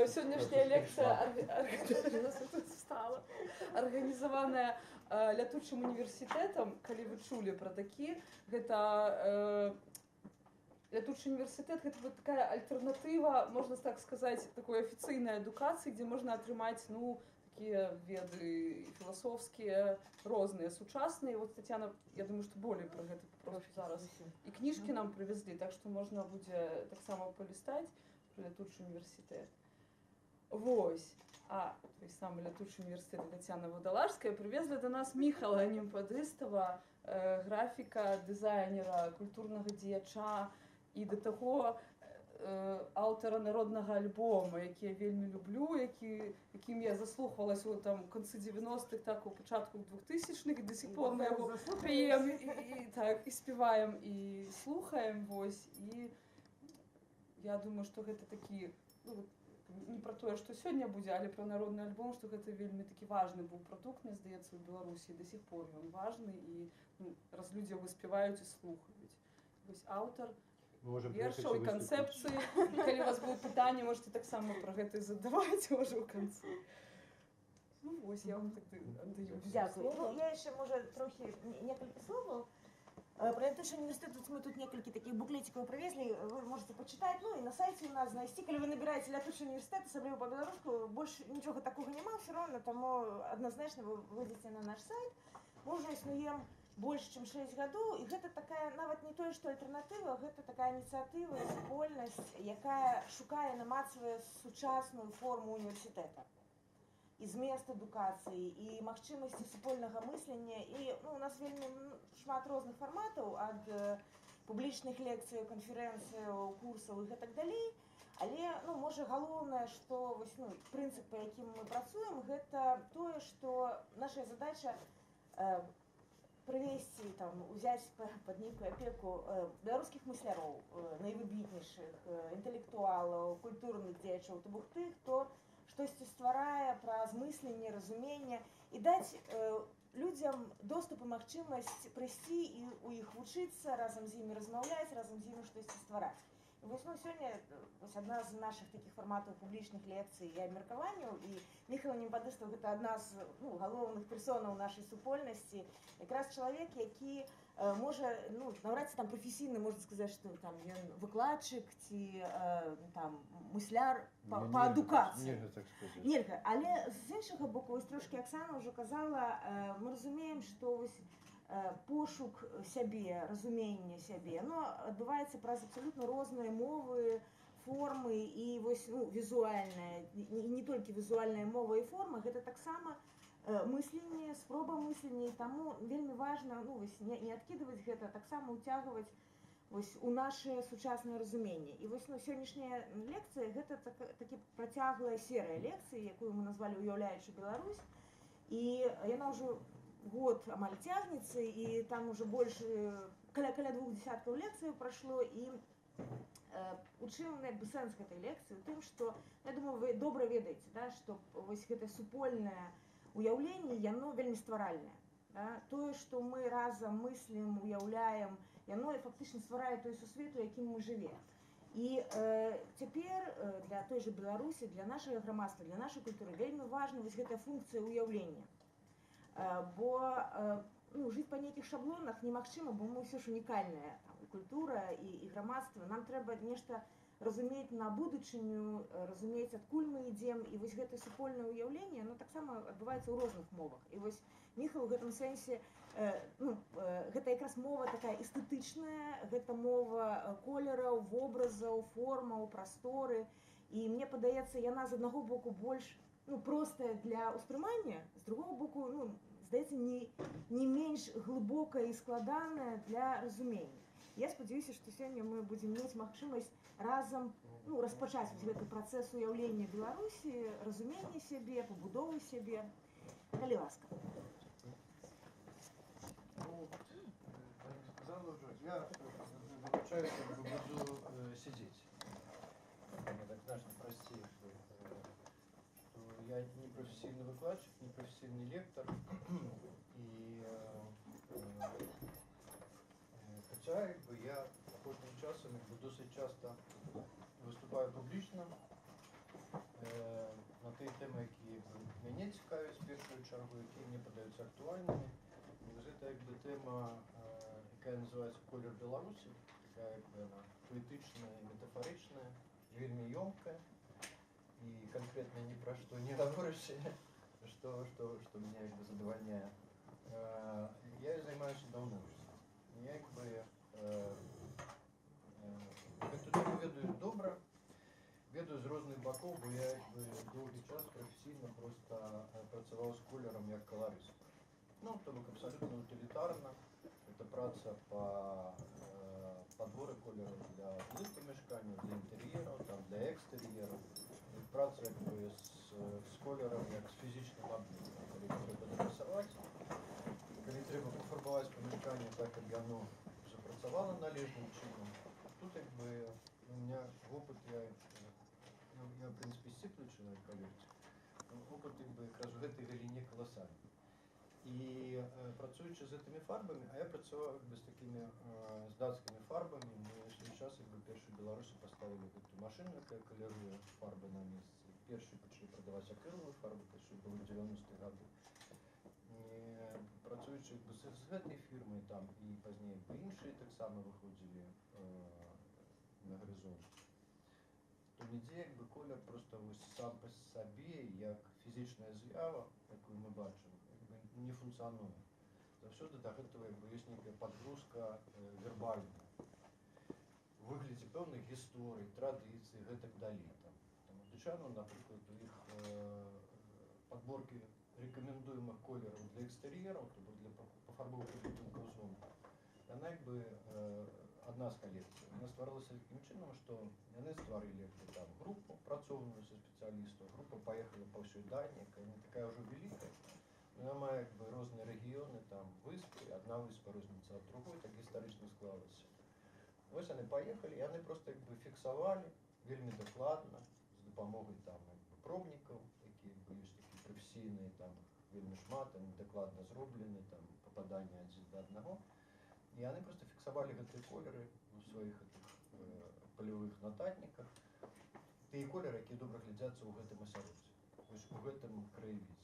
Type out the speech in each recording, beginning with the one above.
Сённяшняя лекцыя арганізаваная лятучым універсітэтам, калі вы чулі пра такі, гэта лятучы універсітэт, гэта вот такая альтэрнатыва, можна так сказаць, такой афіцыйнай адукацыі, дзе можна атрымаць, ну, такія веды філасофскія, розныя, сучасныя. Вот Тацяна, я думаю, што болей пра гэта просто зараз. І кніжкі нам прывезлі, так што можна будзе таксама палістаць пра лятучы універсітэт. Вось. Той самы лятучы універсітэт Тацяна Вадалажская прывезла да нас Міхала Німпадыстава, графіка, дызайнера, культурнага дзеяча і да таго аўтара народнага альбома, які я вельмі люблю, якім я заслухалася там у канцы 90-х, так у пачатку 2000-х, і да сих пор мы яго п'ем і спяваем і слухаем. Вось. І я думаю, што гэта такі, не пра тое, што сёння будзе, але пра народны альбом, што гэта вельмі такі важны быў прадукт, мне здаецца, у Беларусі, да сих пор ён важны, і раз людзі яго спяваюць і слухаюць. Вось аўтар вершаў і канцэпцыі. Калі у вас будуць пытанні, можаце таксама пра гэта і задаваць ўжо ў канцы. Ну вось, я вам так аддаю. Дзякую. Я яшчэ, можа, трохі некалькі словаў. Про лятучы універсітэт мы тут некалькі такіх буклетикаў прывезлі, вы можете пачытаць, ну і на сайце у нас знайсці. Калі вы набіраеце лятучы універсітэт, асабліва па-беларуску, больш нічога такога няма, все роўна, таму адназначна вы выйдзеце на наш сайт. Мы ўжо існуем больш, чым 6 гадоў, і гэта такая, нават не тое, што альтэрнатыва, гэта такая ініцыятыва, супольнасць, якая шукае, намацвае сучасную форму універсітэта. І змест адукацыі, і магчымасці супольнага мыслення. І у нас вельмі шмат розных фарматаў, ад публічных лекцый, канферэнцыяў, курсаў і гэтак далей. Але, можа, галоўнае, што прынцып, па якім мы працуем, гэта тое, што наша задача прывесці, узяць пад нейкую апеку беларускіх мысляроў, найвыбітнейшых, інтэлектуалаў, культурных дзеячаў, то бок тых, хто штосьці стварае праз мысленне, разуменне, і даць людзям доступ і магчымасць прыйсці і ў іх вучыцца, разам з імі размаўляць, разам з імі штосьці ствараць. І вось сёння адна з нашых такіх фарматаў публічных лекцый і абмеркаванняў, і Міхал Німпадыстаў гэта адна з галоўных персонаў нашай супольнасці, якраз чалавек, які можа, наўрад ці там прафесійна можна сказаць, што там ён выкладчык ці там мысляр па адукацыі. Нельга. Але з іншага боку, вось трошкі Аксана ўжо казала, мы разумеем, што вось пошук сябе, разуменне сябе, адбываецца праз абсалютна розныя мовы, формы і вось, візуальная, не толькі візуальная мова і форма, гэта таксама мысленне, спроба мыслення, і таму вельмі важна не адкідваць гэта, таксама ўцягваць у наше сучаснае разуменне. І вось сённяшняя лекцыя гэта такі працяглая серыя лекцый, якую мы назвалі «Уяўляючы Беларусь», і яна ўжо год амаль цягнецца, і там уже больш каля 2 десяткаў лекцыяў прайшло. І у чым сэнс гэтай лекцыі? У тым, што, я думаю, вы добра ведаеце, што вось гэтае супольнае уяўленне, яно вельмі стваральнае. Тое, што мы разам мыслім, уяўляем, яно фактычна стварае той сусвет, у якім мы жывем. І цяпер для той жа Беларусі, для нашага грамадства, для нашай культуры вельмі важна вось гэтая функцыя уяўлення. Бо жыць па нейкіх шаблонах немагчыма, бо мы ўсё ж унікальная культура і грамадства. Нам трэба нешта разумець на будучыню, разумець, адкуль мы ідзем, і вось гэтае супольнае ўяўленне, оно таксама адбываецца ў розных мовах. І вось Міхал у гэтым сэнсе, гэта якраз мова такая эстэтычная, гэта мова колераў, вобразаў, формаў, прасторы. І мне падаецца, яна з аднаго боку больш простая для ўспрымання, з другого боку, здаецца, не менш глыбокая і складаная для разумення. Я спадзяюся, што сёння мы будзем мець магчымасць разам распачаць гэты працэс уяўлення Беларусі, разумення сябе, пабудовы сябе. Калі ласка. Сказала уже, я выключаюсь, буду сидеть. Мне так значно прости, что я не профессийный выкладчик, не профессийный лектор. И хотя я останнім часом досить часто выступаю публично, тыя тэмы, якія мяне цікавяць першую чаргу, якія мне падаюцца актуальнымі. Гэта як бы тэма, якая называецца колер Беларусі, такая як бы она паэтычная і метафарычная, вельмі ёмкая і канкрэтна ні пра што не гаворыць, што меня як бы задавальняе. Я займаюся даўно ўжо. Я як бы гэту тэму ведаю добра, ведаю з розных бакоў, бо я як бы доўгі час прафесійна проста працаваў з колерам як каларыст. Ну, то бок абсалютна утылітарна. Это праца па падборы колераў для жылых памяшканняў, для інтэр'ераў, там, для экстэр'ераў. Праца як бы з колерам як з фізічным аб'ектам, калі трэба нарисаваць, калі трэба пафарбаваць памяшканне так, каб яно запрацавала належным чынам. Тут як бы у меня опыт, я в принципе сціплы чалавек, паверце, опыт як бы якраз у гэтай галіне каласальны. І працуючы з гэтымі фарбамі, а я працаваў як бы з такімі з дацкімі фарбамі, мы ў свой час як бы першыя беларусы паставілі гэту машыну, якая каліруе фарбы на месцы. Першыя пачалі прадаваць акрылавыя фарбы, això было ў 90-х гады. Працуючы як бы з гэтай фірмай там і пазней бы іншыя таксама выходзілі на горизонт, то нідзе як бы колер просто сам па сабе, як фізічная з'ява, якую мы бачым, не функцыянуе. Заўсёды да гэтага як бы ёсць нейкая падгрузка вербальная. У выглядзе пэўных гісторый, традыцый, гэтак далей. Там англічанаў, напрыклад, у іх падборкі рэкамендуемых колераў для экстэр'ераў, то бок для пафарбоўкі будынкаў звонку. Яна як бы адна з калекцый. Яна стваралася такім чынам, што яны стварылі там групу працоўную са спецыялістаў, група паехала па ўсёй Даніі, якая не такая ўжо вялікая. Яна мае як бы розныя рэгіёны, там выспы, адна выспа розніца ад другой, так гістарычна склалася. Вось яны паехалі, яны проста як бы фіксавалі вельмі дакладна з дапамогай там пробнікаў, якія ёсць такія прафесійныя, там вельмі шмат, яны дакладна зроблены, там пападанне адзін да аднаго. І яны проста фіксавалі гэтыя колеры у сваіх палявых нататніках. Тыя колеры, якія добра глядзяцца ў гэтым асяроддзі, вось у гэтым краявідзе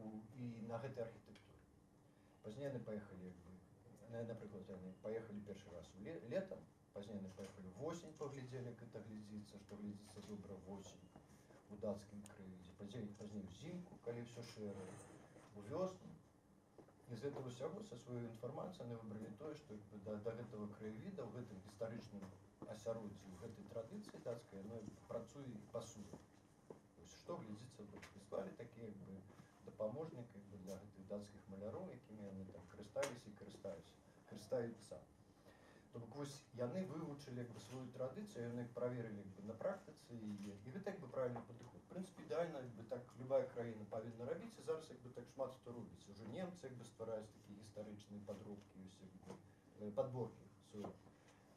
і на гэтай архітэктуры. Пазней яны паехалі, як бы, напрыклад, яны паехалі першы раз летам, пазней яны паехалі восень, паглядзелі, як гэта глядзіцца, што глядзіцца добра восень у дацкім краявідзе. Пазней узімку, калі ўсё шэрае, у вёсну. І з гэтага ўсяго, са сваёй інфармацыяй, яны выбралі тое, што да гэтага краявіда, ў гэтым гістарычным асяроддзі, у гэтай традыцыі дацкай, яно працуе і пасуе. Што глядзіцца добра. І склалі такія як бы дапаможнікі для гэтых дацкіх маляроў, якімі яны там карысталіся і карыстаюцца. То бок вось яны вывучылі як бы сваю традыцыю, яны праверылі як бы на практыцы, і гэта як бы правільны падыход. В прынцыпе, ідэальна як бы так любая краіна павінна рабіць, і зараз як бы так шмат хто робіць. Ужо немцы як бы ствараюць такія гістарычныя падробкі, падборкі,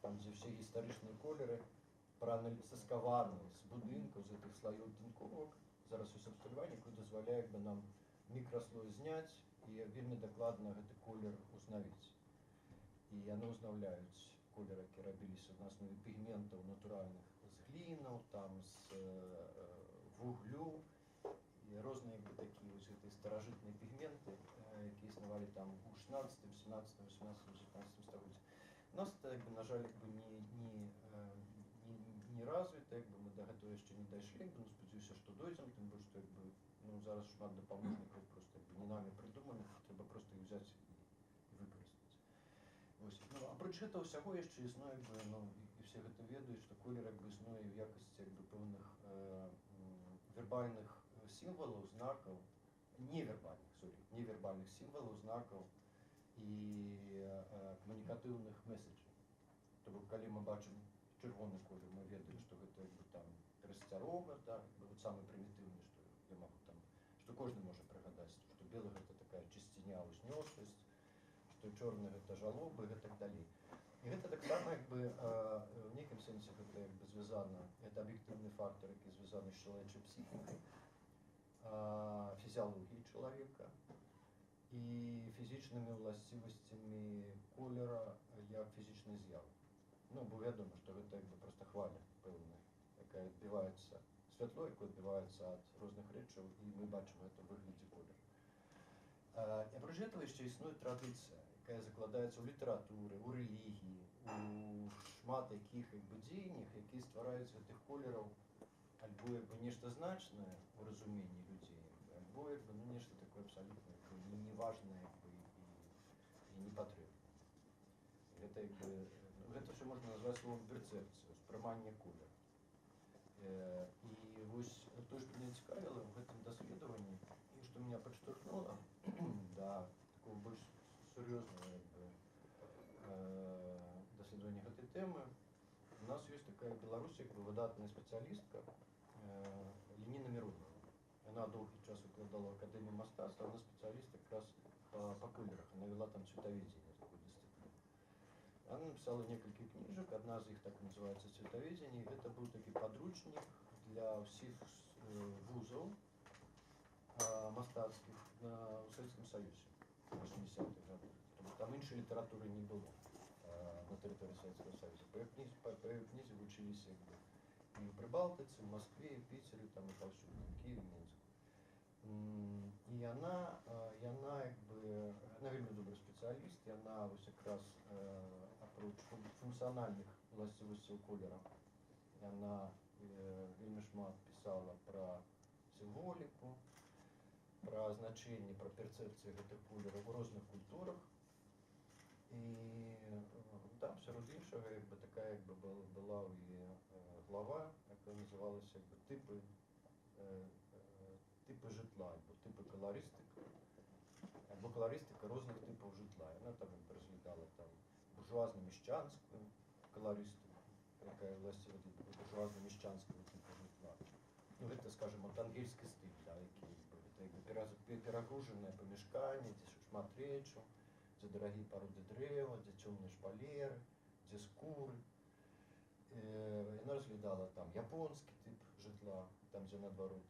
там дзе ўсе гістарычныя колеры саскаваны з будынкаў, з гэтых слаёў тынковак. Зараз ёсць абсталяванне, якое дазваляе як бы нам мікраслой зняць і вельмі дакладна гэты колер узнавіць. І яны ўзнаўляюць колеры, якія рабіліся на аснове пігментаў натуральных з глінаў, там з вуглю і розныя такія вось гэтыя старажытныя пігменты, якія існавалі там у 16, 17, 18, 19 стагоддзі. У нас это, як бы, на жаль, як бы не развіта, як бы мы да гэтага яшчэ не дайшлі, як бы, ну, спадзяюся, што дойдзем, тым больш, што як бы, ну, зараз шмат дапаможнікаў проста як бы не нами прыдуманых, трэба проста іх взяць і выкарыстаць. Вось. Ну, апроч гэтага ўсяго яшчэ існуе, як бы, ну, і все гэта ведаюць, што колер як бы існуе ў якасці як бы пэўных вербальных сімвалаў, знакаў, невербальных сімвалаў, знакаў і камунікатыўных меседжаў. То бок, калі мы бачым чырвоны колер, мы ведаем, што гэта як бы там расцярога, да, вот самы прымітыўны, што я магу там, што кожны можа прыгадаць, што белы гэта такая чысціня, узнёсласць, што чорны гэта жалобы і гэтак далей. І гэта таксама як бы в нейкім сэнсе гэта як бы звязана, гэта аб'ектыўны фактор, які звязаны з чалавечай псіхікай, фізіялогіяй чалавека і фізічнымі ўласцівасцямі колера як фізічнай з'явы. Ну, бо вядома, што гэта як бы проста хваля пэўная, якая адбіваецца святло, яке відбивається від різних речей, і ми бачимо це в вигляді кольору. І проти цього ще існує традиція, яка закладається у літературі, у релігії, у шмат яких діяннях, які створюють з цих кольорів або нечто значне у розумінні людей, або нечто таке абсолютно неважне і непотрібне. Це все можна назвати словом перцепція, сприймання кольору. І ось то, що мене цікавило в цьому дослідженні, і що мене підштовхнуло до такого більш серйозного дослідження цієї теми. У нас є така в Білорусі видатна спеціалістка Леніна Миронова. Вона довгий час викладала в Академії мистецтв, вона спеціаліст якраз по кольорах, вона вела там цветоведение, такую дисциплину. Она написала несколько книжек, одна из них так называется «Цветоведение». Это был такой подручник для всех вузов мастацких в Советском Союзе в 80-х годах. Там іншої літератури не було на території Советского Союзу. По ее книзе учились и в Прибалтиці, в Москве, и в Питере, там и повсюду, в Киеве, Минске. І вона вельми добрий спеціаліст, і вона ось якраз апроч функціональних властивостей кольору, вона вельми шмат писала про символіку, про значення, про перцепцію цих кольорів у різних культурах. І там серед іншого така була і глава, яка називалася типи житла, або типи колористики, або колористика різних типів житла. І вона там розглядала буржуазно-міщанську колористику, яка властива буржуазно-міщанського типу житла. Ну, це, скажімо, ангельський стиль, да, який перегружене помешкання, де шмат речу, де дорогі породи дерева, де темні шпалери, де скури. Вона розглядала там японський тип житла, там, де наоборот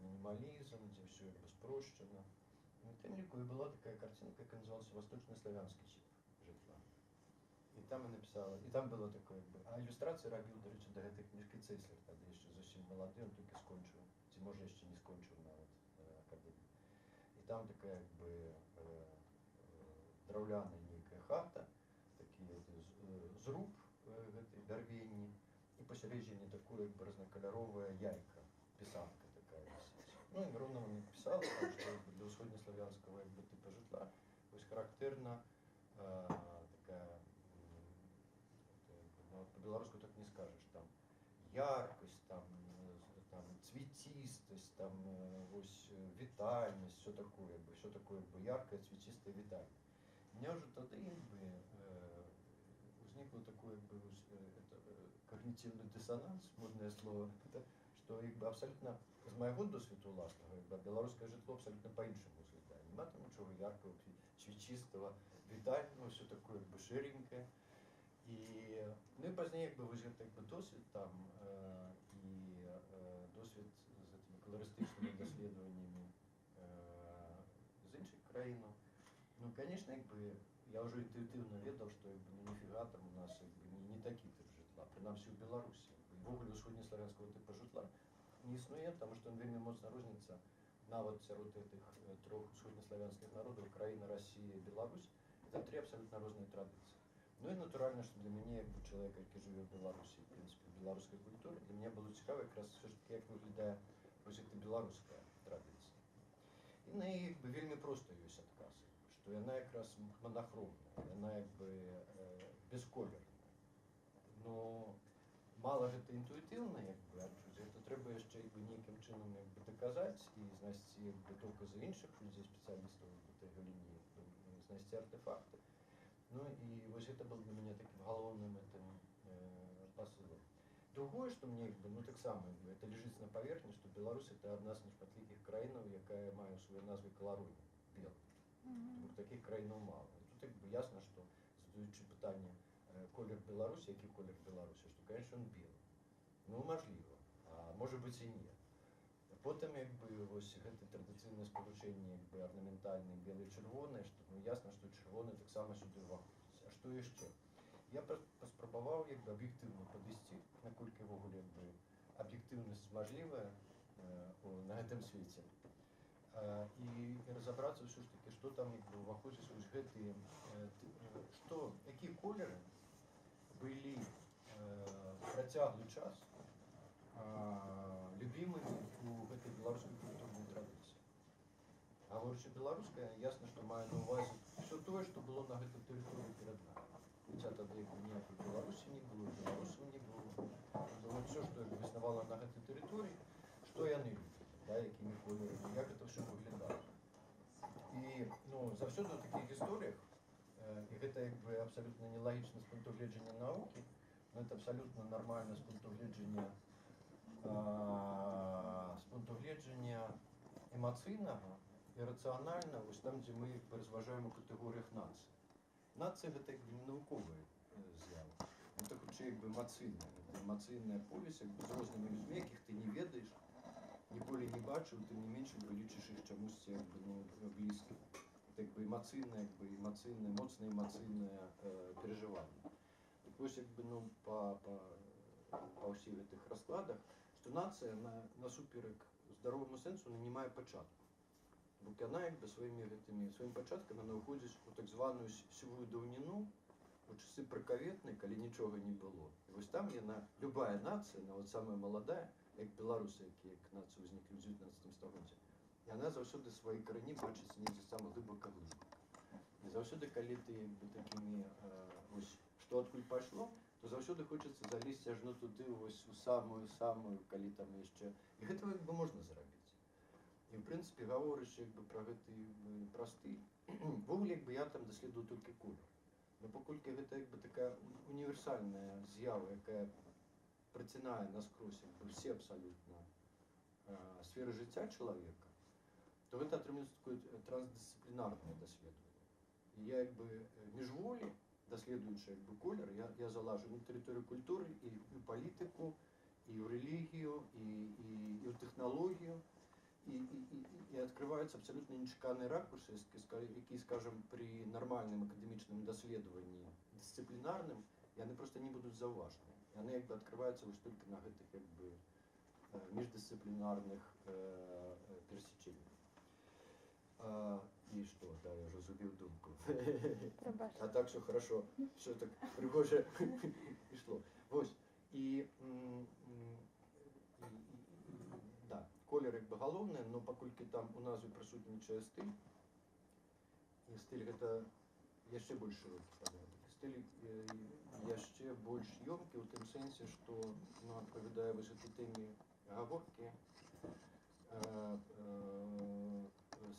минимализм, где все спрощено. На темнику и была такая картинка, которая называлась «Восточнославянский тип житла». И там я написала, и там было такое, а иллюстрации робил, до речі, до этой книжки Цейслер, тогда еще зовсім молодий, он только скончил, ці може ще не скончил на академії. И там такая драўляная некая хата, такие зруб в этой деревні, и посередине такое разнокольоровая яйка, писанка. Ну, і Миронова написала, що для усходньослав'янського типу житла ось характерна така, по-білоруську так не скажеш, там яркость, там цветистость, там ось витальность, все такое яркое, цветистое, витальное. У меня уже тогда возникло такой когнитивный диссонанс, модное слово, что абсолютно з моєго досвіду власного, білоруське житло абсолютно по-іншому виглядає. Нема там нічого яркого, цвічистого, вітального, все таке ширеньке. І пізніше ось досвід там і досвід з цими колористичними дослідженнями з інших країн. Ну, звісно, я вже інтуїтивно відав, що ніфіга там у нас не такий тип житла, принаймні в Білорусі. В ogóle усходньославянського типу житла не існує, тому що він вельми моцно розніться навіть серед цих трьох східнославянських народів, Україна, Росія і Білорусь. Це три абсолютно різні традиції. Ну і натурально, що для мене, як чоловіка, який живе в Білорусі, в принципі, в білоруській культурі, для мене було цікаво якраз все ж таки, як виглядає ось ця білоруська традиція. І в неї вельми просто є відказ, що вона якраз монохромна, вона безкольорна. Но мало ж це інтуїтивно, це треба ще ніяким чином доказати і знайти докази інших людей, спеціалістів в цій галині, знайти артефакти. Ну і ось це було для мене таким головним посилом. Другое, що мені, ну так само, це лежить на поверхні, що Білорусь – це одна з нешматліких країн, яка має у своїй назві колоруй, білий. Тому таких країн мало. І тут ясно, що задаючи питання, колір Білорусі, який колір Білорусі, що, звісно, він білий. Ну, можливо, а може бути і ні. Потім, ось це традиційне сполучення орнаментальне біле-червоне, що ну, ясно, що червоне так само сюди входить. А що ще? Я спробував об'єктивно підвести, наскільки в ogóle аб'ектыўнасць мажлівая на гэтым свеце. І разабрацца ўсё ж такі, што там уваходзіць вось гэтыя, якія колеры былі працяглы час любімымі у гэтай беларускай культурнай традыцыі. Гаворачы беларуская, ясна, што мае на ўвазе ўсё тое, што было на гэтай тэрыторыі перад намі. Хаця тады ніякай Беларусі не было, беларусаў не было. Было ўсё, што існавала на гэтай тэрыторыі, што яны любілі, якімі колерамі, як гэта ўсё выглядала. І заўсёды ў такіх гісторыях, і гэта абсалютна нелагічна з пункту гледжання навукі, но это абсалютна нармальна з пункту гледжання эмацыйнага і рацыянальна, вось там, дзе мы разважаем у катэгорыях нацыі. Нацыя гэта не навуковая з'ява, гэта хутчэй эмацыйная повесць з рознымі людзьмі, якіх ты не ведаеш, ніколі не бачыў, тым не менш лічыш іх чамусьці блізкім. Гэта эмацыйнае, моцнае эмацыйнае перажыванне. Так вось па ўсіх гэтых раскладах, што нацыя насуперак здароваму сэнсу не мае пачатку. Бо яна сваім пачаткам яна ўходзіць у так званую сівую даўніну, у часы пракаветнай, калі нічога не было. І вось там яна, любая нацыя, нават самая маладая, як беларусы, якія як нацыя ўзніклі ў 19 стагоддзі, яна заўсёды свае карані бачыць недзе сама глыбока. І заўсёды, калі ты такімі, што адкуль пайшло, то заўсёды хочацца залезці ажно туды, вось у самую, калі там яшчэ. І гэта можна зрабіць. І, в прынцыпе, гаворачы пра стыль, ввогуле я там даследую толькі колер. Но паколькі гэта такая універсальная з'ява, якая працінае наскрозь усе абсалютна сферы жыцця чалавека, то гэта атрымліваецца такое трансдысцыплінарнае даследаванне. І я міжволі, даследуючы колер, я залажу на тэрыторыю культуры і ў палітыку, і ў рэлігію, і ў тэхналогію, і адкрываюцца абсалютна нечаканыя ракурсы, які, скажем, при нормальным акадэмічным даследаванні дысцыплінарным, яны проста не будуць заўважаны. Яны адкрываюцца вось толькі на гэтых міждысцыплінарных перасеченнях. И что, да, я уже зубил думку. А так все хорошо, все так пригоже и шло. Вот. И да, колер галоўны, но паколькі там у назве прысутнічае стыль, і стыль гэта яшчэ больш шырокі паняцце. Стыль яшчэ больш ёмкі ў тым сэнсе, што адпавядае вось гэтай тэме гаворкі,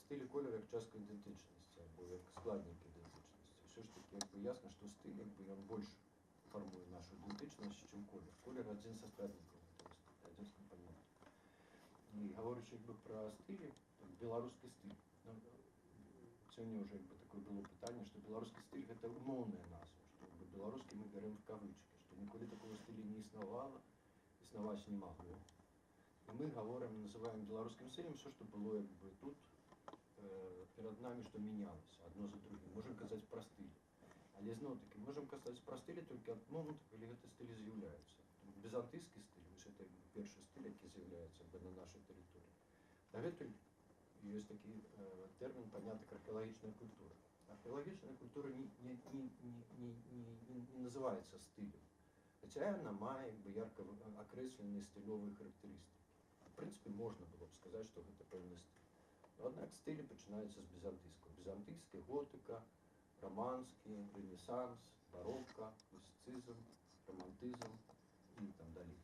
стиль и колер як частка ідэнтычнасці, або як складнік ідэнтычнасці. Все ж таки ясна, што стиль ён больш фармуе нашу ідэнтычнасць, чым колер. Колер адзін са складнікаў, адзін з кампанентаў. І гаворачы пра стылі, беларускі стыль. Сёння ўжо такое было пытанне, што беларускі стыль гэта умоўная назва, што беларускі мы бярем в кавычкі, што ніколі такого стыля не існавала, існаваць не магло. І мы гаворым, называем беларускім стылем все, што было тут перад намі, што мянялася адно за другім. Можам казаць пра стыль. Але зноў-такі можам казаць пра стылі толькі ад моманту, калі гэты стылі з'яўляюцца. Візантыйскі стыль, вось гэта першы стыль, які з'яўляецца на нашай тэрыторыі. Дагэтуль ёсць такі тэрмін паняты як археалагічная культура. Археалагічная культура не называецца стылем, хаця яна мае ярка акрэсленыя стылёвыя характарыстыкі. В прынцыпе, можна было б сказаць, што гэта пэўны стыль. Аднак стылі пачынаюцца з візантыйскага. Візантыйскі, готыка, раманскі, рэнесанс, барока, класіцызм, романтызм і там далей.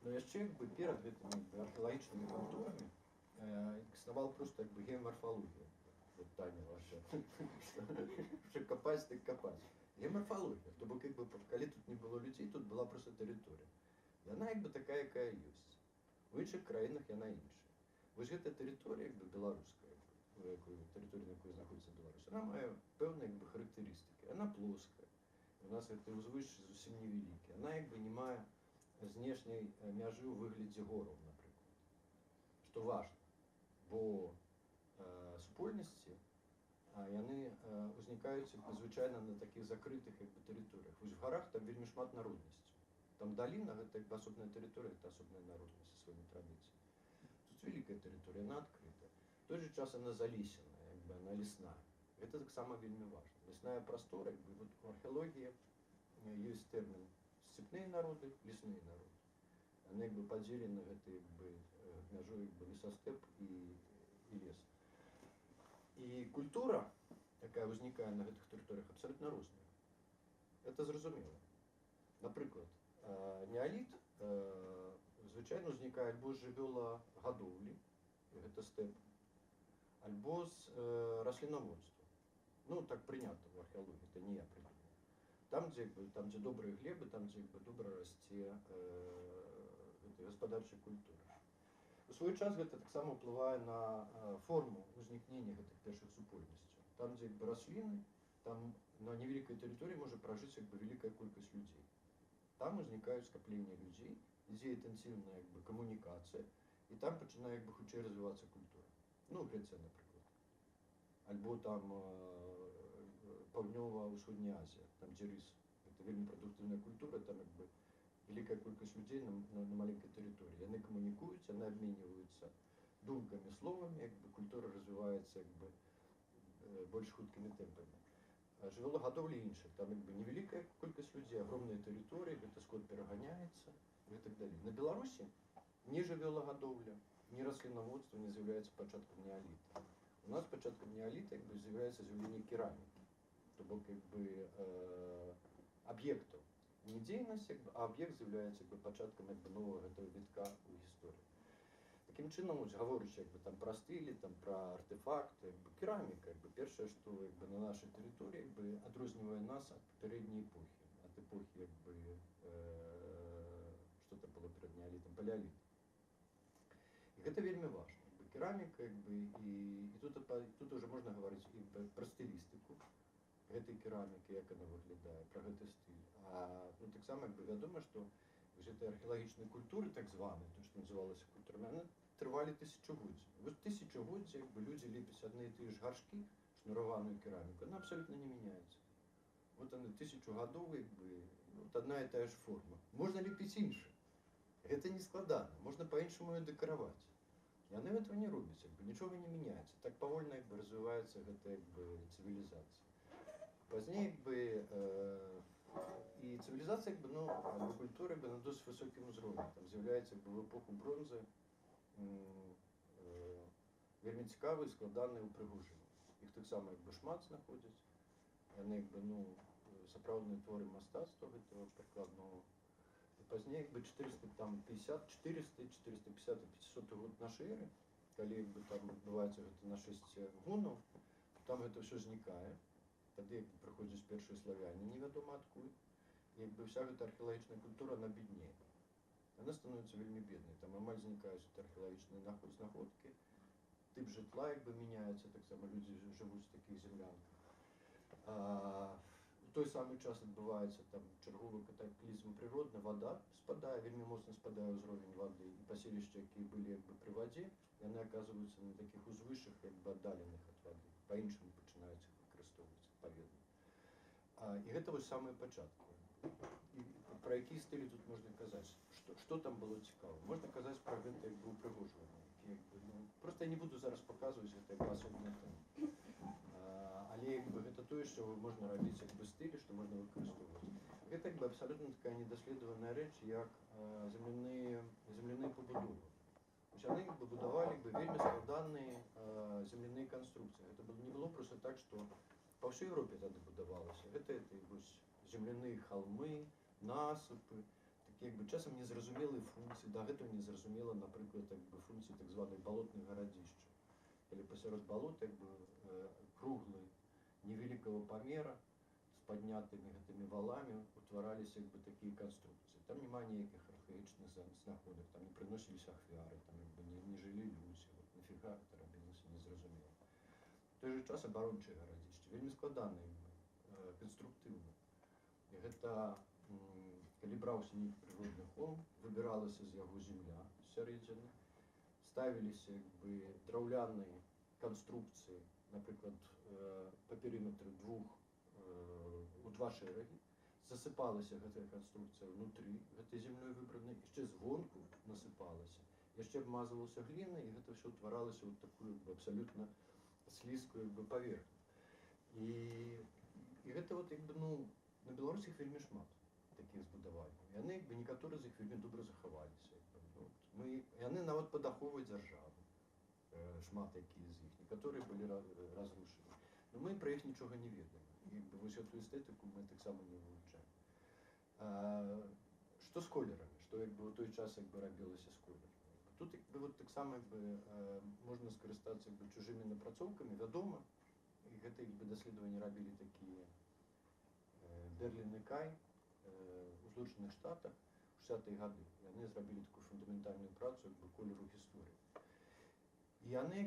Но яшчэ перад гэтымі археалагічнымі культурамі існавала проста геамарфалогія. Вот Таня ваша, што капаць, так капаць. Геамарфалогія, то бок калі тут не было людзей, тут была проста тэрыторыя. Яна такая, якая ёсць. У іншых краінах яна іншая. Вось гэта тэрыторыя беларуская, тэрыторыя, на якой знаходзіцца Беларусь, яна мае пэўныя характарыстыкі. Яна плоская. У нас гэты ўзвышшы зусім невялікі. Яна не мае знешняй мяжы ў выглядзе гораў, напрыклад. Што важна, бо супольнасці яны ўзнікаюць звычайна на такіх закрытых тэрыторыях. Вось в гарах там вельмі шмат народнасцяў. Там долина, гэта як бы асобная тэрыторыя, гэта асобная народнасць са сваімі традыцыямі. Тут вялікая тэрыторыя, яна адкрытая. В той же час яна залесеная, як бы яна лесная. Гэта таксама вельмі важна. Лесная прастора, як бы вот у археалогіі ёсць тэрмін сцепныя народы, лесныя народы. Яны як бы падзелены гэтай як бы мяжой як бы лесастэп і лес. І культура, якая ўзнікае на гэтых тэрыторыях, абсалютна розная. Это зразумела. Напрыклад, неаліт звычайна ўзнікае альбо з жывёлагадоўлі, гэта стэп, альбо з раслінаводства. Ну, так прынята в археалогіі, это не я придумал. Там, дзе добрыя глебы, там, дзе добра расце гаспадарчая культура. У свой час гэта таксама ўплывае на форму узнікнення гэтых першых супольнасцяў. Там, дзе расліны, там на невялікай тэрыторыі можа пражыць як бы вялікая колькасць людзей. Там узнікаюць скапленні людзей, ідзе інтэнсіўная як бы камунікацыя, і там пачынае як бы хутчэй развівацца культура. Ну, Грэцыя, напрыклад. Альбо там Паўднёва-ўсходняя Азія, там дзе рыс. Гэта вельмі прадуктыўная культура, там як бы великая колькость людей на маленькой территории. Яны коммуникуют, яны обмениваются думками, словами, как бы культура развивается как бы больш хуткими темпами. Жывёлагадоўля іншая, там как бы невеликая колькость людей, огромные территории, гэта скот пераганяецца и так далее. На Беларусі ні жывёлагадоўля, ні раслінаводства не з'яўляецца пачаткам неаліта. У нас пачаткам неаліта как бы з'яўляецца з'яўленне керамікі, то бок как бы аб'ектаў. Не дзейнасць, а аб'ект з'яўляецца пачаткам новага гэтага вітка ў гісторыі. Такім чынам, гаворачы там пра стылі, там пра артефакты, кераміка, першае, што на нашай тэрыторыі адрознівае нас ад папярэдняй эпохі, ад эпохі што там было перад неалітам, палеаліт. І гэта вельмі важна. Кераміка, і тут уже можна гаварыць і пра стылістыку гэтай керамікі, як яна выглядае, пра гэты стыль. Таксама вядома, што гэтай археалагічнай культуры, так званай, то, што называлася культурай, яны трывалі тысячагоддзі. Вось тысячагоддзі людзі лепяць адны і тыя ж гаршкі, шнураваную кераміку, яна абсалютна не мяняецца. Вот яны 1000 гадоў, адна і тая ж форма. Можна лепіць іншую. Гэта не складана, можна па-іншаму і дэкараваць. Яны этого не робяць, нічога не мяняецца. Так павольна развіваецца гэта цывілізацыя. Пазней і цывілізацыя культура на досыць высокім узроўні. Там з'яўляецца в эпоху бронзы вельмі цікавыя і складаныя ўпрыгожанні. Іх таксама шмат знаходзяць. Яны сапраўдныя творы мастацтва гэтага прыкладнага. Пазней 450, 450 і 500 год нашай эры, калі там адбываецца нашэсце гунаў, там гэта ўсё знікае. Тады прыходзяць першыя славяне, невядома адкуль. І вся гэта археалагічная культура, она беднее. Яна становіцца вельмі беднай. Там амаль знікаюць археалагічныя знаходкі. Тып жытла мяняецца, таксама людзі жывуць у такіх землянках. У той самы час адбываецца чарговы катаклізм прыродны, вада спадае, вельмі моцна спадае ўзровень вады, і паселішчы, якія былі пры вадзе, яны аказваюцца на такіх узвышшах аддаленых ад вады, па-іншаму пачынаюць іх выкарыстоўваць адпаведна. І гэта вось самыя пачаткі. Пра якія стылі тут можна казаць? Што там было цікава? Можна казаць пра гэта упрыгожванне. Проста я не буду зараз паказваць гэта асобныя тэмы. Але гэта тое, што можна рабіць стылі, што можна выкарыстоўваць. Гэта абсалютна такая недаследаваная рэч, як земляныя пабудовы. Яны будавалі вельмі складаныя земляныя канструкцыі. Гэта не было проста так, што па ўсёй Еўропе тады будавалася. Гэта земляныя халмы, насыпы, такія часам незразумелыя функцыі, дагэтуль незразумела, напрыклад, функцыі так званых балотных гарадзішчаў. Калі пасярод балот круглы, невялікага памера, з паднятымі гэтымі валамі утвараліся такія канструкцыі. Там няма ніякіх архаічных знаходак, там не прыносіліся ахвяры, там не жылі людзі. Нафіга гэта рабілася, незразумела. В той же час абарончыя гарадзішчы, вельмі складаныя, канструктыўна. І гэта, калі браўся нейкі прыродны холм, выбіралася з яго земля сярэдзіны, ставіліся драўляныя канструкцыі, напрыклад, па перыметры у два шэрагі, засыпалася гэтая канструкцыя ўнутры гэтай зямлёй выбранай, яшчэ звонку насыпалася, яшчэ абмазвалася глінай, і гэта ўсё ўтваралася ў такую абсалютна слізкую паверхню. І гэта вот, ну, на Беларусі іх вельмі шмат такіх збудаванняў. Яны некаторыя з іх вельмі добра захаваліся. Яны нават падахоўваюць дзяржаву, шмат якія з іх, некаторыя былі разрушаны. Но мы пра іх нічога не ведаем. І вось эту эстэтыку мы таксама не вывучаем. Што з колерамі? Што ў той час рабілася з колерамі? Тут вот таксама можна скарыстацца чужымі напрацоўкамі, вядома, і гэта даследаванні рабілі такія Берлін і Кай у Злучаных Штатах у 60-е гады. Яны зрабілі такую фундаментальную працу колеру гісторыі. І яны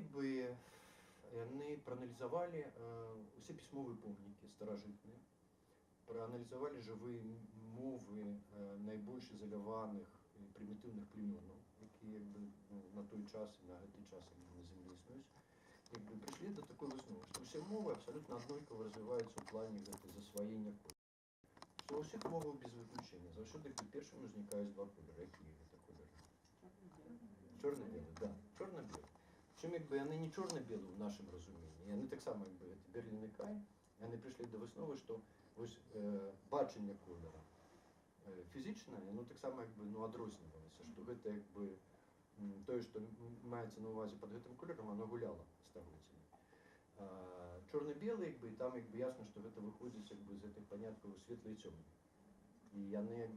прааналізавалі усе пісьмовыя помнікі старажытныя, прааналізавалі жывыя мовы найбольш ізаляваных і прымітыўных племёнаў, якія на той час і на гэты час на зямлі існуюць. Прыйшлі да такой высновы, што ўсе мовы абсалютна аднолькава развіваюцца ў плане засваення колеру. Што ва ўсіх мовах без выключэння заўсёды першымі ўзнікаюць два колеры. Якія гэта колеры? Чорна-белы, да, чорна-белы. Прычым яны не чорна-белы ў нашым разуменні, яны таксама Берлін і Кай, яны прыйшлі да высновы, што бачанне колера фізічнае, яно таксама адрознівалася, што гэта тое, што маецца на ўвазе пад гэтым колерам, оно гуляла стагоддзямі. Чорна-белы, і там ясна, што гэта выходзіць з гэтых паняткаў светлы і цёмны. І яны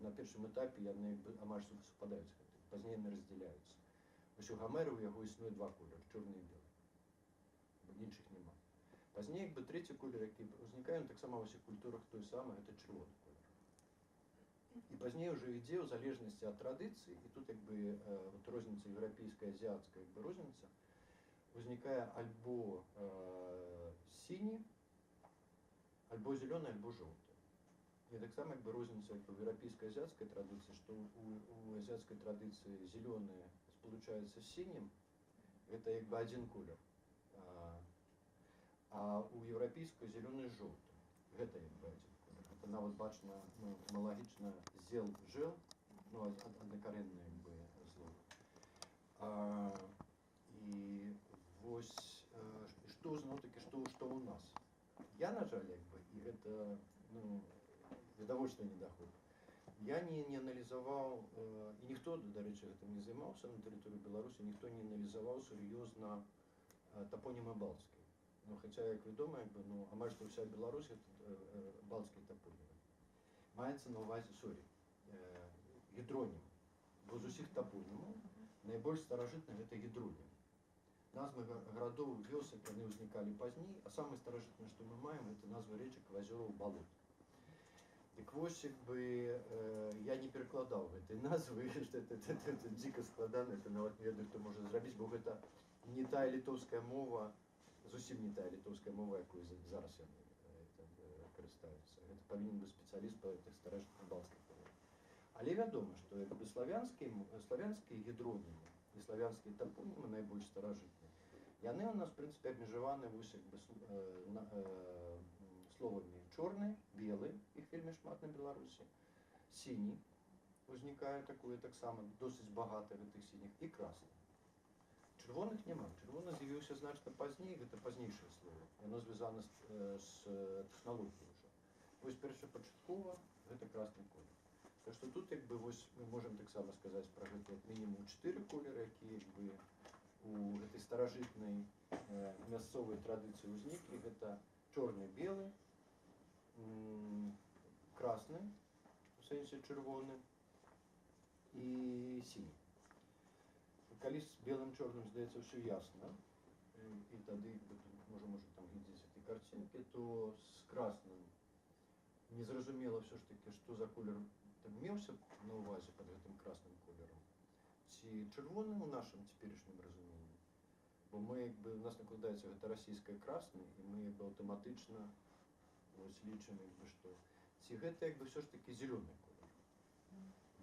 на першым этапе яны амаль супадаюць з гэтым, пазней яны раздзяляюцца. Вось у Гамера ў яго існуе два колеры, чорны і белы. Іншых няма. Пазней трэці колер, які ўзнікае, таксама ва ўсіх культурах той самы, гэта чырвоны колер. І пазней ўжо ідзе ў залежнасці ад традыцыі, і тут розніца еўрапейская, азіяцкая розніца, узнікае альбо сіні, альбо зялёны, альбо жоўты. І таксама розніца ў еўрапейскай азіяцкай традыцыі, што ў азіяцкай традыцыі зялёны спалучаюцца з сінім, гэта адзін колер. А ў еўрапейскай зялёны з жоўтым. Гэта адзін колер. Гэта нават бачна аналагічна зел-жел, аднакарэннае слово. І вось што зноў-такі, што ў нас? Я, на жаль, і гэта відавочна недахоп. Я не аналізаваў, і ніхто, дарэчы, гэтым не займаўся на тэрыторыі Беларусі, ніхто не аналізаваў сур'ёзна тапонімы балтскія. Хаця, як вядома, амаль што ўся Беларусь гэта балтскія тапонімы. Маецца на ўвазе, гідронім. Бо з усіх тапонімаў найбольш старажытны гэта гідронім. Назвы гарадоў, вёсак, яны ўзнікалі пазней, а самае старажытнае, што мы маем, гэта назвы рэчак, азёраў, балот. Дык вось, я не перакладаў гэтай назвы, што это дзіка складана, это нават не ведаю, хто можа зрабіць, бо гэта не тая літоўская мова, зусім не тая літоўская мова, якой зараз яны карыстаюцца. Гэта павінен быць спецыяліст па гэтых старажытных балцкіх мовах. Але вядома, што славянскія гідронімы і славянскія тапонімы найбольш старажытныя, яны у нас, в прынцыпе, абмежаваны словамі чорны, белы, іх вельмі шмат на Беларусі, сіні, узнікае такое таксама, досыць багата гэтых сініх, і красны. Чырвоных няма. Чырвоны з'явіўся значна пазней, гэта пазнейшае слово. Яно звязана з тэхналогіяй ўжо. Вось першапачаткова гэта красны колер. Так што тут мы можам таксама сказаць пра гэта мінімум 4 колеры, якія у гэтай старажытнай мясцовай традыцыі ўзніклі. Гэта чорны, белы, красны, у сэнсе чырвоны, і сіні. Калі з белым, чорным, здаецца, ўсё ясна, і тады, можа там глядзець этой карцінкі, то з красным незразумела ўсё ж такі, што за колер меўся на ўвазе пад гэтым красным колерам, ці чырвоным у нашым цяперашнім разуменні. Бо у нас накладаецца гэта расійскае красны, і мы аўтаматычна лічым, што ці гэта ўсё ж такі зялёны колер.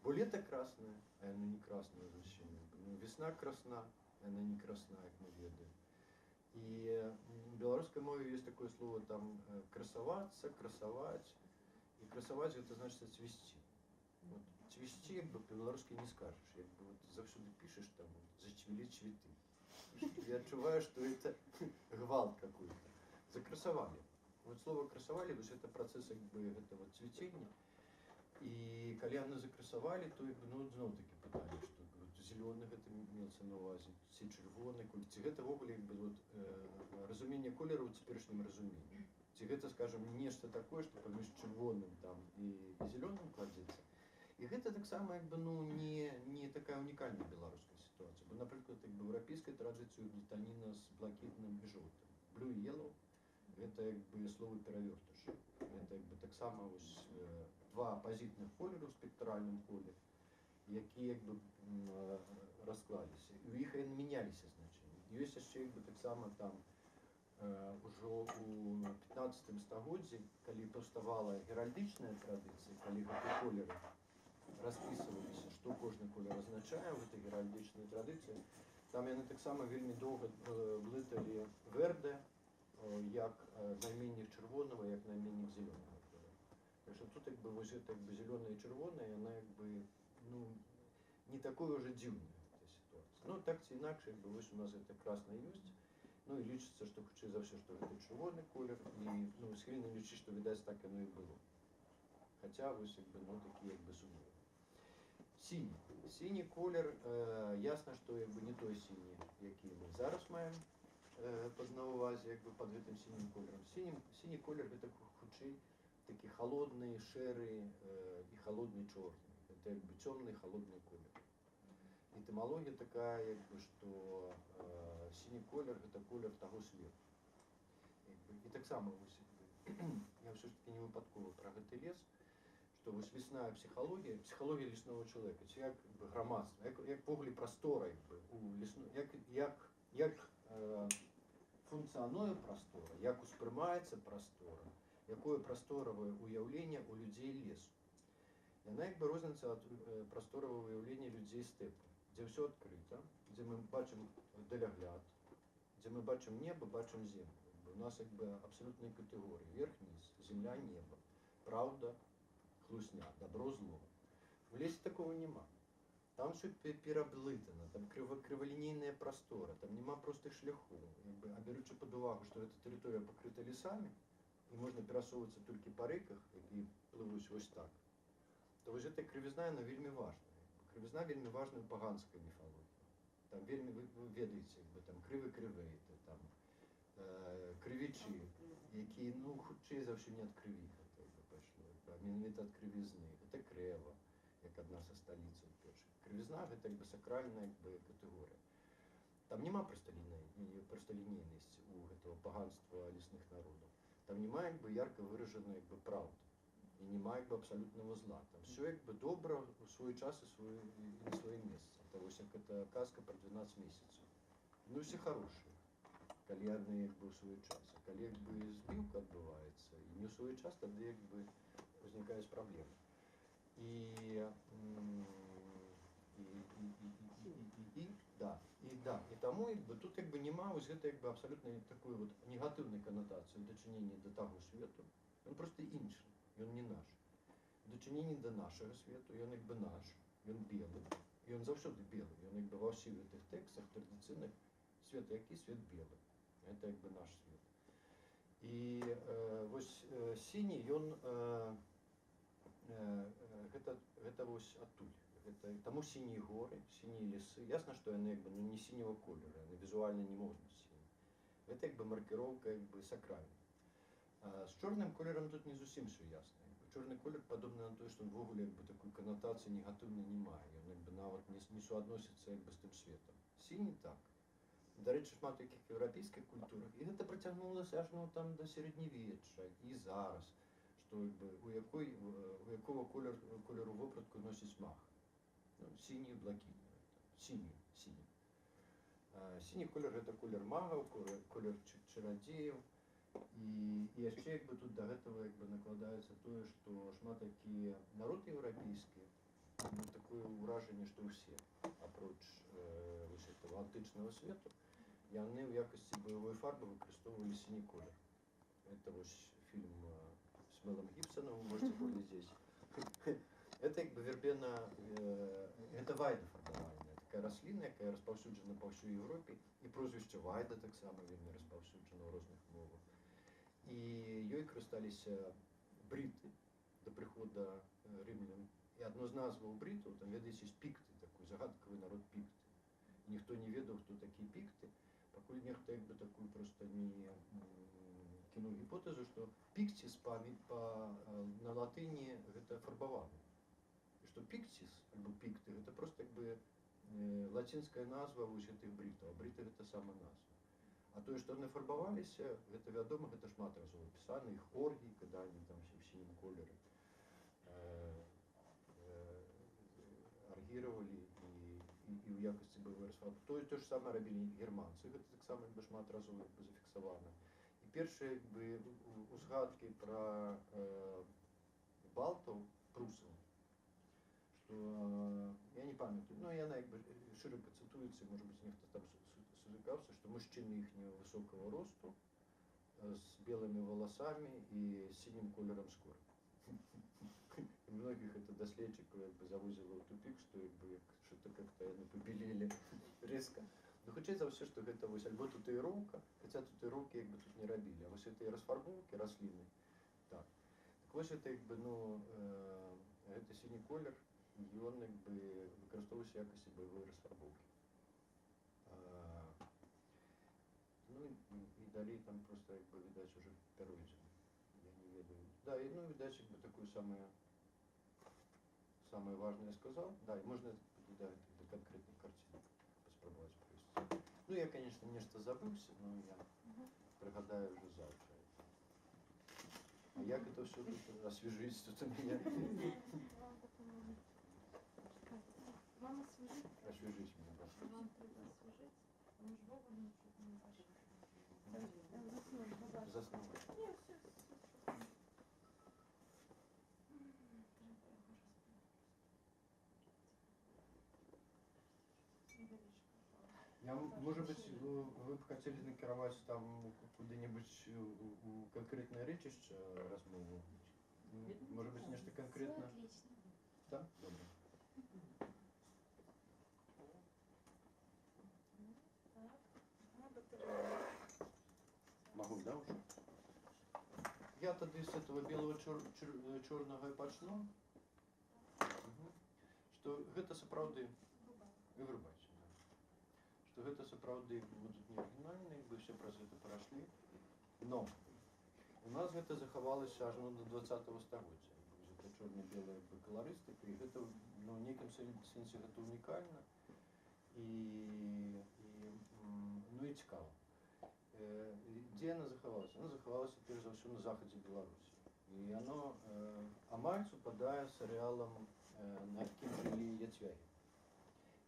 Бо лето красное, а яно не красное зусім. Весна красна, а яна не красна, як мы ведаем. І в беларускай мове ёсць такое слово там красавацца, красаваць. І красаваць гэта значыць цвісці. Вот цвісці як бы па-беларуску не скажаш, як бы вот заўсёды пішаш там зацвілі цветы. Я адчуваю, што это гвалт какой-то. Закрасавалі. Вот слово красавалі, вось это працэс як бы гэта вот цвіцення. І калі яны закрасавалі, то як бы ну зноў такі пытанне, што вот, зелёны гэта мелася на ўвазе, ці чырвоны колер, ці гэта ўвогуле як бы вот разуменне колеру ў цяперашнім разуменні. Ці гэта, скажем, нешта такое, што паміж чырвоным там і зелёным кладзецца. І гэта таксама як бы ну не такая унікальная беларуская сітуацыя. Бо, напрыклад, як бы еўрапейская традыцыя блытаніна з блакітным і жоўтым. Blue і yellow гэта як бы словы перавёртыш. Гэта як бы таксама вось два апазітных колеру ў спектральным поле, якія як бы расклаліся. І ў іх яны мяняліся значэнні. Ёсць яшчэ як бы таксама там ужо ў 15 стагоддзі, калі паўставала геральдычная традыцыя, калі гэты колеры распісваліся, што кожны колер азначае ў гэтай геральдычнай традыцыі, там яны таксама вельмі доўга блыталі верде як найменнік чырвонага, як найменнік зелёнага. Так што тут як бы вось гэта як бы зелёнае і чырвонае, яна як бы ну не такое ўжо дзіўная эта сітуацыя. Ну так ці інакш, як бы вось у нас гэта красна ёсць. Ну і лічыцца, што хутчэй за ўсё, што гэта чырвоны колер, і ну схільны лічыць, што відаць так яно і было. Хаця вось як бы ну такі як бы сумневы. Сіні. Сіні колер, ясна, што як бы не той сіні, які мы зараз маем пад на ўвазе, як бы пад гэтым сінім колерам. Сіні колер гэта хутчэй такі халодны, шэры і халодны чорны. Гэта як бы цёмны халодны колер. Этымалогія такая, як бы, што сіні колер гэта колер таго свету. І таксама вось я ўсё ж такі не выпадкова пра гэты лес, што вось лесная псіхалогія леснога чалавека, ці як грамадства, як погляд прастора, як бы у лесной, як функцыянуе прастора, як успрымаецца прастора, якое прасторавае ўяўленне у людзей лесу. Яна як бы розніцца ад прасторавага ўяўлення людзей стэпу, дзе ўсё адкрыта, дзе мы бачым далягляд, дзе мы бачым неба, бачым землю. У нас як бы абсалютныя катэгорыі: верх-низ, земля, неба, праўда, хлусня, добро, зло. В лесе такого нема. Там все пераблытана, там крывалінейная прастора, там нема простых шляхоў. А беручы пад увагу, што эта тэрыторыя пакрыта лесамі, і можна перасоўвацца толькі па рэках, які плывуць вось так, то вось гэтая крывізна, яна вельмі важная. Крывізна вельмі важная ў паганскай міфалогіі. Там вельмі, вы ведаеце, там крывы-крывейты, там крывічы, якія, ну, хутчэй за ўсё не ад крыві пайшло, а менавіта ад крывізны. Гэта крэва, як адна са сталіцаў першых. Крывізна гэта як бы сакральная як бы катэгорыя. Там няма прасталінейнасці у гэтага паганства лесных народаў. Там няма як бы ярка выражана як бы праўда. І няма як бы абсалютнага зла. Там все як бы добра у свой час і на сваё месца. Это вось як эта казка про 12 месяцаў. Ну усе хорошыя, калі яны як бы ў свой час. А калі як бы збіўка адбываецца і не ў свой час, тады як бы узнікаюць праблемы. І таму як бы тут як бы няма вось гэта як бы абсалютна такой вот негатыўнай канатацыі ў дачыненні да таго свету. Ён проста іншы, ён не наш. У дачыненні да нашага свету ён як бы наш, ён белы, ён заўсёды белы. Ён як бы ва ўсіх гэтых тэкстах традыцыйных свет які свет белы. Гэта як бы наш свет. І вось сіні ён гэта вось адтуль. Таму сінія горы, сінія лесы. Ясна, што яны як бы не сіняга колеру, яны візуальна не могуць быць сінімі. Гэта як бы маркіроўка як бы сакральная. З чорным колерам тут не зусім все ясна. Чорны колер падобны на тое, што ўвогуле як бы такой канатацыі негатыўнай не мае. Ён як бы нават не суадносіцца як бы з тым светам. Сіні так. Дарэчы, шмат якіх еўрапейскіх культурах. І гэта працягнулася аж ну там да сярэднявечча і зараз, што як бы у якого колеру вопратку носіць мах. Сіні, блакітны. Сіні. Сіні колер гэта колер магаў, колер чарадзеяў. І яшчэ як бы тут да гэтага як бы накладаецца тое, што шмат які народ еўрапейскі, такое ўражанне, што ўсе, апроч вось этого антычнага свету, яны ў якасці баявой фарбы выкарыстоўвалі сіні колер. Это вось фільм с Мелом Гибсоном, вы можете были здесь. Это как бы вербена, это вайда фарбавальная, такая расліна, яка розповсюджена по всій Європі, і прозвище вайда так само вельми розповсюджено в різних мовах. І ёй карысталіся бріты до приходу римлян. І одно з назваў брітаў, там ведаеце, пікты, такой загадкавы народ пікты. Ніхто не ведаў, хто такі пікты, пакуль нехта як бы такую просто не кінуў гіпотэзу, што пікціс на латыні гэта фарбаваны. І што пікціс, альбо пікты, гэта просто як бы лацінская назва вось гэтых брітаў, а бріты гэта сама назва. А тое, што яны фарбаваліся, гэта вядома, гэта шмат разоў апісана, іх оргій, калі яны там все в сінім колеры аргіравалі і ў якасці баявой расфарбоўкі. Тое ж самае рабілі германцы, гэта таксама шмат разоў зафіксавана. І першыя узгадкі пра балтаў, прусаў, што я не памятаю, но яна як бы шырока цытуецца, можа быць, нехта там сутыкаўся, што мужчыны іхняго высокого росту з белымі валасамі і сінім колерам скуры. И многих это доследчиков как бы завозило в тупик, что что-то как-то яны побелели резко. Ну, хоча за все, что гэта вось альбо татуіроўка, хотя татуіроўкі як бы тут не рабілі, а вось этой расфарбоўкі расліны. Так. Так вось это як бы, ну, гэта сіні колер, ён як бы выкарыстоўваўся в якасці баявой расфарбоўкі. Ну і далей там просто як бы відаць уже пяройдзена. Я не ведаю. Да, и ну відаць як бы такое самое важное я сказал. Да, и можно до конкретной картины попробовать провести. Ну, я, конечно, нечто забылся, но я пригадаю уже завтра. А як это все тут освежить, тут у меня? Вам освежить? Освежить меня, да. Вам треба освежить. Потому что Вова ничего не зашел. Заснул. Нет, все. Я, может быть, вы бы хотели накіраваць там куды-нибудь у конкретное рэчышча размову? Может быть, нечто конкретно? Отлично. Да? Добре. Могу, да, уже? Я тогда с этого белого черного и почну. Что это сапраўды и вырубать. Что гэта сапраўды будуць не арыгінальныя, бы все праз гэта прайшлі. Но у нас гэта захавалася аж до 20-го стагоддзя. Гэта чорна-белая каларыстыка, і гэта ну, ў нейкім сэнсе гэта унікальна ну і цікава. Дзе яна захавалася? Яна захавалася перш за ўсё на захадзе Беларусі. І яно амаль супадае з арэалам, на якім жылі яцвягі.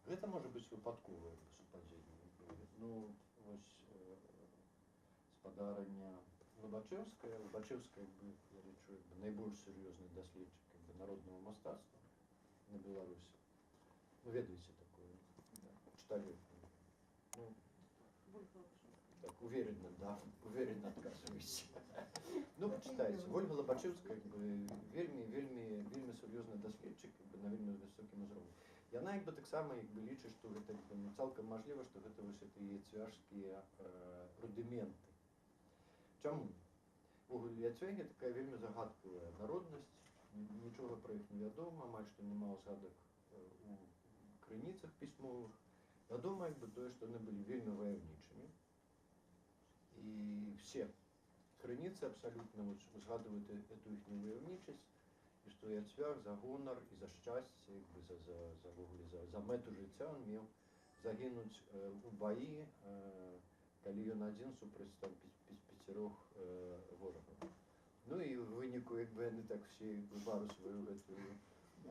Гэта можа быць выпадковае супадзенне. Ну, вось спадарня Лабачэўская. Лабачэўская, я лічу, найбольш сур'ёзны даследчык народнага мастацтва на Беларусі. Ну, ведаеце такое? Да. Читали? Ну, так, уверенно, да, уверенно отказываюсь. Ну, почитайте. Ольга Лабачэўская, вельмі сур'ёзны даследчык на вельмі высокім узроўні. Яна як бы таксама як бы лічыць, што гэта цалкам мажліва, што гэта вось гэтыя яцвяжскія рудыменты. Чаму? Яцвягі такая вельмі загадкавая народнасць, нічога пра іх не вядома, амаль што няма ўзгадак у крыніцах пісьмовых. Вядома як бы тое, што яны былі вельмі ваяўнічымі. І все крыніцы абсалютна узгадваюць эту іхнюю ваяўнічасць, і што яцвяг за гонар і за шчасце, за мэту жыцця он меў загінуць у баі, калі ён адзін супраць там 5 ворагаў. Ну і ў выніку як бы яны так все бару сваю гэтую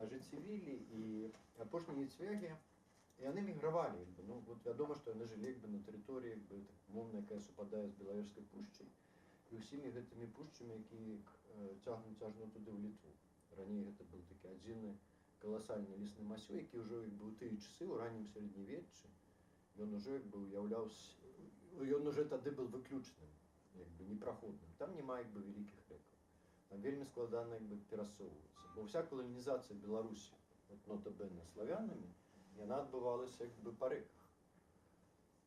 ажыццявілі, і апошнія яцвягі яны мігравалі. Ну, вот вядома, што яны жылі на тэрыторыі умоўна, якая супадае з Белавежскай пушчай, і ўсімі гэтымі пушчамі, якія цягнуць ажно туды ў Літву. Раней гэта быў такі адзіны каласальны лесны масіў, які ўжо як бы ў тыя часы, у раннім сярэднявеччы, ён ужо як бы уяўляўся, ён уже тады быў выключным, як бы непраходным. Там няма як бы вялікіх рэкаў. там вельмі складана як бы перасоўвацца. Бо вся каланізацыя Беларусі, от нотабэна славянамі, яна адбывалася як бы па рэках.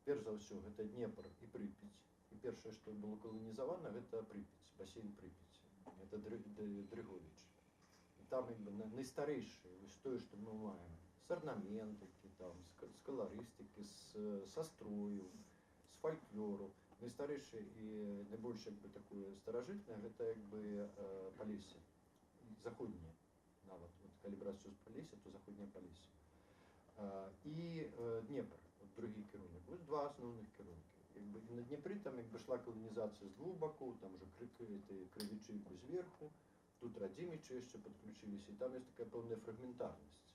Перш за ўсё, гэта Днепр і Прыпяць. І першае, што было каланізавана, гэта Прыпяць, басейн Прыпяці. Гэта Дрыговіч. І там як бы найстарэйшае, вось тое, што мы маем, з арнаментыкі, там, з каларыстыкі, са строю, з фальклору. Найстарэйшае і найбольш як бы такое старажытнае, гэта як бы Палессе, заходняе. Нават, вот, калі браць з Палесся, то заходняе Палессе. І Днепр, вот, другі кірунак. Вось два асноўных кірункі. Як бы, і на Днепры там як бы шла каланізацыя з двух бакоў, там уже крывічыку зверху, тут радзімічы яшчэ падключыліся, і там ёсць такая пэўная фрагментарнасць,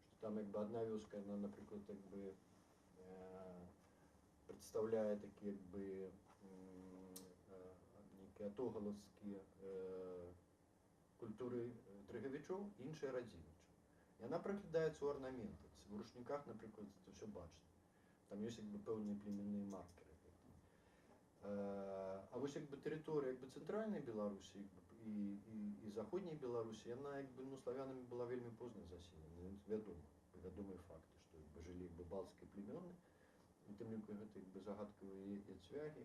што там як бы адна вёска, яна, напрыклад, як бы прадстаўляе такі як бы нейкія атогалаўскія культуры дрыгавічоў, іншая радзімічаў. Яна праглядаецца ў арнаментыцы. У рушніках, напрыклад, це ўсё бачна. Там ёсць як бы пэўныя племянныя маркеры. А вось як бы тэрыторыя як бы цэнтральнай Беларусі і заходняй Беларусі, яна як бы, ну, славянамі была вельмі позна заселена. Вядомы факты, што як бы жылі як бы балцкія племёны, і тым ліку гэта як бы загадкавыя яцвягі,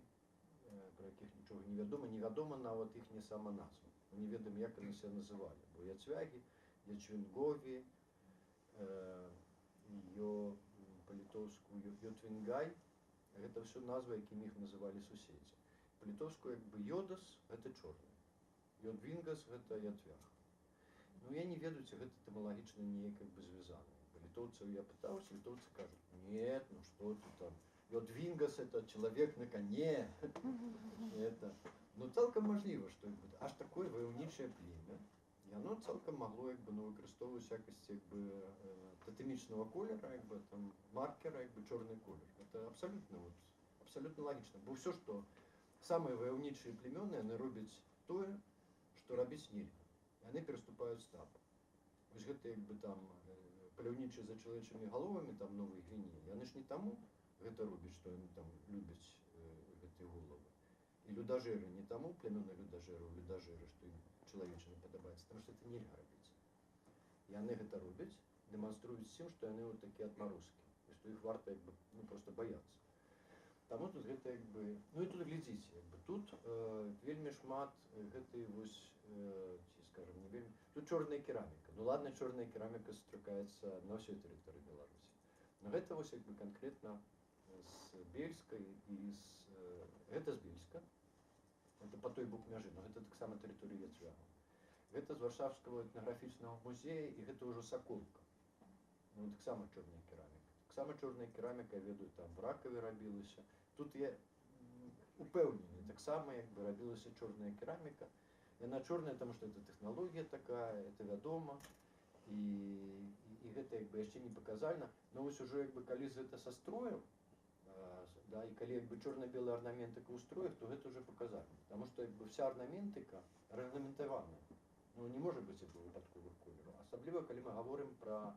пра якіх нічога не вядома, невядома нават іхняя сама назва. Мы не ведаем, як яны себя называлі, бо яцвягі, ячвінгові, па-літоўску Йотвінгай, гэта ўсё назвы, якімі іх называлі суседзі. Па-літоўску як бы Йодас гэта чорны, Йодвінгас гэта ятвяг. Ну я не ведаю, ці гэта этымалагічна неяк як бы звязана. Літоўцаў я пытаўся, літоўцы кажуць: нет, ну что ты там, Йодвінгас это человек на коне. Это, ну цалкам мажліва, што аж такое ваяўнічае племя, і оно цалкам магло як бы, ну, выкарыстоўваць якасці як бы тотемічнага колера, як бы там маркера, як бы чорны колер. Это абсолютно вот, абсолютно лагічна. Бо ўсё, што самыя ваяўнічыя племёны, яны робяць тое, што рабіць нельга. Яны пераступаюць стап. Вось гэта як бы там паляўнічыя за чалавечымі галовамі там Новай Гвінеі, яны ж не таму гэта робяць, што яны там любяць гэтыя головы. І людажэры не таму, племёны людажэры, што ім чалавечына падабаецца, таму што это нельга рабіць. Яны гэта робяць, дэманструюць тым, што яны вот такія адмарозкі, і што іх варта як бы, ну, просто баяцца. Таму тут гэта як бы, ну і тут глядзіце, як бы тут вельмі шмат гэтай вось, ці скажам, не вельмі, тут чорная кераміка. Ну ладно, чорная кераміка сустракаецца на ўсёй тэрыторыі Беларусі. Но гэта вось як бы канкрэтна з Бельска і гэта з Бельска. Это по той бок мяжы, но гэта таксама тэрыторыя яцвягаў. Гэта з Варшавскага этнаграфічнага музея, і гэта ўжо Саколка. Ну таксама чорная кераміка. Таксама чорная кераміка, я ведаю, там в Ракаве рабілася. Тут я упэўнены, таксама як бы рабілася чорная кераміка. Яна чорная, таму што это тэхналогія такая, это вядома. І гэта як бы яшчэ не паказальна. Но вось ужо як бы калі гэта са строем, да, і калі як бы чорна-белая арнаментыка ў строях, то гэта ўжо паказальна. Таму што як бы вся арнаментыка рэгламентаваная. Ну не можа быць як бы выпадковых колераў. Асабліва калі мы гаворым пра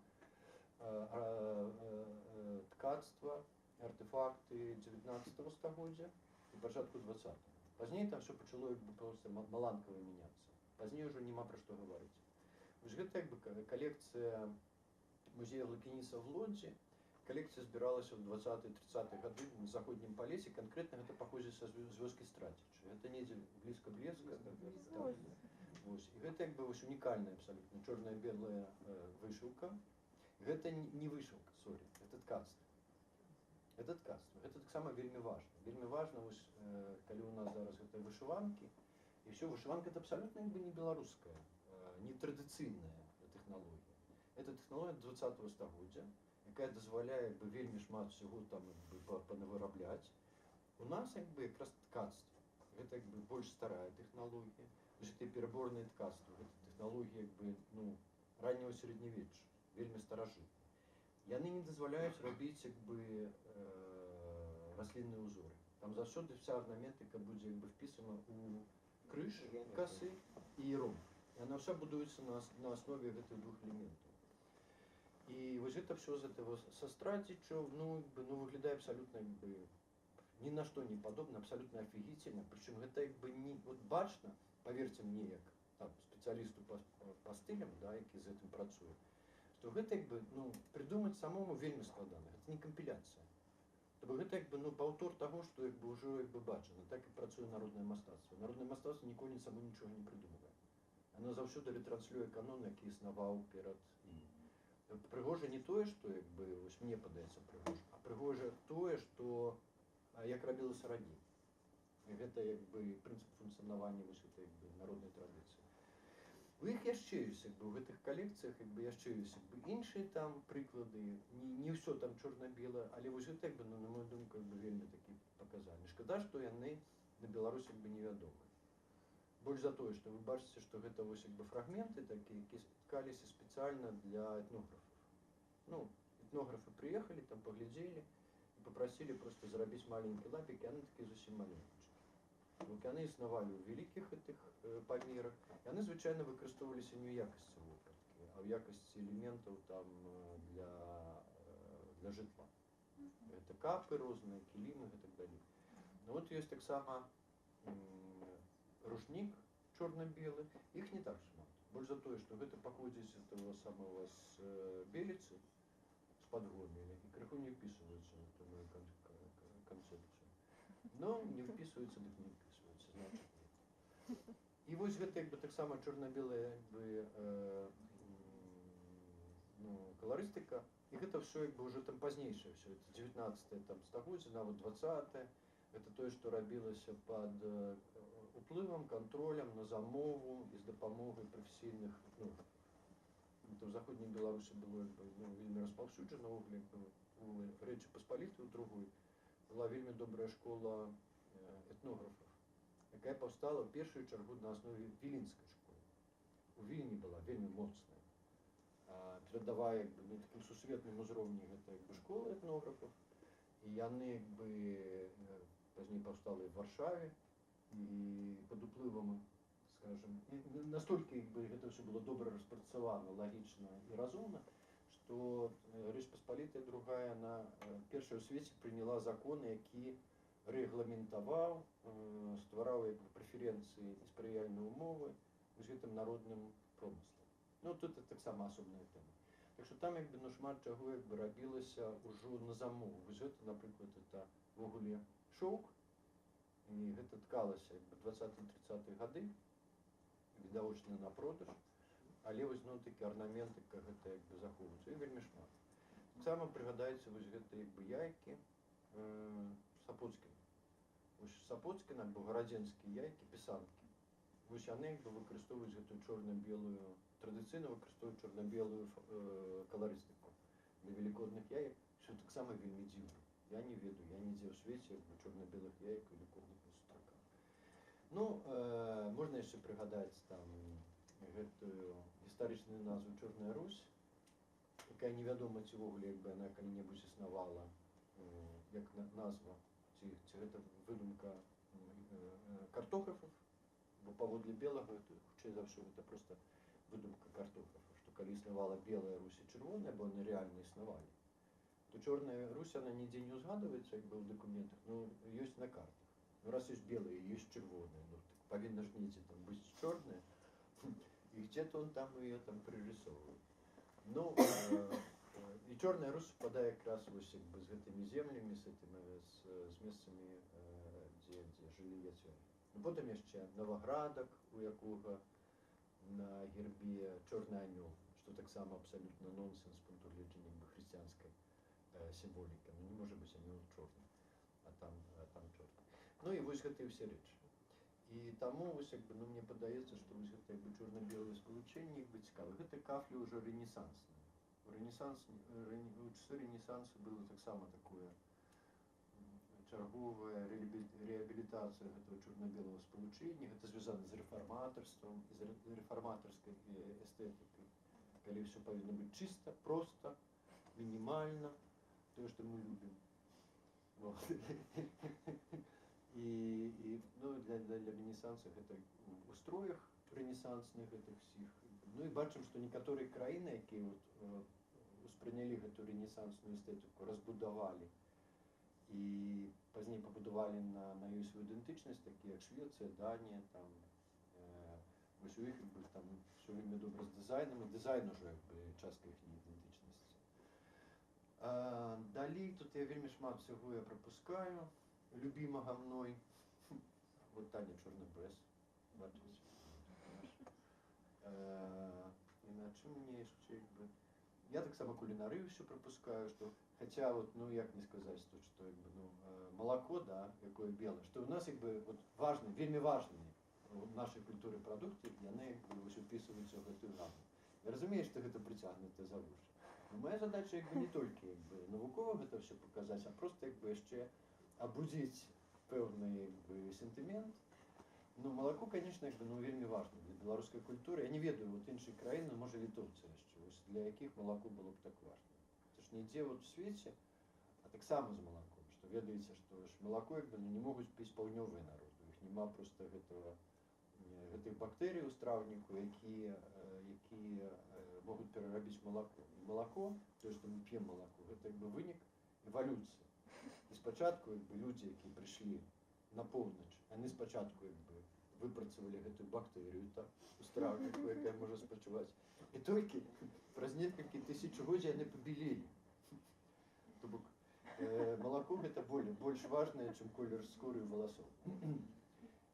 ткацтва, артефакты 19 стагоддзя і пачатку 20-го. Пазней там все пачало як бы проста маланкава мяняцца. Пазней ўжо няма пра што гаварыць. Вось гэта як бы калекцыя музея Лукініса в Лодзі. Калекцыя збіралася ў 20-30-х гады на заходнім Палесе, канкрэтна гэта паходзіць з вёскі Стратічы. Гэта недзе блізка Блеска. І гэта як бы унікальная абсалютна чорная-белая вышыўка. Гэта не вышыўка, сорі, гэта ткацтва. Гэта ткацтва. Гэта таксама вельмі важна. Вельмі важна, вось, калі ў нас зараз гэта вышыванкі, і ўсё, вышыванка это абсалютна як бы не беларуская, не традыцыйная тэхналогія. Это тэхналогія 20-го стагоддзя, якая дазваляе як бы вельмі шмат усяго там панавырабляць. У нас як бы якраз ткацтва. Гэта як бы больш старая тэхналогія. Гэта пераборнае ткацтва. Гэта тэхналогія як бы, ну, ранняго сярэднявечча, вельмі старажытная. Яны не дазваляюць рабіць як бы раслінныя ўзоры. Там заўсёды вся арнаментыка будзе як бы впісана ў крыж, касы і ромб. Яна ўся будуецца на аснове гэтых двух элементаў. І вось гэта все з этого са Стратічаў, ну выглядае абсалютна як бы ні на што не падобна, абсалютна афігіцельна. Прычым гэта як бы не вот бачна, паверце мне, як там спецыялісту па стылям, да, які з гэтым працуе, што гэта як бы, ну, прыдумаць самому вельмі складана, гэта не кампіляцыя. То бок гэта як бы, ну, паўтор таго, што як бы ўжо як бы бачана, так і працуе народнае мастацтва. Народнае мастацтва ніколі само нічога не прыдумвае. Яно заўсёды ретранслюе канон, які існаваў перад ім. Прыгожа не тое, што як бы, вось мне падаецца прыгожа, а прыгожа тое, што як рабілася раней. І гэта як бы прынцып функцыянавання вось гэтай як бы народнай традыцыі. У іх яшчэ ёсць як бы ў гэтых калекцыях як бы яшчэ ёсць як бы іншыя там прыклады, не ўсё там чорна-белае, але вось гэта як бы, ну, на мою думку, як бы вельмі такі паказальны. Шкада, што яны на Беларусі як бы невядомыя. Больш за тое, што вы бачыце, што гэта вось як бы фрагменты такія, які ткаліся спецыяльна для этнографаў. Ну, этнографы прыехалі, там паглядзелі і папрасілі проста зрабіць маленькі лапік, і яны такія зусім маленькія. Вот яны існавалі ў вялікіх гэтых памерах. Яны звычайна выкарыстоўваліся не ў якасці вопраткі, а ў якасці элементаў там для жытла. Гэта капы розныя, кілімы і так далей. Ну вот ёсць таксама рушнік чорна-белы, іх не так шмат. Больш за тое, што гэта паходзіць з того самого з Беліцы, з Падгор'я, і крыху не впісваюцца в эту мою канцэпцыю. Но не впісваюцца, дык не впісваюцца, значыць нет. І вось гэта як бы таксама чорна-белая як бы каларыстыка, і гэта ўсё як бы ўжо там пазнейшае ўсё, это 19-е там стагоддзе, нават 20-е. Гэта тое, што рабілася пад уплывам, кантролем на замову і з дапамогай прафесійных этнографаў. Это ў заходняй Беларусі было вельмі распаўсюджана, у Рэчы Паспалітай, у другой, была вельмі добрая школа этнографаў, якая паўстала ў першую чаргу на аснове віленскай школы. У Вільні была вельмі моцная, перадавая як бы, на такім сусветным узроўні гэта як бы школа этнографаў, і яны як бы пазней паўстала і ў Варшаве, і пад уплывам, скажем, настолькі як бы гэта ўсё было добра распрацавана, лагічна і разумна, што Рэч Паспалітая другая, она першая ў свеце прыняла закон, які рэгламентаваў, ствараў як бы прэферэнцыі і спрыяльныя ўмовы з гэтым народным промыслам. Ну, тут таксама асобная тэма. Так што там як бы, ну, шмат чаго як бы рабілася ўжо на замову. Вось гэта, напрыклад, это ввогуле шоўк, і гэта ткалася як бы 20-30-е гады, відавочна на продаж, але вось, ну, такі арнаментыка гэта як бы захоўваецца, і вельмі шмат. Таксама прыгадаецца вось гэта як бы яйкі Сапоцкіна. Вось Сапоцкіна, або гарадзенскія яйкі, пісанкі. Вось яны як бы выкарыстоўваюць гэтую чорна-белую, традыцыйна выкарыстоўваюць чорна-белую каларыстыку для велікодных яек, що таксама вельмі дзіўна. Я не ведаю, я нідзе ў свеце як бы чорна-белых яек велікодных не сустракаў. Ну, можна яшчэ прыгадаць там гэтую гістарычную назву Чорная Русь, якая невядома, ці ўвогуле як бы яна калі-небудзь існавала як назва, ці гэта выдумка картографаў, бо паводле белага, хутчэй за ўсё, гэта проста выдумка картографаў, што калі існавала белая Русь і чырвоная, бо яны рэальна існавалі, то Чорная Русь, она нідзе не ўзгадваецца як бы ў дакументах, но ёсць на картах. Ну, раз ёсць белая, ёсць чырвоная, ну, так павінна ж недзе там быць чорная, і где-то он там ее там пририсовывает. Ну, і Чорная Русь супадае якраз вось як бы з гэтымі землямі, з месцамі, дзе жылі яцвяні. Ну, потым яшчэ Новаградак, у якога на гербе чорны анёл, што таксама абсалютна нонсенс з пункту гледжання хрысціянскай сімволікі. Ну, не можа быць анёл чорны, а там чорны. Ну і вось гэтыя ўсе рэчы. І таму вось як бы, ну, мне падаецца, што вось гэта як бы чорна-белае спалучэнне як бы цікава. Гэта кафля ўжо рэнесансныя. У часы рэнесансу было таксама такое чарговая рэабілітацыя гэтага чорна-белага спалучэння. Гэта звязана з рэфарматарствам і з рэфарматарскай эстэтыкай, калі ўсё павінна быць чыста, проста, мінімальна, тое, што мы любім. І ну, для рэнесансу гэта ў строях рэнесансных гэтых всіх. Ну і бачым, што некаторыя краіны, якія успрынялі гэту рэнесансную эстэтыку, разбудавалі і пазней пабудавалі на ёй сваю ідэнтычнасць, такія як Швецыя, Данія, там, Вось у іх як бы там все вельмі добра з дызайнам, і дызайн ужо як бы частка іхняй ідэнтычнасці. Далей тут я вельмі шмат всего я пропускаю, любимого мной. Вот Таня Чорнобрес, бачыце. І на чым мне яшчэ як бы... Я таксама кулінарыю все пропускаю, что хотя вот, ну як не сказаць тут, что як бы, ну, молоко, да, якое белое, что у нас як бы вот важны, вельмі важныя в нашай культуры прадукты, яны як бы вось упісваюцца ў гэтую гаму. Я разумею, што гэта прыцягнута за вушы. Но моя задача як бы не толькі як бы навукова гэта все показаць, а просто як бы яшчэ абудзіць пэўны як бы сентымент. Ну, молоко, конечно, як бы, ну, вельмі важна для беларускай культуры. Я не ведаю, вот іншых краін, ну, можа, літоўцы яшчэ, вось для якіх молоко было б так важна. Це ж нідзе вот у свеце, а таксама з молоком, што ведаеце, што ж молоко як бы, ну, не могуць піць паўднёвыя народы. У іх няма просто гэтых бактэрый у страўніку, якія могуць перарабіць молоко. І молоко, тое, што мы п'ем молоко, гэта як бы вынік эвалюцыі. І спачатку як бы людзі, якія прыйшлі на поўнач, яны спачатку як бы выпрацавалі гэтую бактэрыю там у страўніку, якая можа спачуваць. І толькі праз некалькі тысячагоддзяў яны пабелелі. То бок малако гэта больш важнае, чым колер скуры і валасоў.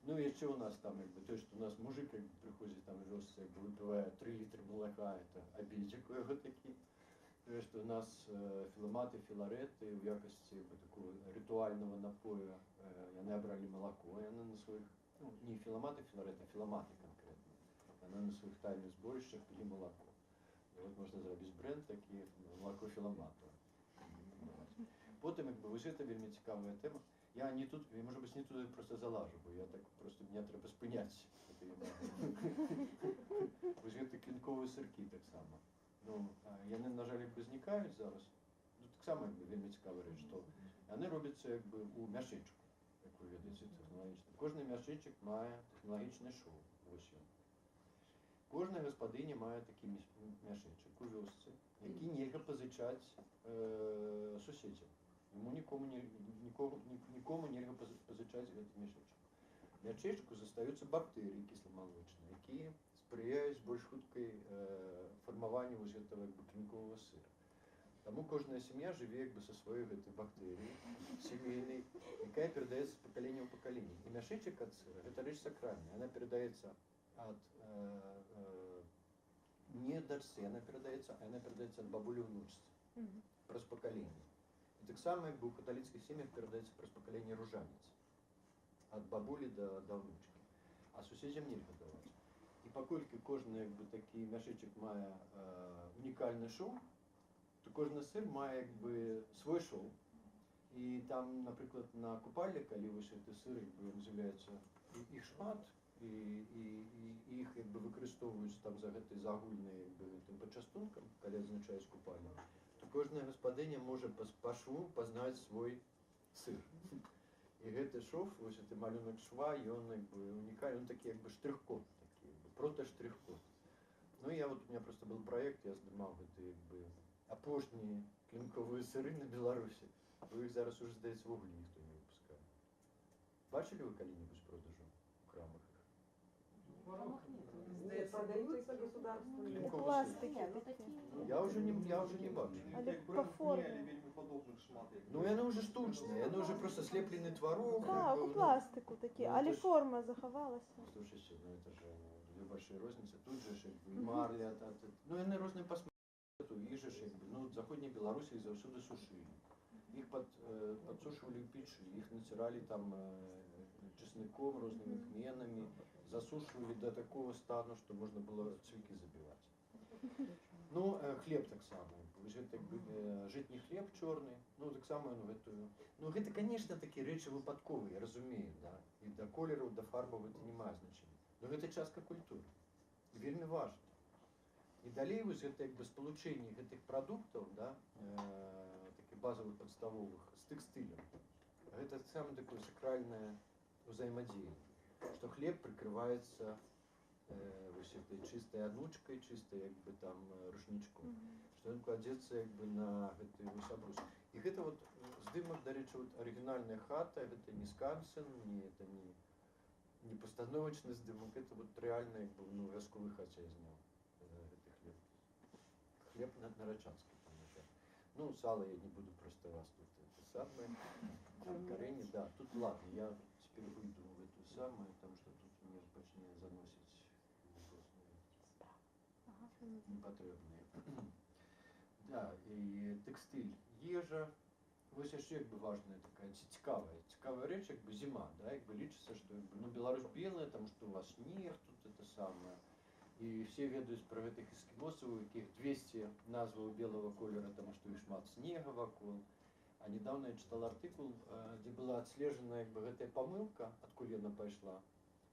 Ну і яшчэ у нас там як бы тое, што у нас мужик як бы прыходзіць там жорстка, як бы выпівае 3 літры малака, это абедзік у яго такі. Тое, што у нас філаматы, філарэты ў якасці такого рытуальнага напоя, яны абралі малако, яны на сваіх, ну, не філаматы, філарэты, а філаматы канкрэтна. Яны на сваіх тайных зборішчах пілі малако. І от можна зрабіць бренд такі, малако філамату. Потым, як бы, вось гэта вельмі цікавая тэма. Я не тут, я, можа быць, не туды просто залажу, бо я так просто, мне трэба спыняць. Вось гэта клінковыя сыркі таксама. Ну, яны, на жаль, як бы знікаюць зараз. Ну, таксама як бы вельмі цікавая рэч, што яны робяцца як бы у мяшэчку, як вы ведаеце, тэхналагічна. Кожны мяшэчак мае тэхналагічны шоу. Вось ён. Кожная гаспадыня мае такі мяшэчак у вёсцы, які нельга пазычаць суседзям. Нікому нельга пазычаць гэты мяшэчак. Мяшэчку застаюцца бактэрыі кісламалочныя, якія спрыяюць больш хуткай фармаванню вось гэтага клінковага сыра. Таму кожная сям'я жыве як бы са сваёй гэтай бактэрыяй сямейнай, якая перадаецца з пакалення ў пакаленне. І мяшэчак ад сыра гэта рэч сакральная, яна перадаецца ад не ад дарсы, яна перадаецца ад бабулі ўнучцы праз пакаленне. І таксама як бы у каталіцкіх сем'ях перадаецца праз пакаленне ружанец ад бабулі да ўнучкі, а суседзям нельга даваць. І паколькі кожны як бы такі мяшэчак мае унікальны шоу, то кожны сыр мае як бы свой шоу. І там, напрыклад, на купалле, калі вось гэты сыр як бы з'яўляецца іх шмат, і іх як бы выкарыстоўваюць там за гэтай загульнай як бы гэтым пачастункам, калі адзначаюць купальню, то кожная гаспадыня можа па шву пазнаць свой сыр. І гэты шов, вось гэты малюнак шва, ён як бы унікальны, он такі як бы штрих-код, такі як бы прота-штрих-код. Ну і я вот, у меня просто был проект, я здымаў гэты як бы апошнія клінковыя сыры на Беларусі. Іх зараз уже, здаецца, ввогуле ніхто не выпускае. Бачылі вы калі-небудзь продажу у крамах іх? Продаются государственные. Пластики. Я уже не бачу. Але по форме. Ну яны уже штучныя, яны уже просто слеплены тварог. Так, у пластику такі, але форма захавалася. Слушайте, ну это же две большие розницы. Тут же як бы марля, ну яны розныя па смету, іх же як бы, ну заходняй Беларусі іх заўсёды сушылі. Іх подсушивали в печи, их натирали там чесноком, разными хменами, засушивали до такого стану, что можно было цвікі забивать. Ну, хлеб так само. Житний хлеб чорний, ну так само, ну гэта, конечно, такі рэчы выпадковыя, я разумею, да? І да колеру, да фарбаў гэта не мае значення. Но гэта частка культуры. І вельмі важна. І далей вось гэта як бы спалучэнне гэтых прадуктаў, да, базовых подставовых с текстилем. Это самое такое сакральное взаимодействие, что хлеб прикрывается вот этой чистой однучкой, чистой как бы там рушничком, что он кладется как бы на этой обрус. И это вот здымок, до речи, вот оригинальная хата, это не Скансен, это не не пастановачны здымак, это вот рэальна як бы ну вясковы хаце я зняў гэты хлеб. Хлеб на Рачанскай там лежал. Ну, сало я не буду просто вас тут это самое. Корени, да. Тут ладно, я теперь выйду в эту самую, потому что тут мне почне заносить непотребные. Да, и текстиль, ежа. Вось яшчэ як бы важная такая цікавая рэч, як бы зіма, да, як бы лічыцца, што ну, Беларусь белая, там што у вас снег, тут это самае. І все ведаюць пра гэтых эскімосаў, у якіх 200 назваў белого колера, таму што і шмат снега вакол. А недавно я читал артыкул, где была отслежена як бы гэтая памылка, адкуль яна пайшла,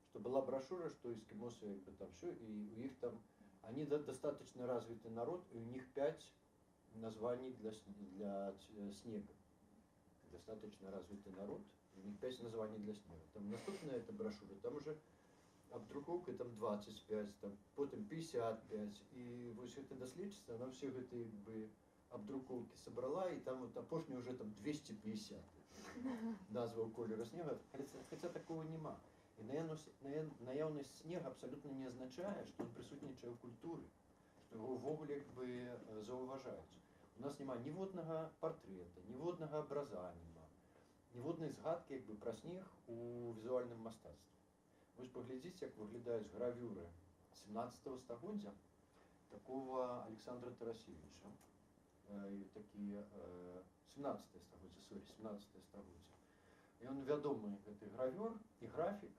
што была брошюра, што эскімосы як бы там все, і у іх там они достаточно развитый народ, и у них 5 названий для снега. Достаточно развитый народ, у них 5 названий для снега. Там наступная эта брошюра, там уже обдрукоўка там 25, там потым 55. И вось гэта даследчыца, она все гэты як бы обдрукоўкі собрала, и там вот апошні уже там 250 назваў колера снега, хотя такого нема. И наяўнасць снега абсолютно не означае, что он присутнічае ў культуры, что его ввогуле як бы заўважаюць. У нас няма ніводнага портрета, ніводнага абраза няма, ніводнай згадкі як бы пра снег у візуальным мастацтве. Вось паглядзіце, як выглядаюць гравюры 17 стагоддзя такого Александра Тарасевича, такие 17 стагоддзя. І он вядомы гэты гравёр і графік,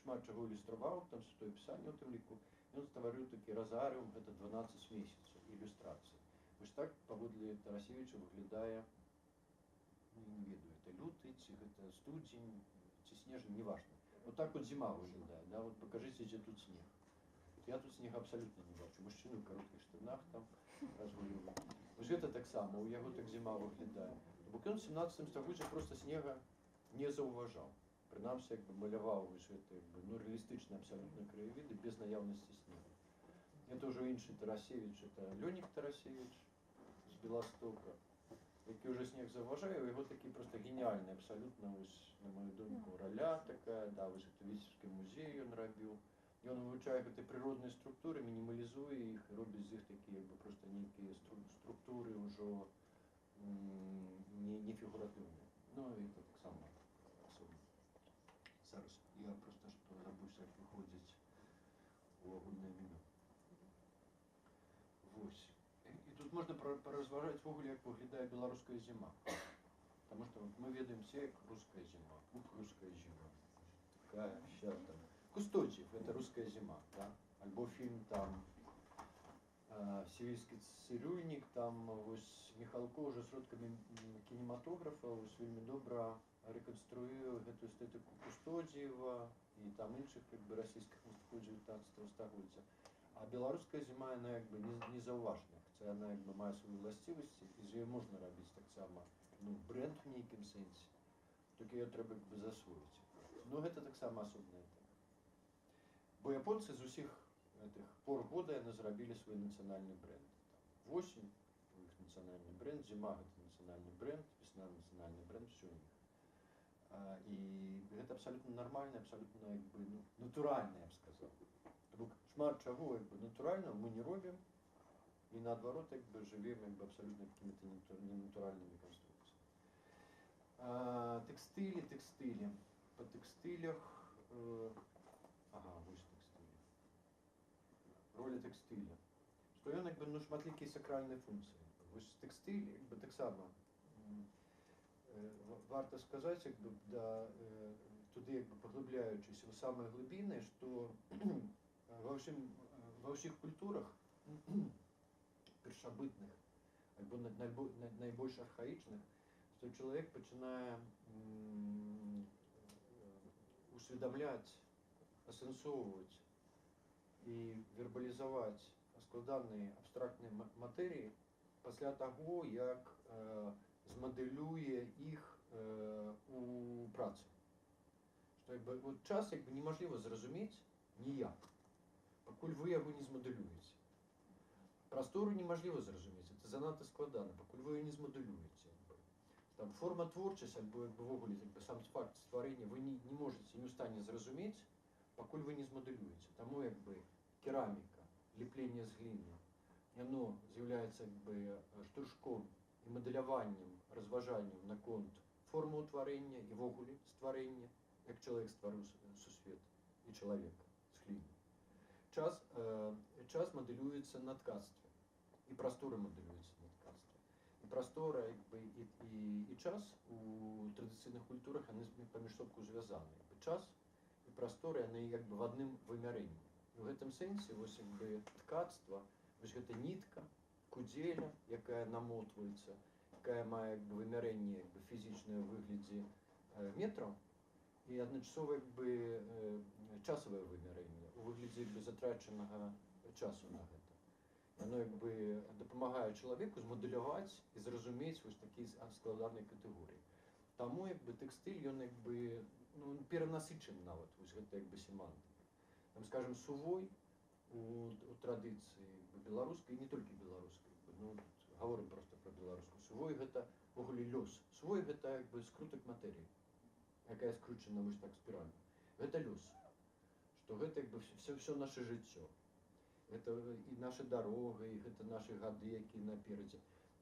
шмат чаго ілюстраваў, там святое пісанне ў тым ліку. Ён стварыў такі разарыум, гэта 12 месяцаў ілюстрацыі. Вось так паводле Тарасевича выглядае, ну, не ведаю, это люты, ці гэта студзень, ці снежень, неважно. Вот так вот зима выглядае, да, вот покажите, где тут снег. Я тут снега абсолютно не бачу. Мужчины в коротких штанах там разгуливают. Вось гэта таксама, у яго так зима выглядае. Бо ён у 17 стагоддзі просто снега не заўважаў. Прынамсі, як бы маляваў вось гэта, як бы, ну, реалістычныя абсолютно краявіды без наяўнасці снегу. Это уже іншы Тарасевич, это Лёнік Тарасевич з Беластока, які уже снег заўважае, у яго такі просто гениальны абсолютно, вось, на мою думку, раля такая, да, вось это Віцебскі музей ён рабіў. Ён вывучае гэты прыродныя структуры, мінімалізуе іх і робіць з іх такія як бы просто нейкія структуры ўжо не фігуратыўныя. Ну і это таксама асобна. Зараз я просто што забыўся, як выходзіць у агульнае меню. Вось. І тут можна паразважаць ввогуле, як выглядае беларуская зіма. Потому что мы ведаем все, як русская зима. Ух, русская зима. Такая, ща там. Кустодиев, это русская зима, да? Альбо фильм там «Сивильский цирюльник», там вось Михалко уже сродкамі кинематографа вось вельмі добра рэканструюе гэту эстэтыку Кустодиева і там іншых как бы расійскіх мастакоў 19 стагоддзя. А беларуская зіма, яна як бы незаўважная, хаця яна як бы мае свае ўласцівасці, і з ёй можна рабіць таксама, ну, бренд у нейкім сэнсе, толькі яе трэба як бы засвоіць. Ну гэта таксама асобная тэма. Бо японцы з усіх гэтых пор года яны зрабілі свой нацыянальны бренд. Восень у іх нацыянальны бренд, зіма гэта нацыянальны бренд, весна нацыянальны бренд, все у них. І гэта абсолютно нормально, абсолютно як бы, ну, натуральна, я б сказал. Бо шмат чаго як бы натурального мы не робім, і наадварот як бы живем як бы абсолютно какими-то ненатуральными конструкциями. Текстилі. По текстилях, ага, вось текстилі. Роля текстиля. Што ён як бы, ну, шматлікія сакральныя функцыі. Вось текстиль як бы таксама варта сказаць, як бы, да, туды як бы паглыбляючыся ў самыя глыбіны, што ва ўсіх культурах першабытных, альбо найбольш архаічных, што чалавек пачынае усведамляць, асэнсоўваць і вербалізаваць складаныя абстрактныя матэрыі пасля таго, як змадэлюе іх у працы. Што як бы, вот час як бы немажліва зразумець ніяк, пакуль вы яго не змадэлюеце. Прастору немажліва зразумець, это занадта складана, пакуль вы яго не змадэлюеце. там форма творчасць альбо як бы ввогуле як бы сам факт стварэння вы не можаце не ў стане зразумець, пакуль вы не змадэлюеце. Таму як бы кераміка, лепленне з гліны, яно з'яўляецца як бы штуршком і мадэляваннем, разважаннем наконт формы ўтварэння і ввогуле стварэння, як чалавек стварыў сусвет і чалавека з гліны. Час мадэлюецца на ткацтве, і прастора мадэлюецца на ткацтве. І прастора як бы, і час у традыцыйных культурах яны паміж сабою звязаны. Час і прастора яны як бы в адным вымярэнні. І ў гэтым сэнсе вось як бы ткацтва, вось гэта нітка, кудзеля, якая намотваецца, якая мае як бы вымярэнне як бы фізічнае ў выглядзе метраў, і адначасова як бы часавае вымярэнне у выглядзе як бы затрачанага часу на гэта. Яно як бы дапамагае чалавеку змадэляваць і зразумець вось такі складанай катэгорыі. Таму як бы тэкстыль ён як бы перанасычаны нават вось гэта як бы семантыка. Там, скажем, сувой у традыцыі беларускай, і не толькі беларускай, гаворым проста пра беларускую. Сувой гэта ввогуле лёс. Сувой гэта як бы скрутак матэрыі, якая скручана вось так спіральна. Гэта лёс, што гэта як бы все наше жыццё. Гэта і наша дарога, і гэта нашы гады, якія наперадзе.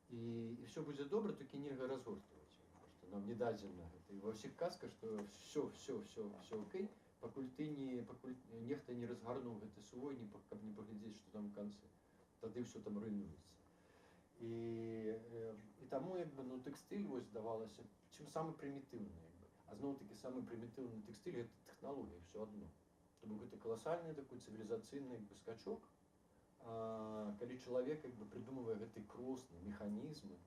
І все будзе добра, толькі нельга разгортваць. Што нам не дадзена гэта. І ва ўсіх казках, што все окей, пакуль нехта не разгарнуў гэты сувой, каб не паглядзець, што там у канцы. Тады ўсё там руйнуецца. І таму як бы тэкстыль вось здавалася чым самы прымітыўны. А зноў-такі самы прымітыўны тэкстыль гэта тэхналогія, все адно. То бок гэта каласальны такой цывілізацыйны скачок. Калі чалавек як бы прыдумвае гэты кросны механізмы,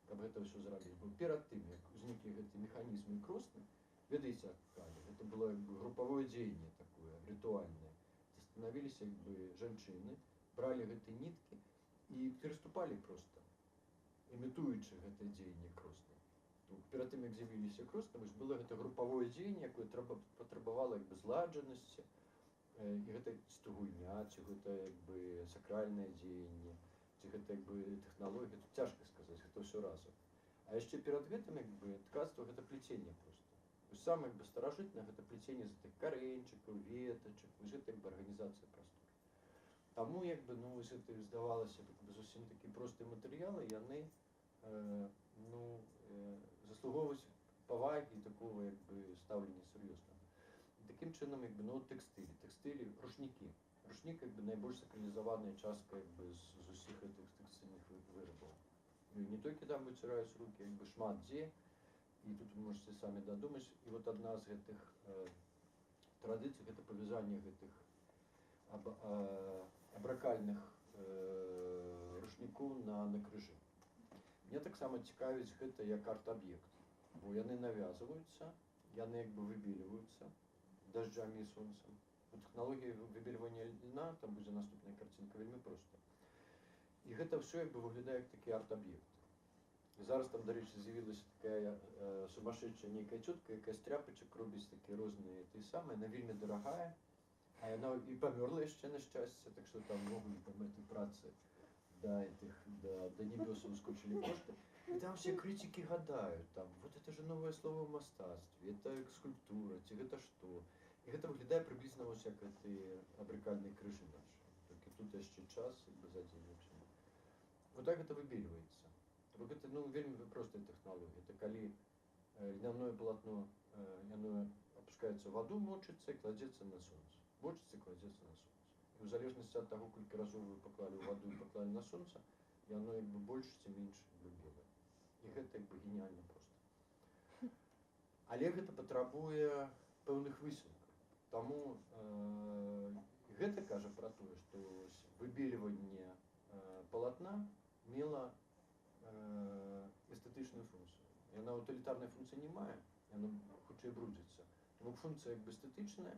каб гэта ўсё зрабіць. Бо перад тым, як узніклі гэты механізмы і кросны, ведаеце, гэта было як бы групавое дзеянне такое, рытуальнае. Станавіліся як бы жанчыны, бралі гэты ніткі і пераступалі проста, імітуючы гэта дзеянне кросна. Перад тым, як з'явіліся кросны, было гэта групавое дзеянне, якое патрабавала як бы зладжанасці, і гэта ці гульня, ці гэта як бы сакральнае дзеянне, ці гэта як бы тэхналогія, тут цяжка сказаць, гэта ўсё разам. А яшчэ перад гэтым як бы ткацтва гэта плеценне проста. Самае як бы старажытнае гэта плеценне з гэтых карэньчыкаў, ветачак, вось гэта як бы арганізацыя прасторы. Таму як бы вось гэта здавалася зусім такі простыя матэрыялы, яны заслугоўваюць павагі і такого як бы стаўлення сур'ёзнага. Такім чынам як бы тэкстылі, рушнікі. Рушнік як бы найбольш сакралізаваная частка як бы з усіх гэтых тэкстыльных вырабаў. Не толькі там выціраюць рукі, як бы шмат дзе, і тут вы можете самі дадумаць. І вот адна з гэтых традыцый гэта павязанне гэтых абракальных рушнікоў на крыжы. Мне таксама цікавіць гэта як арт-аб'ект, бо яны навязваюцца, яны як бы выбельваюцца дажджамі і сонцам. У тэхналогіі выбельвання льна, там будзе наступная карцінка, вельмі проста. І гэта ўсё як бы выглядае як такі арт-аб'ект. Зараз там, дарэчы, з'явілася такая сумасшедшая нейкая цётка, якая з тряпачак робіць такія розныя тыя самыя, яна вельмі дарагая, а яна і памёрла яшчэ на шчасце, так што там могуць там этой працы до небёса ускочили кошты. И там все критики гадают, там, вот это же новое слово в мастацтве, это скульптура, это что? И это выглядает приблизно вот как эти абрикальные крыши наши. Только тут еще час, и задействуем. Вот так это выбеливается. Это, вельми простая технология. Это коли льняное полотно, оно опускается в воду, мочится и кладется на солнце. Мочится и кладется на солнце. І в залежнасці ад таго, колькі разоў вы паклалі ў ваду і паклалі на сонца, яно як бы больш ці менш белае. І гэта як бы геніальна проста. Але гэта патрабуе пэўных высілкаў. Таму гэта кажа пра тое, што выбельванне палатна мела эстэтычную функцыю. Яна утылітарнай функцыі не мае, яна хутчэй брудзіцца. Таму функцыя як бы эстэтычная,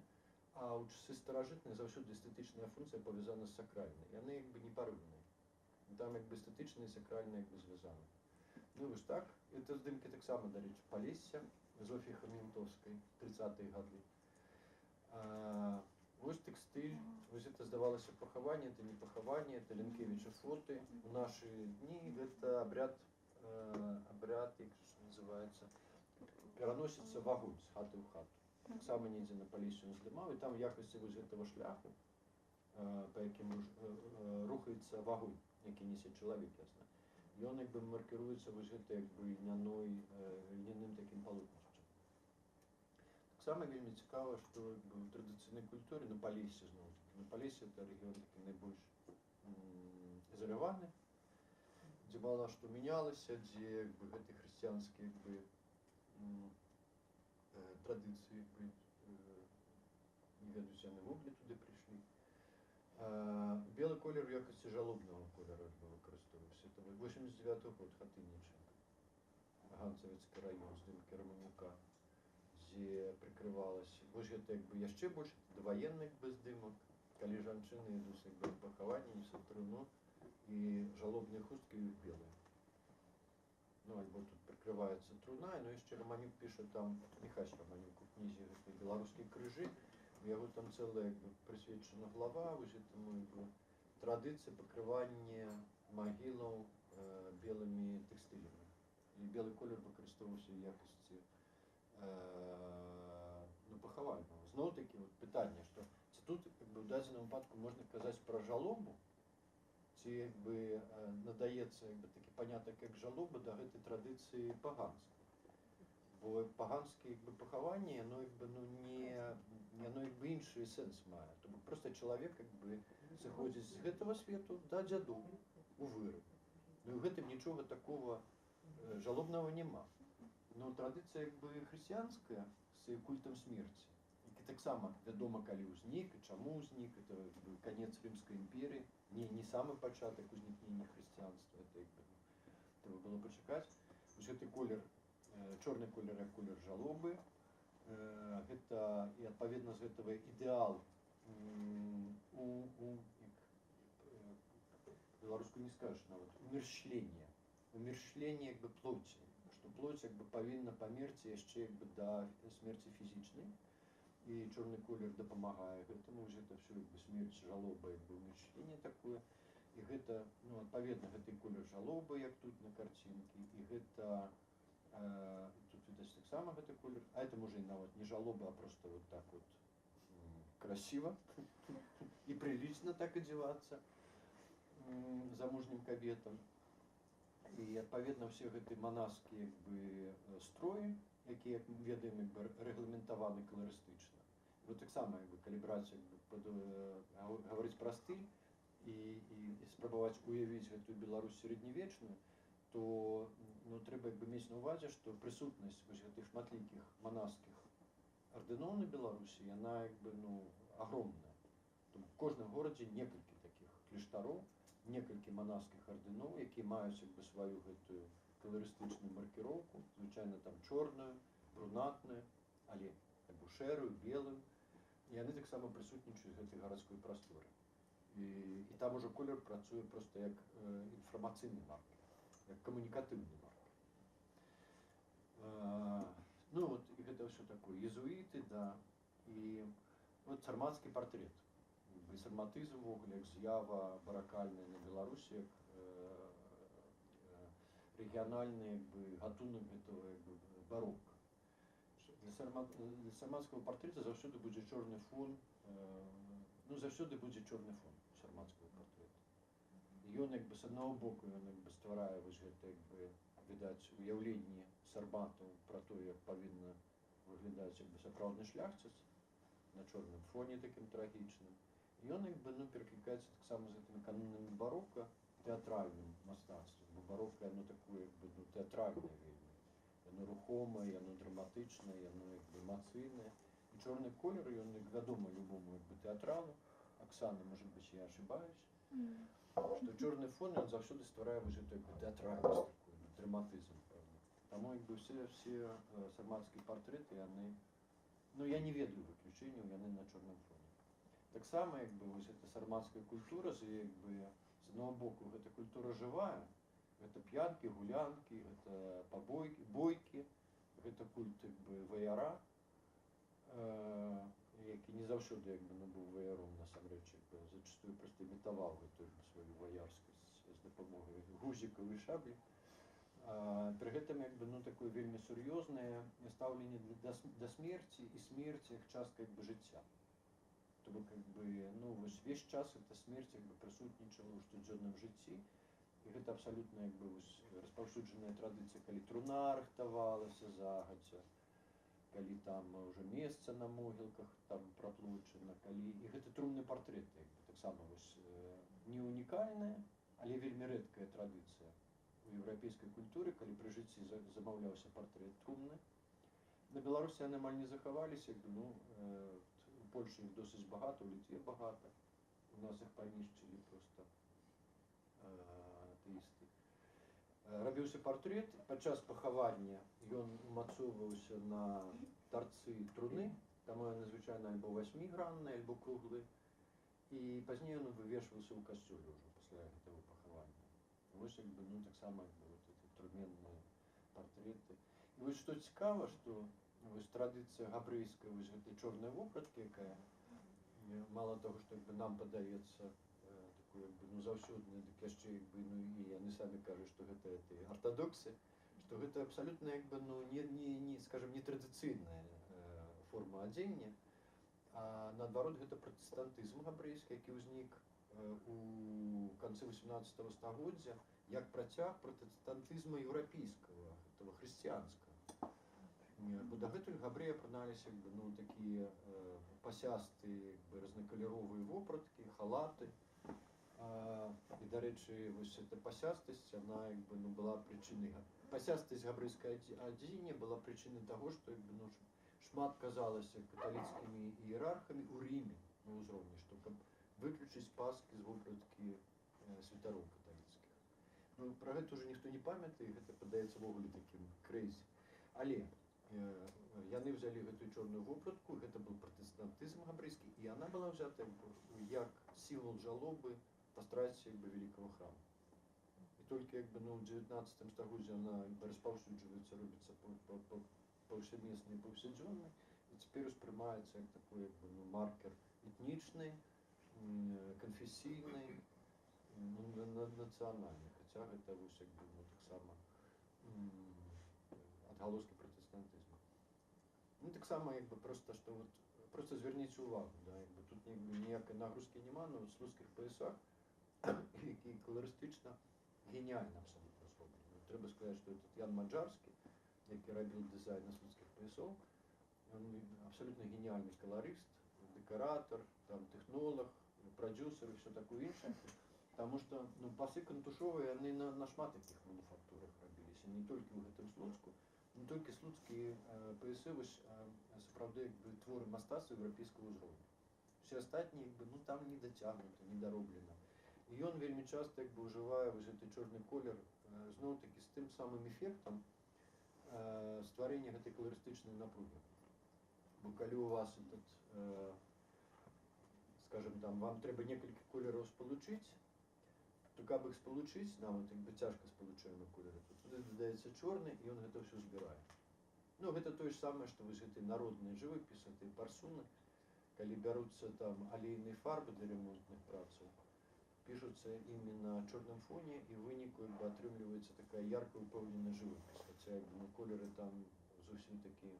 а у часы старажытныя заўсёды эстэтычная функцыя павязана з сакральнай. Яны як бы непарыўныя. Там як бы эстэтычная і сакральная як бы звязаны. Вось так. Это здымкі таксама, дарэчы, Палесся, Зофіі Хаментовскай, 30-е гады. Вось тэкстыль, вось это здавалася пахаванне, это не пахаванне, это Лянкевіча фоты. У нашы дні гэта абряд абряд, як ж називається, переноситься в огонь з хати в хату. Так само недзе на Палесе ён здымаў, і там в якасці вось гэтага шляху, па якім рухаецца вагонь, які несе чалавек, ясна. Ён як бы маркіруецца вось гэта як бы льняным такім палотнішчам. Таксама вельмі цікава, што як бы ў традыцыйнай культуры на Палесе зноў такі. На Палесе это рэгіён такі найбольш ізаляваны, дзе мала што мянялася, дзе як бы гэты хрысціянскі як бы традыцыі як бы не ведаюць яны ввогуле туды прыйшлі. Белы колер у якасці жалобнага колера выкарыстоўваўся. Это 89 год, Хатыніченко, Ганцавецкі раён, здымкі Раманюка, дзе прыкрывалася. Вось гэта як бы яшчэ больш даваенны як бы здымак, калі жанчыны ідуць як бы пахаванне, несуць труну, і жалобныя хусткі ў іх белыя. Ну, альбо тут прикрываецца труна, но яшчэ Романюк піша там, Міхась Романюк у кнізе гэтай «Беларускія крыжы», у яго там цэлая як бы прысвечана глава вось гэтаму як бы традыцыі пакрывання магілаў белымі тэкстылямі. І белы колер выкарыстоўваўся ў якасці пахавальнага. Зноў-такі пытанне, што ці тут як бы, у дадзеным выпадку можна казаць пра жалобу, ці як бы надаецца як бы такі панятак як жалоба да гэтай традыцыі паганскай. Бо паганскае як бы пахаванне, яно як бы яно як бы іншы сэнс мае. То бок проста чалавек як бы сыходзіць з гэтага свету да дзядоў у выраб. Ну і ў гэтым нічога такого жалобнага няма. Но традыцыя як бы хрысціянская з культам смерці, які таксама вядома, калі ўзнік і чаму ўзнік, это як бы канец Рымскай імперыі, не самы пачатак узнікнення хрысціянства, это як бы трэба было пачакаць. Вось гэты колер, чорны колер як колер жалобы, гэта і адпаведна з гэтага ідэал беларуску не скажаш нават, умерщвлення як бы плоці, што плоть як бы павінна памерці яшчэ як бы да смерці фізічнай, і чорны колер дапамагае гэтаму, гэта ўсё як бы смерць, жалоба, як бы умерщвленне такое, і гэта, ну, адпаведна гэты колер жалобы, як тут на карцінкі, і гэта тут відаць таксама гэты колер, а это можа і нават не жалоба, а просто вот так вот красиво і прилично так адзявацца замужнім кабетам. І адпаведна ўсе гэты манаскі як бы строі, якія, як ведаем, як бы рэгламентаваны каларыстычна. Вот таксама як бы калі браць як бы гаварыць пра стыль і спрабаваць уявіць гэтую Беларусь сярэднявечную, то ну, трэба як бы мець на ўвазе, што прысутнасць вось гэтых шматлікіх манаскіх ардыноў на Беларусі, яна як бы ну агромная. У кожным горадзе некалькі такіх кляштароў, некалькі манаскіх ардыноў, якія маюць як бы сваю гэтую каларыстычную маркіроўку, звычайна там чорную, брунатную, але як бы шэрую, белую. І яны таксама прысутнічаюць в гэтай гарадской прасторы. І там ужо колер працуе проста як інфармацыйны маркер, як камунікатыўны маркер. Ну вот, і гэта ўсё такое. Езуіты, да, і вот сармацкі партрэт. Сарматызм увогуле як з'ява баракальная на Беларусі, як рэгіянальны як бы гатунак гэтага як бы барока. Для сармацкага партрэта заўсёды будзе чорны фон, ну заўсёды будзе чорны фон сармацкага партрэта. І ён як бы з аднаго боку ён як бы стварае вось гэта як бы відаць уяўленне сарматаў пра тое, як павінна выглядаць як бы сапраўдны шляхціц на чорным фоне такім трагічным. І ён як бы ну пераклікаецца таксама з гэтымі канонамі барока, тэатральным мастацтвам. Бо барока яно такое як бы ну тэатральнае вельмі. Яно рухомае, яно драматычнае, яно як бы эмацыйнае. І чорны колер, ён як вядома любому як бы тэатралу, Оксана, может быть, я ошибаюсь, что чорны фон ён заўсёды стварае вось гэту як бы тэатральнасць, такую драматызм. Таму як бы все сармацкія партрэты, яны, ну я не ведаю выключэнняў, яны на чорным фоне. Таксама як бы вось эта сармацкая культура, як бы з аднаго боку гэта культура жывая, гэта п'янкі, гулянкі, гэта пабойкі, бойкі, гэта культ як бы ваяра, які не заўсёды як бы ну, быў ваяром насамрэч, зачастую проста імітаваў гэтую сваю ваярскасць з дапамогай гузікаў і шаблі. Пры гэтым як бы ну такое вельмі сур'ёзнае стаўленне да смерці і смерць як частка як бы жыцця. То бок как бы ну вось весь час эта смерць як бы прысутнічала ў штодзённым жыцці. І гэта абсалютна як бы вось распаўсюджаная традыцыя, калі труна рыхтавалася загадзя, калі там уже месца на могілках там праплучана, калі і гэта трумны партрэт як бы таксама вось не унікальная, але вельмі рэдкая традыцыя у еўрапейскай культуры, калі пры жыцці замаўляўся партрэт трумны. На Беларусі яны амаль не захаваліся, як бы ну у Польшы іх досыць багата, у Літве багата, у нас іх панішчылі проста атэісты. Рабіўся партрэт, падчас пахавання ён умацоўваўся на тарцы труны, таму ён звычайна альбо 8-гранны, альбо круглы, і пазней ён вывешваўся ў касцёле ўжо пасля гэтага пахавання. Вось як бы ну таксама як бы вот эти труненныя партрэты. І вось што цікава, што вось традыцыя габрэйская вось гэтай чорнай вопраткі, якая мала таго, што як бы нам падаецца такой як бы ну заўсёднай, дык яшчэ як бы ну і яны самі кажуць, што гэта артадоксы, што гэта абсалютна як бы ну не скажем не традыцыйная форма адзення, а наадварот гэта пратэстантызм габрэйскі, які ўзнік у канцы 18 стагоддзя як працяг пратэстантызму еўрапейскага, гэтага хрысціянскага. Бо дагэтуль габрэі апраналіся як бы ну такія пасястыя як бы рознакаляровыя вопраткі, халаты. І дарэчы, вось эта пасястасць, она як бы ну была прычынай пасястасць габрэйскай адзення была прычынай таго, што як бы ну шмат казалася каталіцкімі іерархамі ў Ріме на ўзроўні, што каб выключыць паскі з вопраткі святароў каталіцкіх. Ну пра гэта ўжо ніхто не памятае, гэта падаецца ввогуле такім крэйзі. Але яны взялі гэтую чорную вопратку, гэта быў пратэстантызм габрэйскі, і яна была взята як сімвол жалобы па страце великого храма. І толькі як бы ну ў 19 стагоддзі она распаўсюджваецца, робіцца паўсямесна і паўсядзённа, і цяпер успрымаецца як такой як бы ну маркер этнічны, канфесійны, нацыянальны, хаця гэта вось як бы ну таксама адгалоскі пратэстантызму. Ну таксама як бы проста што вот проста звярніце ўвагу, да, як бы тут ніякай нагрузкі няма, но в слуцкіх паясах, які каларыстычна геніальна абсалютна зроблены. Трэба сказаць, што этот Ян Маджарскі, які рабіў дызайн на слуцкіх паясоў, ён абсалютна геніальны каларыст, дэкаратар, там тэхнолог, прадзюсер і ўсё такое іншае. Таму што ну пасы кантушовыя яны на шмат такіх мануфактурах рабіліся, не толькі ў гэтым Слуцку, не толькі слуцкія паясы вось сапраўды як бы творы мастацтва еўрапейскага ўзроўню. Усе астатнія як бы ну там не дацягнута, не дароблена. І ён вельмі часта як бы ўжывае вось гэты чорны колер зноў-такі з тым самым эфектам стварэння гэтай каларыстычнай напругі. Бо калі у вас этот, скажем там, вам трэба некалькі колераў спалучыць, то каб іх спалучыць, нават як бы цяжка спалучальны колеры, то туды дадаецца чорны, і ён гэта ўсё збірае. Ну гэта тое ж самае, што вось гэты народны жывапіс, гэты парсуны, калі бяруцца там алейныя фарбы для ремонтных працаў, пішуцца імі на чорным фоне, і ў выніку як бы атрымліваецца такая ярка ўпэўненая жывапіс, хаця як бы ну колеры там зусім такія,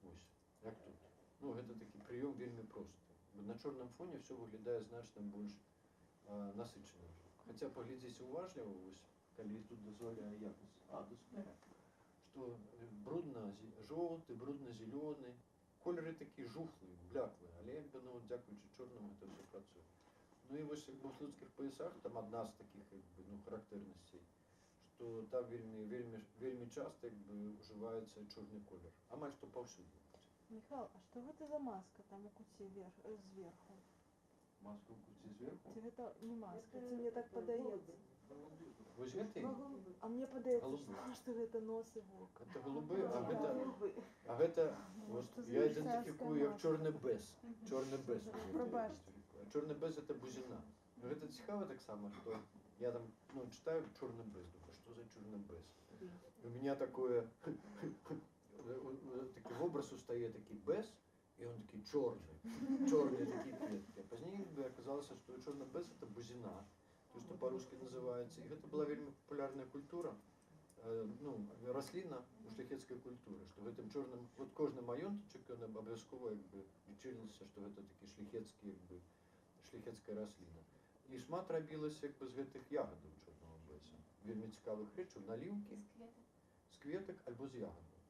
вось, як тут. Ну гэта такі прыём вельмі просты. На чорным фоне все выглядае значна больш насычаным. Хаця паглядзіце уважліва, вось, калі тут дазваляе якасць, што брудна-жоўты, брудна-зелёны, колеры такі жухлыя, бляклыя, але як бы ну дзякуючы чорнаму гэта ўсё працуе. Ну і вось як бы ў слуцкіх паясах там адна з такіх як бы ну характэрнасцей, што там вельмі часта як бы ўжываецца чорны колер, амаль што паўсюдна. Михаил, а что это за маска там у куці сверху? Маску ў куці зверху? Ці гэта не маска, ці мне так падаецца? Вось гэты? А мне падаецца, што гэта нос і вок. Это голубы, а гэта я ідэнтыфікую як чорны бэз. Чорны бэз. Пробачте. Чорны бэз это бузіна. Гэта цікава таксама, што я там ну, читаю чорны бэз, думаю, што за чорны бэз. У меня такое такі вобраз устае такі бэз, і он такі чорны такі клеткі. А пазней аказалася, што чорны бэз это бузіна, то, што па-рускі называецца. І гэта была вельмі папулярная культура. ну, расліна у шляхецкай культуры, што гэтым чорным, от кожны маёнтачак ён абавязкова як бы лічылася, што гэта такі шляхецкі, як бы, шляхецкая расліна. І шмат рабілася як бы з гэтых ягадаў чорнага бэса. Вельмі цікавых рэчаў, наліўкі з кветак альбо з ягадаў.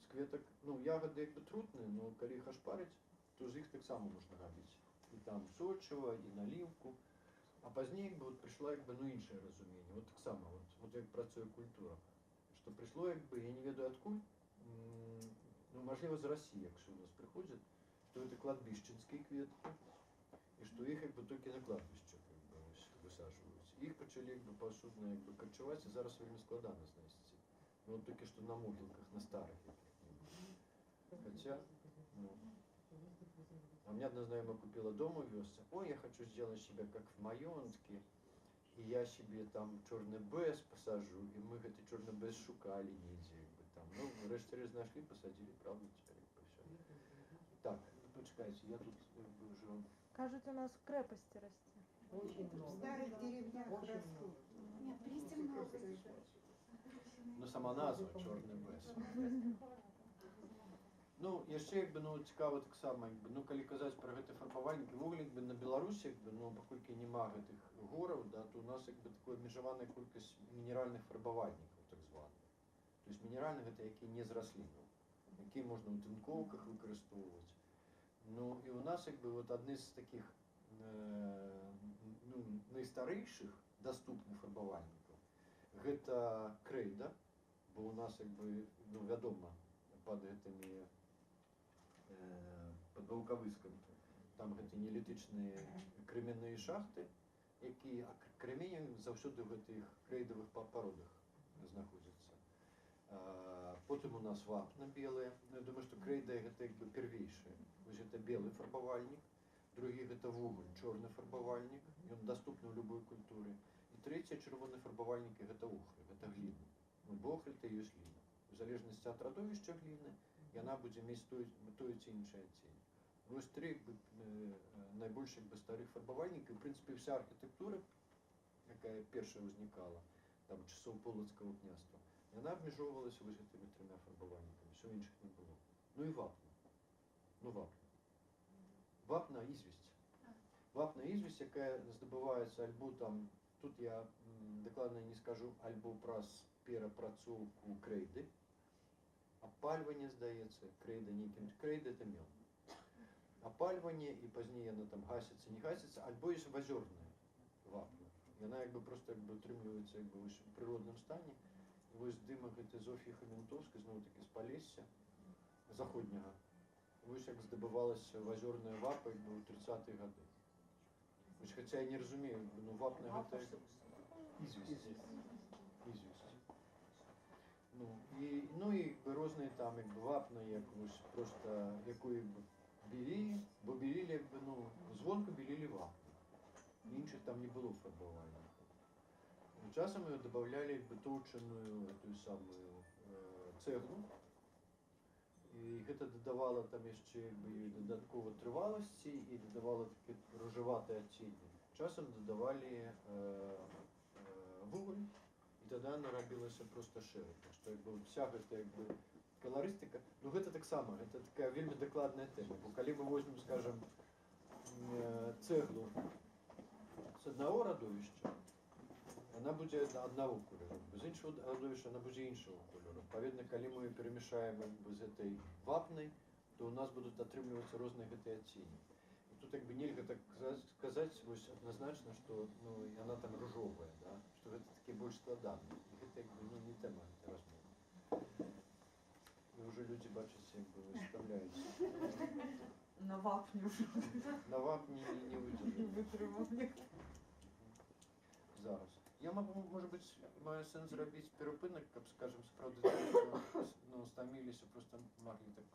З кветак, ну, ягады як бы трутныя, но калі іх ашпарыць, то з іх таксама можна рабіць. І там сочыва, і наліўку. А пазней як бы вот прыйшла як бы, ну, іншае разуменне. Вот таксама, вот як працуе культура. Што прыйшло як бы, я не ведаю адкуль, ну, мажліва, з Расіі, якщо у нас прыходзяць, што гэта кладбішчынскія кветкі, і што іх як бы толькі на кладбішчах як бы, высаджваюць. Іх пачалі як бы паўсюдна як бы карчаваць, і зараз вельмі складана знайсці. Ну, вот толькі што на могілках, на старых якіх-небудзь. Хотя, ну, а мне одна знакомая купила дом у вёсце. Ой, я хочу сделать себя как в маёнтке. И я себе там чорный бэс посажу. И мы этот чорный бэс шукали нигде. Там. Ну, врешті-решт нашли, посадили, правда, теперь все. Так, почекайте, я тут уже... Кажуть, у нас в крепости росте. Очень много. В старых деревнях растут. Нет, листьев много. Ну, сама назва чорний бэс. Ну, яшчэ як бы, ну, цікава таксама, як бы, ну, калі казаць пра гэты фарбавальнікі, вугле, як бы, на Беларусі, як бы, ну, паколькі няма гэтых гораў, да, то у нас як бы такая абмежаваная колькасць мінеральных фарбавальнікаў, так званых. То есть мінеральных гэта які не з раслінаў, якія можна ў тынкоўках выкарыстоўваць. Ну, і у нас як бы вот адны з такіх ну, найстарэйшых даступных фарбавальнікаў гэта крэйда, бо у нас як бы, ну, вядома, пад гэтымі пад Ваўкавыскам. Там гэта неалітычныя крэменныя шахты, якія крэменне заўсёды ў гэтых крэйдавых пародах знаходзяцца. Потым у нас вапна белая. Я думаю, што крэйда гэта як бы первейшая. Вось гэта белы фарбавальнік, другі гэта вуголь, чорны фарбавальнік, ён даступны ў любой культуры. І трэці чырвоны фарбавальнік гэта охры, гэта гліна. Ну, бо охры это ёсць гліна. У залежнасці ад радовішча гліны яна будзе мець тое ці іншае адцень. Вось тры найбольш як бы старых фарбавальнікаў. В прынцыпе, вся архітэктура, якая першая ўзнікала, там часоў полацкага княства, яна абмяжоўвалася вось гэтымі трыма фарбавальнікамі, ўсё іншых не было. Ну і вапна. Ну, вапна. Вапна ізвесць. Вапна ізвесць, якая здабываецца альбо там, тут я дакладна не скажу, альбо праз перапрацоўку крэйды, апальванне, здаецца, крэйда нейкім, крэйда это мёд. Апальванне, і пазней яна там гасіцца, не гасіцца, альбо ёсць азёрная вапна. Яна як бы просто як бы утрымліваецца як бы ў прыродным стане. І вось здымак гэтай Зофіі Хаментоўскай, зноў-такі з Палесся заходняга. Вось як здабывалася азёрная вапа як бы ў 30-е гады. Вось, хаця я не разумею, ну, вапна гэта ізвесць. Ізвесць. Ну і розныя там як бы вапна, як вось просто якую як бы белілі, бо белілі як бы, ну, звонку белілі вапну. Іншых там не было фарбавальнікаў. Часам ее добавляли як бы тоўчаную эту самую цэглу. І гэта дадавала там яшчэ як бы дадаткова трываласці і дадавала такі ружаваты адценне. Часам дадавалі вуголь. І тогда она рабілася просто шэрай. Так што як бы вся гэта як бы каларыстыка, ну гэта таксама, гэта такая вельмі дакладная тэма. Бо калі мы возьмем, скажем, цэглу з аднаго радовішча, она будзе аднаго колеру. З іншага радовішча она будзе іншага колеру. Адпаведна, калі мы перамяшаем як бы з гэтай вапнай, то у нас будуць атрымлівацца розныя гэтыя адценні. І тут як бы нельга так сказаць вось адназначна, што, ну, яна там ружовая, да? Што гэта такі больш складаны. І гэта як бы, ну, не тэма гэтай размовы. І ўжо людзі бачаць, як бы выставляюць. На вапне уже На вапне не вытрымалі. Зараз. Я могу, может быть, маю сэнс зрабіць перапынак, каб, скажем, сапраўды, ну, стаміліся, просто маглі так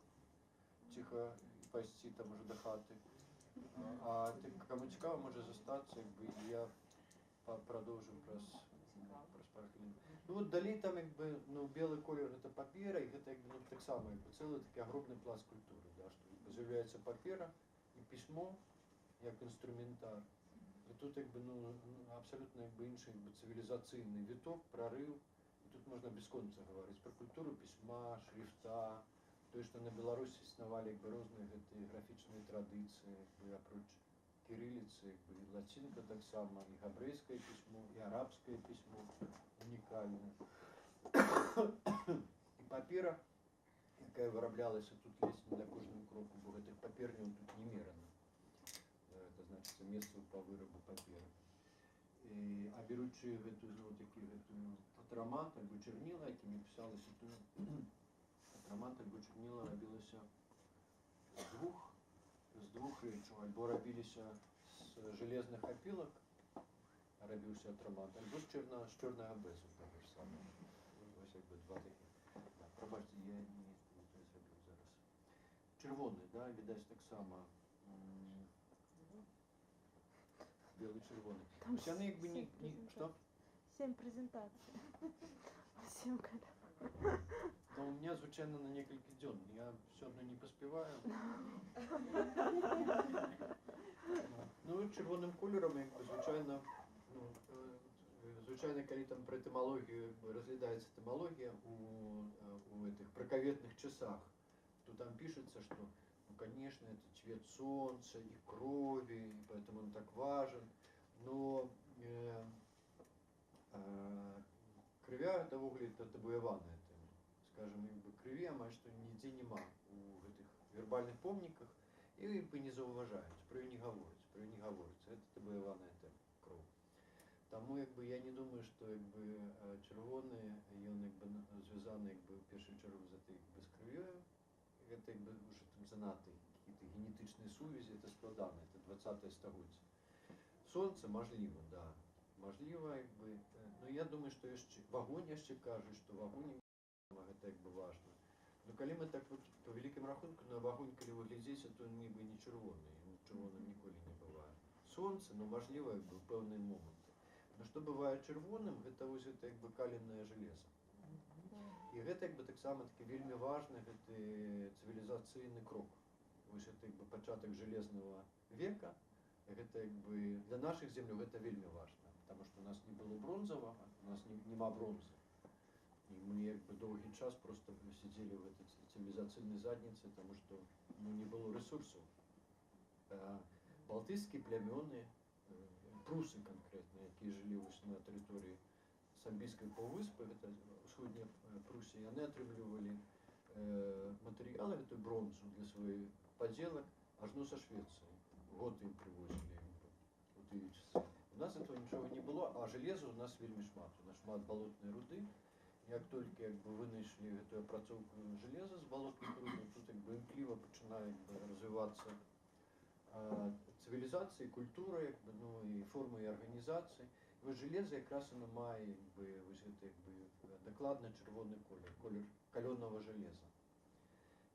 ціха пайсці там уже до хаты. А кому цікаво, може застацца, як бы, я продолжу праз пару хвілін. Ну вот далей там як бы, ну, белый колер гэта папера, і гэта як бы, ну, таксама як бы цэлы такі агромны пласт культуры, да, што з'яўляецца папера і пісьмо як інструментар. І тут як бы, ну, абсолютно як бы іншы як бы цывілізацыйны віток, прарыў. І тут можна бясконца гаварыць пра культуру пісьма, шрифта, тое, што на Беларусі існавалі як бы розныя гэтыя графічныя традыцыі, як бы апроч кірыліцы, як бы і лацінка таксама, і габрэйскае пісьмо, і арабскае пісьмо унікальнае. І папера, якая выраблялася тут ледзь не на кожным кроку, бо гэтых паперняў тут немерана. Это значыцца месцаў па вырабу паперы. А беручы гэтую зноў-такі гэтую атрамант альбо чарніла, якімі пісалася тут, атрамант альбо чарніла рабілася з двух рэчаў, альбо рабіліся з жалезных апілак, рабіўся атрамант, альбо з чорнага бэзу, таго ж самага. Вось як бы два такі. Прабачце, я не зрабіў зараз. Чырвоны, да, відаць таксама. Белый, чырвоны. Вось яны як бы не... Што? 7 презентаций. 7 колер. Да у меня звычайно на некалькі дзён. Я все одно не паспяваю. Ну, чырвоным колерам, як бы, звычайна, звычайна, калі там пра этымалогію разглядаецца этымалогія у этих пракаветных часах, то там пишется, что, ну, конечно, это цвет солнца и крови, и поэтому он так важен, но крывя это вугле это табуяваная тема. Скажем, як бы крыві амаль што нідзе няма у гэтых вербальных помніках, і як бы не заўважаюць, пра ёй не гаворыцца, это табуяваная тема, кроў. Таму як бы я не думаю, што як бы чырвоны ён як бы звязаны як бы ў першую чаргу з этой як бы з крывёю. Гэта як бы уже там занадта какие-то генетычныя сувязі, это складана, это 20-е стагоддзе. Сонца мажліва, да. Мажліва, як бы, ну я думаю, што яшчэ вагонь яшчэ кажа, што вагонь гэта як бы важна. Но калі мы так вот по вялікім рахунку на вагонь, калі вы глядзіце, то нібы не чырвоны, чырвоным ніколі не бывае. Сонца, ну мажліва, як бы пэўныя моманты. Но што бывае чырвоным, гэта вось гэта як бы каленае жалеза. І гэта як бы таксама такі вельмі важны гэты цывілізацыйны крок. Вось гэта як бы пачатак жалезнага века. Гэта як бы для нашых земляў гэта вельмі важна, потому што у нас не было бронзавага, у нас нема бронзы. І мы як бы доўгі час просто сидзелі ў гэтай цывілізацыйнай задніцы, таму што ну, не было рэсурсаў. Балтыйскія плямёны, прусы канкрэтна, якія жылі вось на тэрыторыі Самбійскай паўвыспы, гэта ўсходняя Прусія, яны атрымлівалі матэрыялы, гэтую бронзу для сваёй падзелак ажно са Швецыі. Готы ім прывозілі у тыя часы. У нас этого нічога не было, а жалеза у нас вельмі шмат. У нас шмат балотнай руды. Як толькі як бы вынайшлі гэтую апрацоўку жалеза з балотных рудаў, тут як бы імкліва пачынае як бы развівацца цывілізацыя, культура, як бы, ну і формы і арганізацыі. Вось жалеза якраз яно мае як бы вось гэта як бы дакладна чырвоны колер, колер калённага жалеза.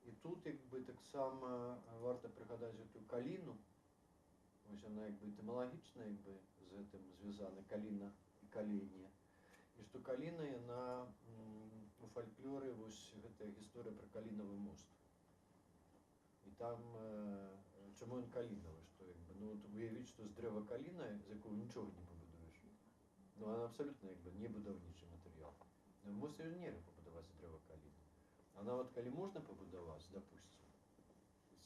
І тут як бы таксама варта прыгадаць гэтую каліну. Вось яна як бы этымалагічна як бы з гэтым звязана, каліна і каленне. І што каліна яна у фальклоры вось гэтая гісторыя пра калінавы мост. І там чаму ён калінавы, што як бы, ну вот уявіць, што з дрэва каліна, з якого нічога не пабудуеш. Ну она абсалютна як бы не будаўнічы матэрыял. Мост ж нельга пабудаваць з дрэва каліны. А нават калі можна пабудаваць, допустим,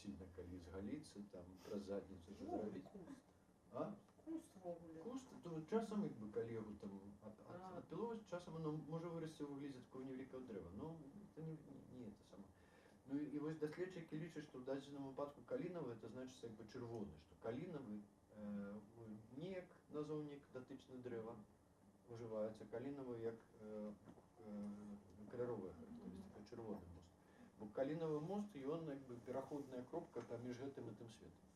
сильно калі згаліцца, там праз задніцу зрабіць. А? Куст вогуле. Куст, то часам як бы калегу там адпіловаць, часам оно можа вырасці ў выглядзе такого невялікага дрэва. Ну, это не это само. Ну і вось даследчыкі лічаць, што ў дадзеным выпадку калінавы, это значыць як бы чырвоны, што калінавы не як назоўнік датычны дрэва ужываецца, калінавы як каляровая характарыстыка, чырвоны мост. Бо калінавы мост, ён як бы пераходная кропка паміж гэтым і тым светам.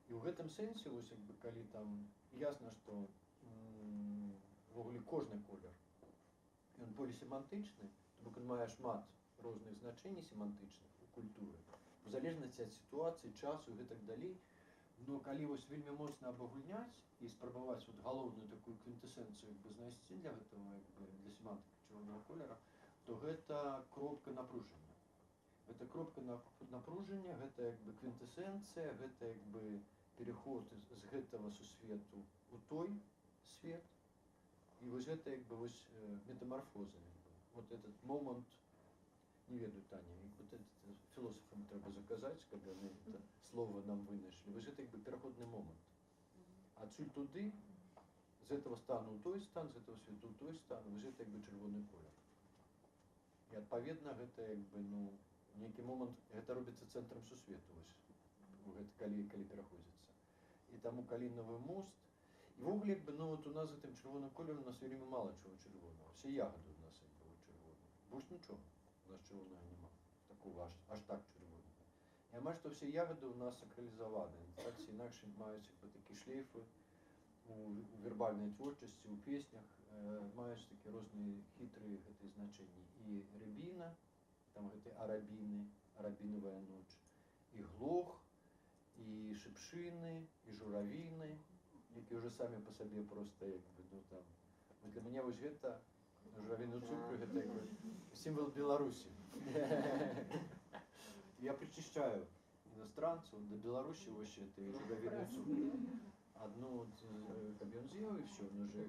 І ў гэтым сэнсе, вось як бы калі там ясна, што ввогуле кожны колер, ён полісемантычны, то бок ён мае шмат розных значэнняў семантычных у культуры, у залежнасці ад сітуацыі, часу і гэтак далей. Но калі вось вельмі моцна абагульняць і спрабаваць вот галоўную такую квінтэсенцыю як бы знайсці для гэтага як бы для семантыкі чырвонага колера, то гэта кропка напружання. Гэта кропка напружання, гэта як бы квінтэсенцыя, гэта як бы переход з гэтага сусвету у той свет. І вось гэта як бы вось метамарфоза. Вот этот момент, не ведаю, Таня, вот это філософам трэба заказаць, каб яны это слово нам вынайшлі. Вось гэта як бы пераходны момант. Адсюль туды, з этого стану ў той стан, з этого свету ў той стан, вось гэта як бы чырвоны колер. І адпаведна гэта як бы, ну, нейкі момант, гэта робіцца цэнтрам сусвету, вось, калі пераходзіцца. І таму калінавы мост, і ввогуле, як бы, ну, вот у нас з гэтым чырвоным колерам у нас вельмі мала чого чырвонага. Все ягоды у нас як бы чырвоныя. Больш нічого у нас чырвонага няма. Такого аж так чырвонага. І амаль што все ягоды у нас сакралізаваны. Так ці інакш маюць як бы такі шлейфы у вербальнай творчасці, у песнях, маюць такі розныя хітрыя гэтыя значэнні. І рябіна, там гэты арабіны, арабінавая ноч, і глох, і шыпшыны, і журавіны, які ўжо самі па сабе проста як бы, ну там. Для мяне вось гэта журавіны цукру, гэта як бы сімвол Беларусі. Я причащаю иностранцев до Беларуси вообще этой журавиной цукру. Одну, как он сделал, и все, он уже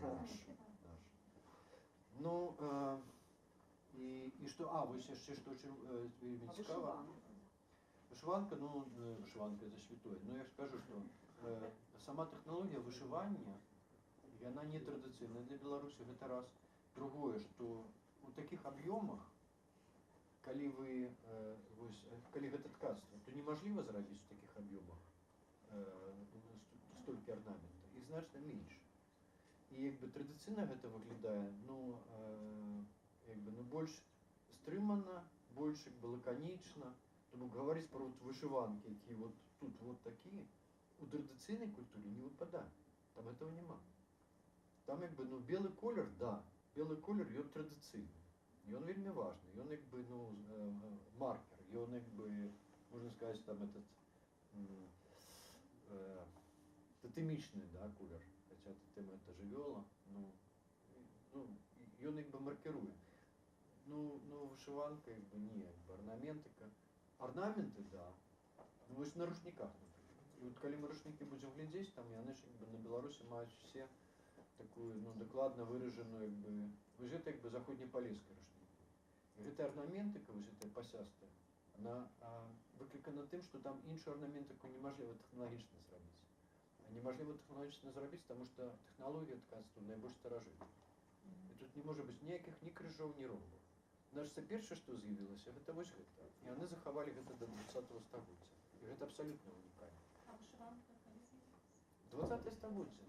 наш. Ну, и что, вы еще что вельмі цікаво. Вышиванка, ну, вышиванка это святое. Но я скажу, что сама технология вышивания, и она не традиционная для Беларуси, это раз. Другое, что у таких объемах, калі гэта ткацтва, то немажліва зрабіць у такіх аб'ёмах столькі арнамента, іх значна менш. І як бы традыцыйна гэта выглядае, ну, як бы, ну, больш стрымана, больш як бы лаканічна. То бок гаварыць пра вот вышыванкі, які вот тут вот такія, у традыцыйнай культуры не выпадае. Там этого няма. Там як бы, ну, белы колер, да, белы колер, ён традыцыйны. И он вельмі важный, и он как бы, ну, маркер, и он как бы, можно сказать, там этот тотемичный, да, колер, хотя тотем это живёла, ну, и он как бы маркирует. Ну, вышиванка, как бы, не, как бы, орнаменты, да, ну, вот на рушниках, например. И вот, когда мы рушники будем глядеть, там, яны ж, как бы, на Беларуси маюць все такую, ну, докладно выраженную, как бы, вось гэта, как бы, заходнепалеская рушнікі. І гэтая арнаментыка, вось гэтая пасястая, она выклікана тым, што там іншую арнаментыку немажліва тэхналагічна зрабіць. А немажліва тэхналагічна зрабіць, таму што тэхналогія ткацтва найбольш старажытная. І тут не можа быць ніякіх ні крыжоў, ні ромбаў. Значыцца, першае, што з'явілася, гэта вось гэта. І яны захавалі гэта да 20-го стагоддзя. І гэта абсалютна унікальна. А вышиванка калі з'явілася? 20-е стагоддзе.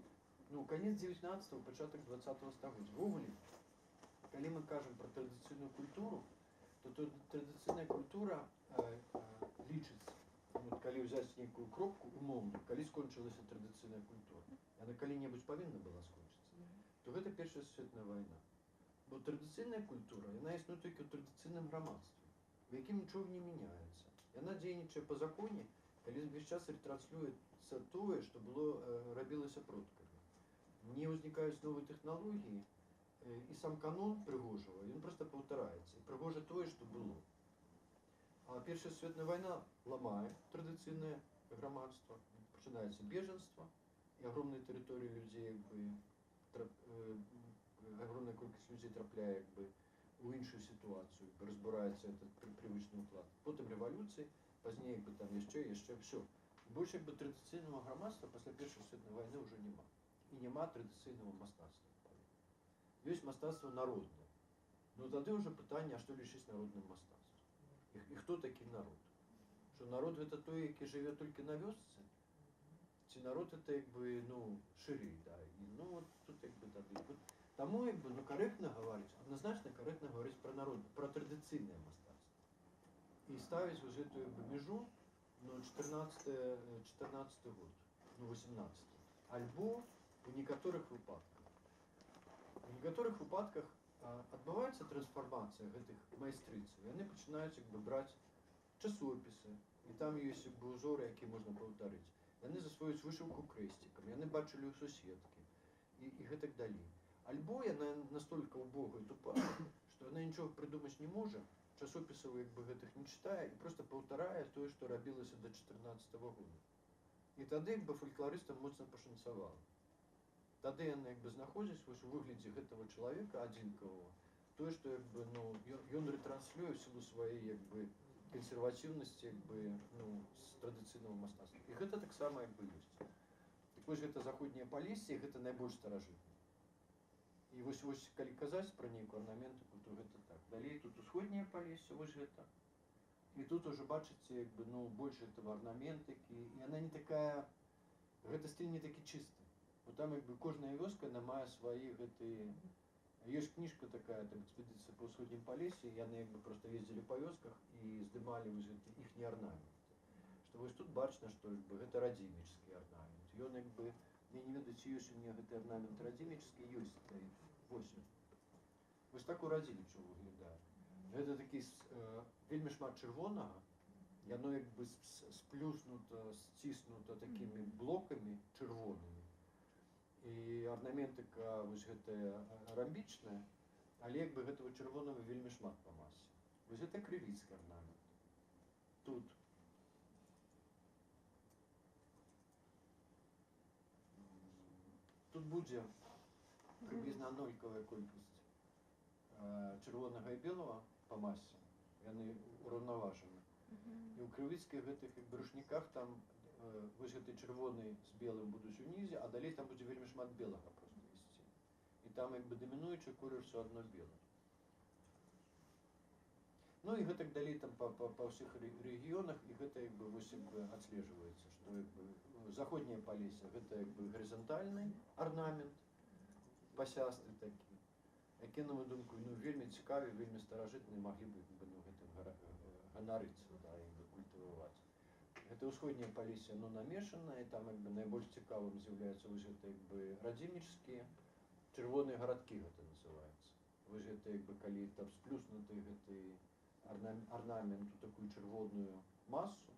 Ну, конец 19-го, пачаток 20-го стагоддзя. Ввогуле, калі мы кажам пра традыцыйную культуру, то традыцыйная культура лічыць, ну, калі ўзяць нейкую кропку умоўную, калі скончылася традыцыйная культура, яна калі-небудзь павінна была скончыцца, то гэта Першая сусветная вайна. Бо традыцыйная культура, яна існуе толькі ў традыцыйным грамадстве, у якім нічога не мяняецца. Яна дзейнічае па законе, калі ўвесь час ретранслюецца тое, што было рабілася продкамі. Не ўзнікаюць новыя тэхналогіі, і сам канон Прыгожага, ён проста паўтараецца. І прыгожа тое, што было. А Першая сусветная вайна ламае традыцыйнае грамадства, пачынаецца бежанства, і агромныя тэрыторыі людзей, агромная колькасць людзей трапляе у іншую сітуацыю, разбураецца этот прывычны ўклад. Потым рэвалюцыі, пазней там яшчэ, ўсё. Больш традыцыйнага грамадства пасля Першай сусветнай вайны ўжо няма. І няма традыцыйнага мастацтва. Ёсць мастацтва народнае. Ну тады ўжо пытанне, а што лічыць народным мастацтвам? І хто такі народ? Што народ гэта той, які жыве толькі на вёсцы? Ці народ это як бы, ну, шырэй, да? І, ну вот тут як бы тады. Таму як бы, ну, карэктна гаварыць, адназначна карэктна гаварыць пра народ, пра традыцыйнае мастацтва. І ставіць вось гэтую мяжу, ну, 14 год, ну, 18. Альбо у некаторых выпадках. У некаторых выпадках адбываецца трансфармацыя гэтых майстрыцаў. Яны пачынаюць як бы браць часопісы, і там ёсць як бы узоры, які можна паўтарыць. Яны засвоюць вышыўку крэсцікам, яны бачылі ў суседкі і гэтак далей. Альбо яна настолькі убога і тупая, што яна нічога прыдумаць не можа, часопісаў як бы гэтых не чытае і проста паўтарае тое, што рабілася да 14-го года. І тады як бы фалькларыстам моцна пашанцавала. тады яны як бы знаходзяць вось у выглядзе гэтага чалавека адзінкавага, тое, што як бы, ну, ён рэтранслюе ў сілу сваёй як бы кансерватыўнасці як бы, ну, з традыцыйнага мастацтва. І гэта таксама як бы ёсць. Так вось гэта заходняе Палессе, гэта найбольш старажытна. І вось калі казаць пра нейкую арнаментыку, то гэта так. Далей тут усходняе Палессе, вось гэта. І тут уже бачыце як бы, ну, больш этого арнаментыкі, і яна не такая, гэта стыль не такі чысты. Бо там як бы кожная вёска яна мае свае гэтыя. Ёсць кніжка такая, там экспедыцыя па ўсходнім Палессе, яны як бы просто ездзілі па вёсках і здымалі вось гэты іхні арнаменты. Што вось тут бачна, што як бы гэта радзімічскі арнамент. Ён як бы, я не ведаю, ці ёсць у мяне гэты арнамент радзімічскі, ёсць вось. Вось так у Радзіміча выглядае. Гэта такі вельмі шмат чырвонага, яно як бы сплюснута, сціснута такімі блокамі чырвонымі. І арнаментыка вось гэтая рамбічная, але як бы гэтага чырвонага вельмі шмат па масе. Вось гэта крывіцкі арнамент. Тут. Тут будзе прыблізна нолькавая колькасць чырвонага і белага па масе. Яны ўраўнаважаны. І ў крывіцкіх гэтых як бы рушніках там вось гэты чырвоны з белым будуць унізе, а далей там будзе вельмі шмат белага проста ісці. І там як бы дамінуючы колер все адно белы. Ну і гэтак далей там па ўсіх рэгіёнах, і гэта як бы вось як бы адслежваецца, што як бы заходняе Палессе гэта як бы гарызантальны арнамент, пасясты такі, які, на маю думку, ну, вельмі цікавы, вельмі старажытны, маглі б ну, гэтым ганарыцца, да, як бы культываваць. Гэта ўсходняе Палессе, оно намешанае, і там як бы найбольш цікавым з'яўляецца вось гэта як бы радзімічскія чырвоныя гарадкі гэта называецца. Вось гэта як бы калі там сплюснуты гэты арнамент у такую чырвоную масу,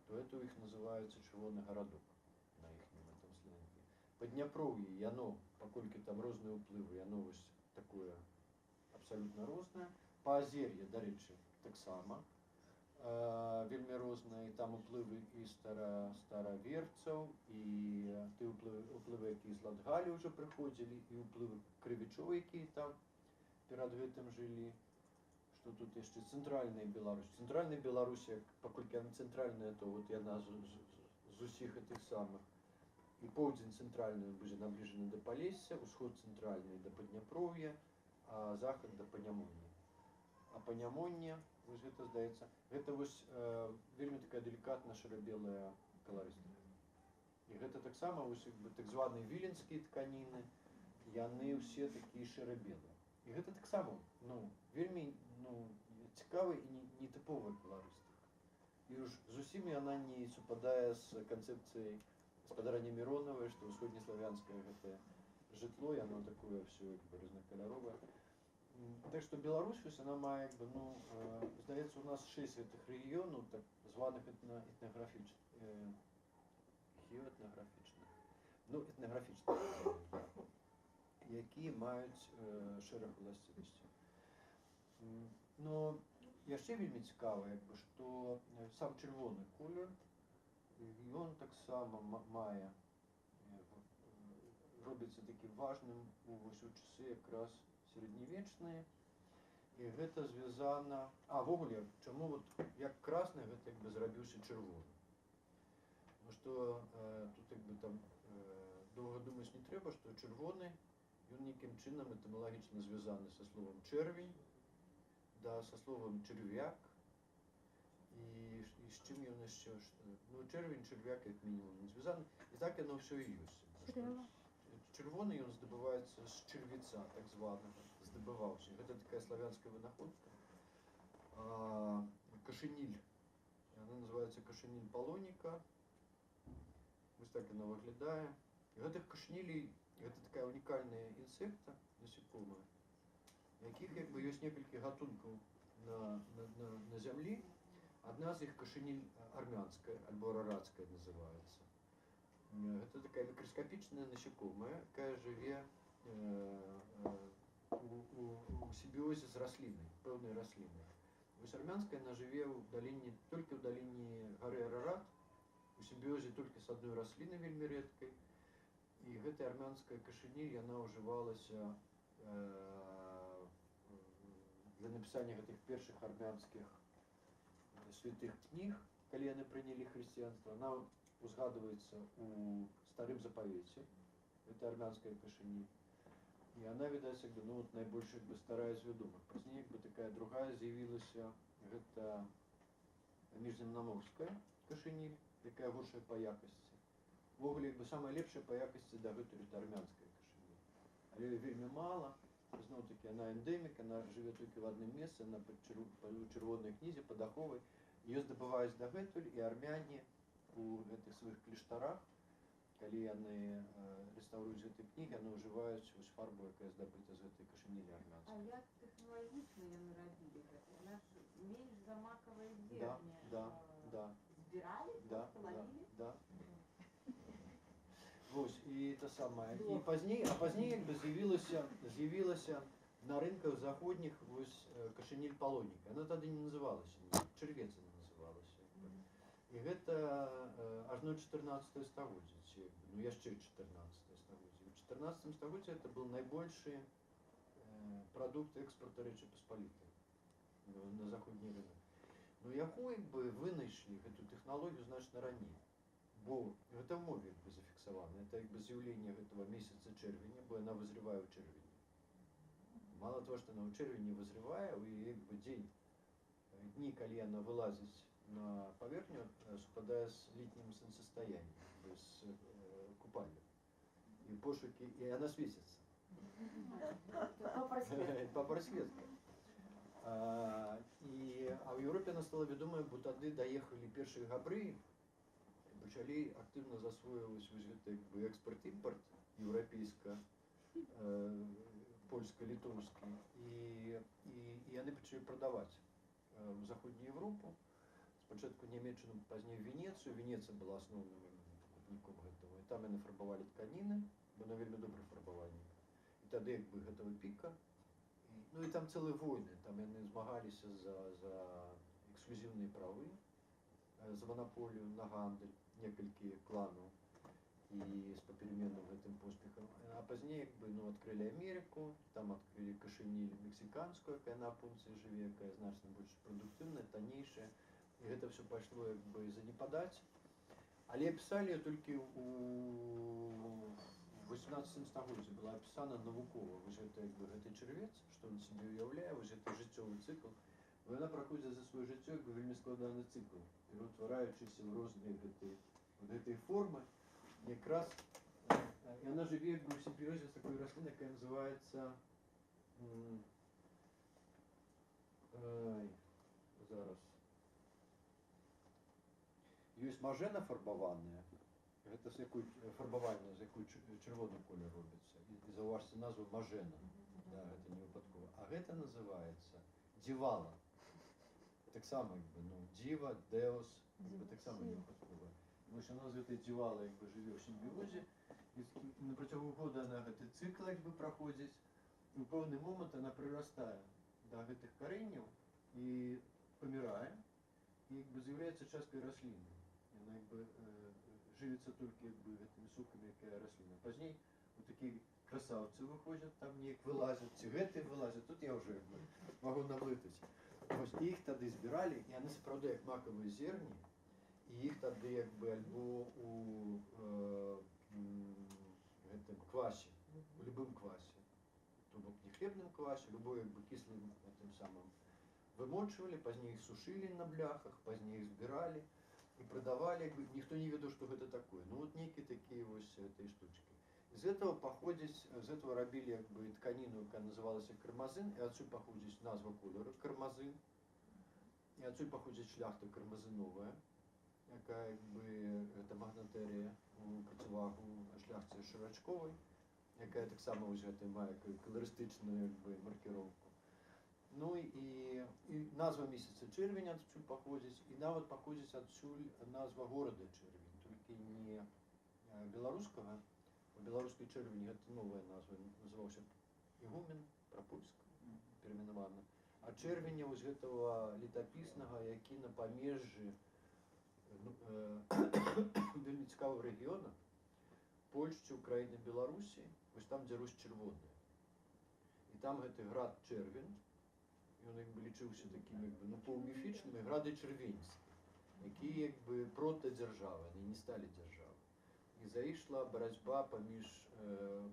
то это у іх называецца чырвоны гарадок на іхнім этом сленге. Падняпроўе, яно, паколькі там розныя ўплывы, яно вось такое абсалютна рознае. Паазер'е, дарэчы, таксама вельмі розныя, і там уплывы і стараверцаў, і ты уплывы, якія з Латгалі ўжо прыходзілі, і уплывы крывічоў, якія там перад гэтым жылі. Што тут яшчэ цэнтральная Беларусь. Цэнтральная Беларусь, паколькі яна цэнтральная, то вот яна з усіх гэтых самых. І поўдзень цэнтральны будзе набліжаны да Палесся, усход цэнтральны да Падняпроўя, а захад да Панямоння. А Панямонне, вось гэта здаецца, гэта вось вельмі такая делікатная шэра-белая каларыстыка. І гэта таксама вось як бы так званыя віленскія тканіны, яны ўсе такія шэра-белыя. І гэта таксама, ну, вельмі, ну, цікавая і нетыповая каларыстыка. І уж зусім яна не супадае з канцэпцыяй гаспадара Неміронавай, што ўсходнеславянскае гэтае жытло, яно такое ўсё як бы рознакаляровае. Так што Беларусь, вось яна мае, як бы, ну, здаецца, у нас 6 гэтых рэгіёнаў, так званых этнаграфічных, якія маюць шэраг уласцівасцей. Но яшчэ вельмі цікава, як бы, што сам чырвоны колер, ён таксама мае, робіцца такім важным у часы якраз сярэднявечныя, і гэта звязана... ввогуле, чаму вот як красны гэта як бы зрабіўся чырвоны? Тому што тут як бы там доўга думаць не трэба, што чырвоны, ён нейкім чынам этымалагічна звязаны са словам чэрвень, да, са словам чэрвяк, і з чым ён яшчэ, ну, чэрвень, чэрвяк, як мінімум, не звязаны, і так яно ўсё і ёсць. Чырвоны ён здабываецца з чырвіца, так званага, здабываўся. Гэта такая славянская вынаходка. Кашыніль, яна называецца кашыніль палоніка. Вось так яна выглядае. І гэтых кашынілей, гэта такая унікальная інсекта, насекомая, якіх як бы ёсць некалькі гатункаў на зямлі. Адна з іх кашыніль армянская, альбо араратская называецца. Гэта такая мікраскапічная насекомая, якая жыве у сімбіозе з раслінай, пэўнай раслінай. Вось армянская, яна жыве толькі ў даліне гары Арарат, у сімбіозе толькі з адной раслінай вельмі рэдкай. і гэтая армянская кашынель, яна ўжывалася для напісання гэтых першых армянскіх святых кніг, калі яны прынялі хрысціянства. Она узгадываецца у старым запавеце, гэта армянская кашынель. І она, відаць, як бы, ну, вот, найбольш як бы старая з вядомых. Пазней як бы такая другая з'явілася, гэта міжземнаморская кашынель, якая горшая па якасці. Увогуле, як бы, самая лепшая па якасці дагэтуль гэта армянская кашынель. Але ёй вельмі мала. Зноў-такі, она эндэмік, она жыве толькі в адным месцы, она па чырвонай кнізе, пад аховай. Ее здабываюць дагэтуль, і армяне у гэтых сваіх кляштарах, калі яны рэстаўруюць гэтыя кнігі, яны ўжываюць вось фарбу, якая здабыта з гэтай кашынелі А армянскай. як тэхналагічна яны рабілі гэта? Яна ж менш за макавае Да, зерне. да. Збіралі, Да, просто да, лавілі? да. Вось, і те саме. І пазней як бы з'явілася на рынках заходніх вось кашынель палоніка. Яна тады не называлася, чырвец яна называлася. І гэта ажно 14 стагоддзе, ці, ну яшчэ 14 стагоддзе. У 14 стагоддзе это был найбольшы прадукт экспорту Рэчы Паспалітай на заходні рынок. Но яго як бы вынайшлі гэту тэхналогію значна раней. Бо гэта в мове як бы зафіксавана. Это як бы з'яўленне гэтага месяца чэрвеня, бо яна вызрывае ў чэрвені. Мало того, што яна ў чэрвені вызрывае, і як бы дзень, дні, калі яна вылазіць на паверхню, супадае з летнім сонцастаяннем, з купальням. І пошукі, і яна свеціцца. Папрасветка. А ў Еўропе яна стала вядомая, бо тады даехалі першыя габрыі, пачалі актыўна засвойваць вось гэты як бы экспорт-імпорт еўрапейска, польска-літоўскі, і яны пачалі прадаваць у заходнюю Европу, спачатку Нямецчыну, пазней Венецыю. Венецыя была асноўным пакупніком гэтага, і там яны фарбавалі тканіны, бо на вельмі добры фарбавальнік. І тады як бы гэтага піка, ну і там цэлыя войны, там яны змагаліся за эксклюзіўныя правы, за манаполію на гандаль, некалькі кланаў, і з паперыменным гэтым поспехам. А пазней як бы, ну, адкрылі Амерыку, там адкрылі кашынель мексіканскую, якая на пункце жыве, якая значна больш прадуктыўная, таннейшая. І гэта все пайшло як бы занепадаць. Але апісалі толькі у 18 стагоддзі была апісана навукова вось гэта як бы гэты чырвец, што ён сабе уяўляе, вось гэты жыццёвы цыкл. Бо яна праходзіць за сваё жыццё як бы вельмі складаны цыкл, пераўтвараючыся ў розныя гэтыя формы. Якраз яна жыве як бы ў сімбіёзе з такой раслінай, якая называецца зараз. Ёсць мажэна фарбаваная, гэта з якой фарбавальная, з якой чырвоны колер робіцца. І заўважце назву мажэна, да, гэта не выпадкова. А гэта называецца дзівала. Таксама, як бы, ну, дзіва, деус, таксама не выпадкова. Вось яна з гэтай дзівала як бы жыве ў сімбіёзе, і на працягу года яна гэты цыкл як бы праходзіць, і ў пэўны момант яна прырастае да гэтых карэнняў і памірае, і як бы з'яўляецца часткай расліны. Яна як бы жывіцца толькі як бы гэтымі сокамі, якая расліна. Пазней вот такія красавцы выходзяць, там неяк вылазяць, ці гэты вылазяць, тут я ўжо як бы магу наблытаць. Вось іх тады збіралі, і яны сапраўды як макавыя зерні, і іх тады як бы альбо у гэтым квасе, у любым квасе, то бок не хлебным квасе, любой як бы кіслым тым самым вымочвалі, пазней іх сушылі на бляхах, пазней іх збіралі і прадавалі, як бы ніхто не ведаў, што гэта такое. Ну вот нейкія такія вось этой штучкі. З гэтага паходзіць, з гэтага рабілі як бы тканіну, якая называлася кармазын, і адсюль паходзіць назва колеру кармазын, і адсюль паходзіць шляхта кармазыновая, якая як бы гэта магнатэрія у процівагу шляхце шарачковай, якая таксама вось гэта мае каларыстычную як бы маркіроўку. Ну і назва месяца чэрвень адсюль паходзіць, і нават паходзіць адсюль назва горада чэрвень, толькі не беларускага. У беларускай чэрвені гэта новая назва, называўся Ігумен, Прапольск, перайменавана. А чэрвеня вось гэтага летапіснага, які на памежжы вельмі цікавага рэгіёна, Польшчы, Украіны, Беларусі, вось там, дзе Русь чырвоная. І там гэты град Чэрвень, ён як бы лічыўся такім як бы, ну, паўміфічным, і грады чырвеньскі, якія як бы прота дзяржавы, яны не сталі дзяржавы. І за іх ішла барацьба паміж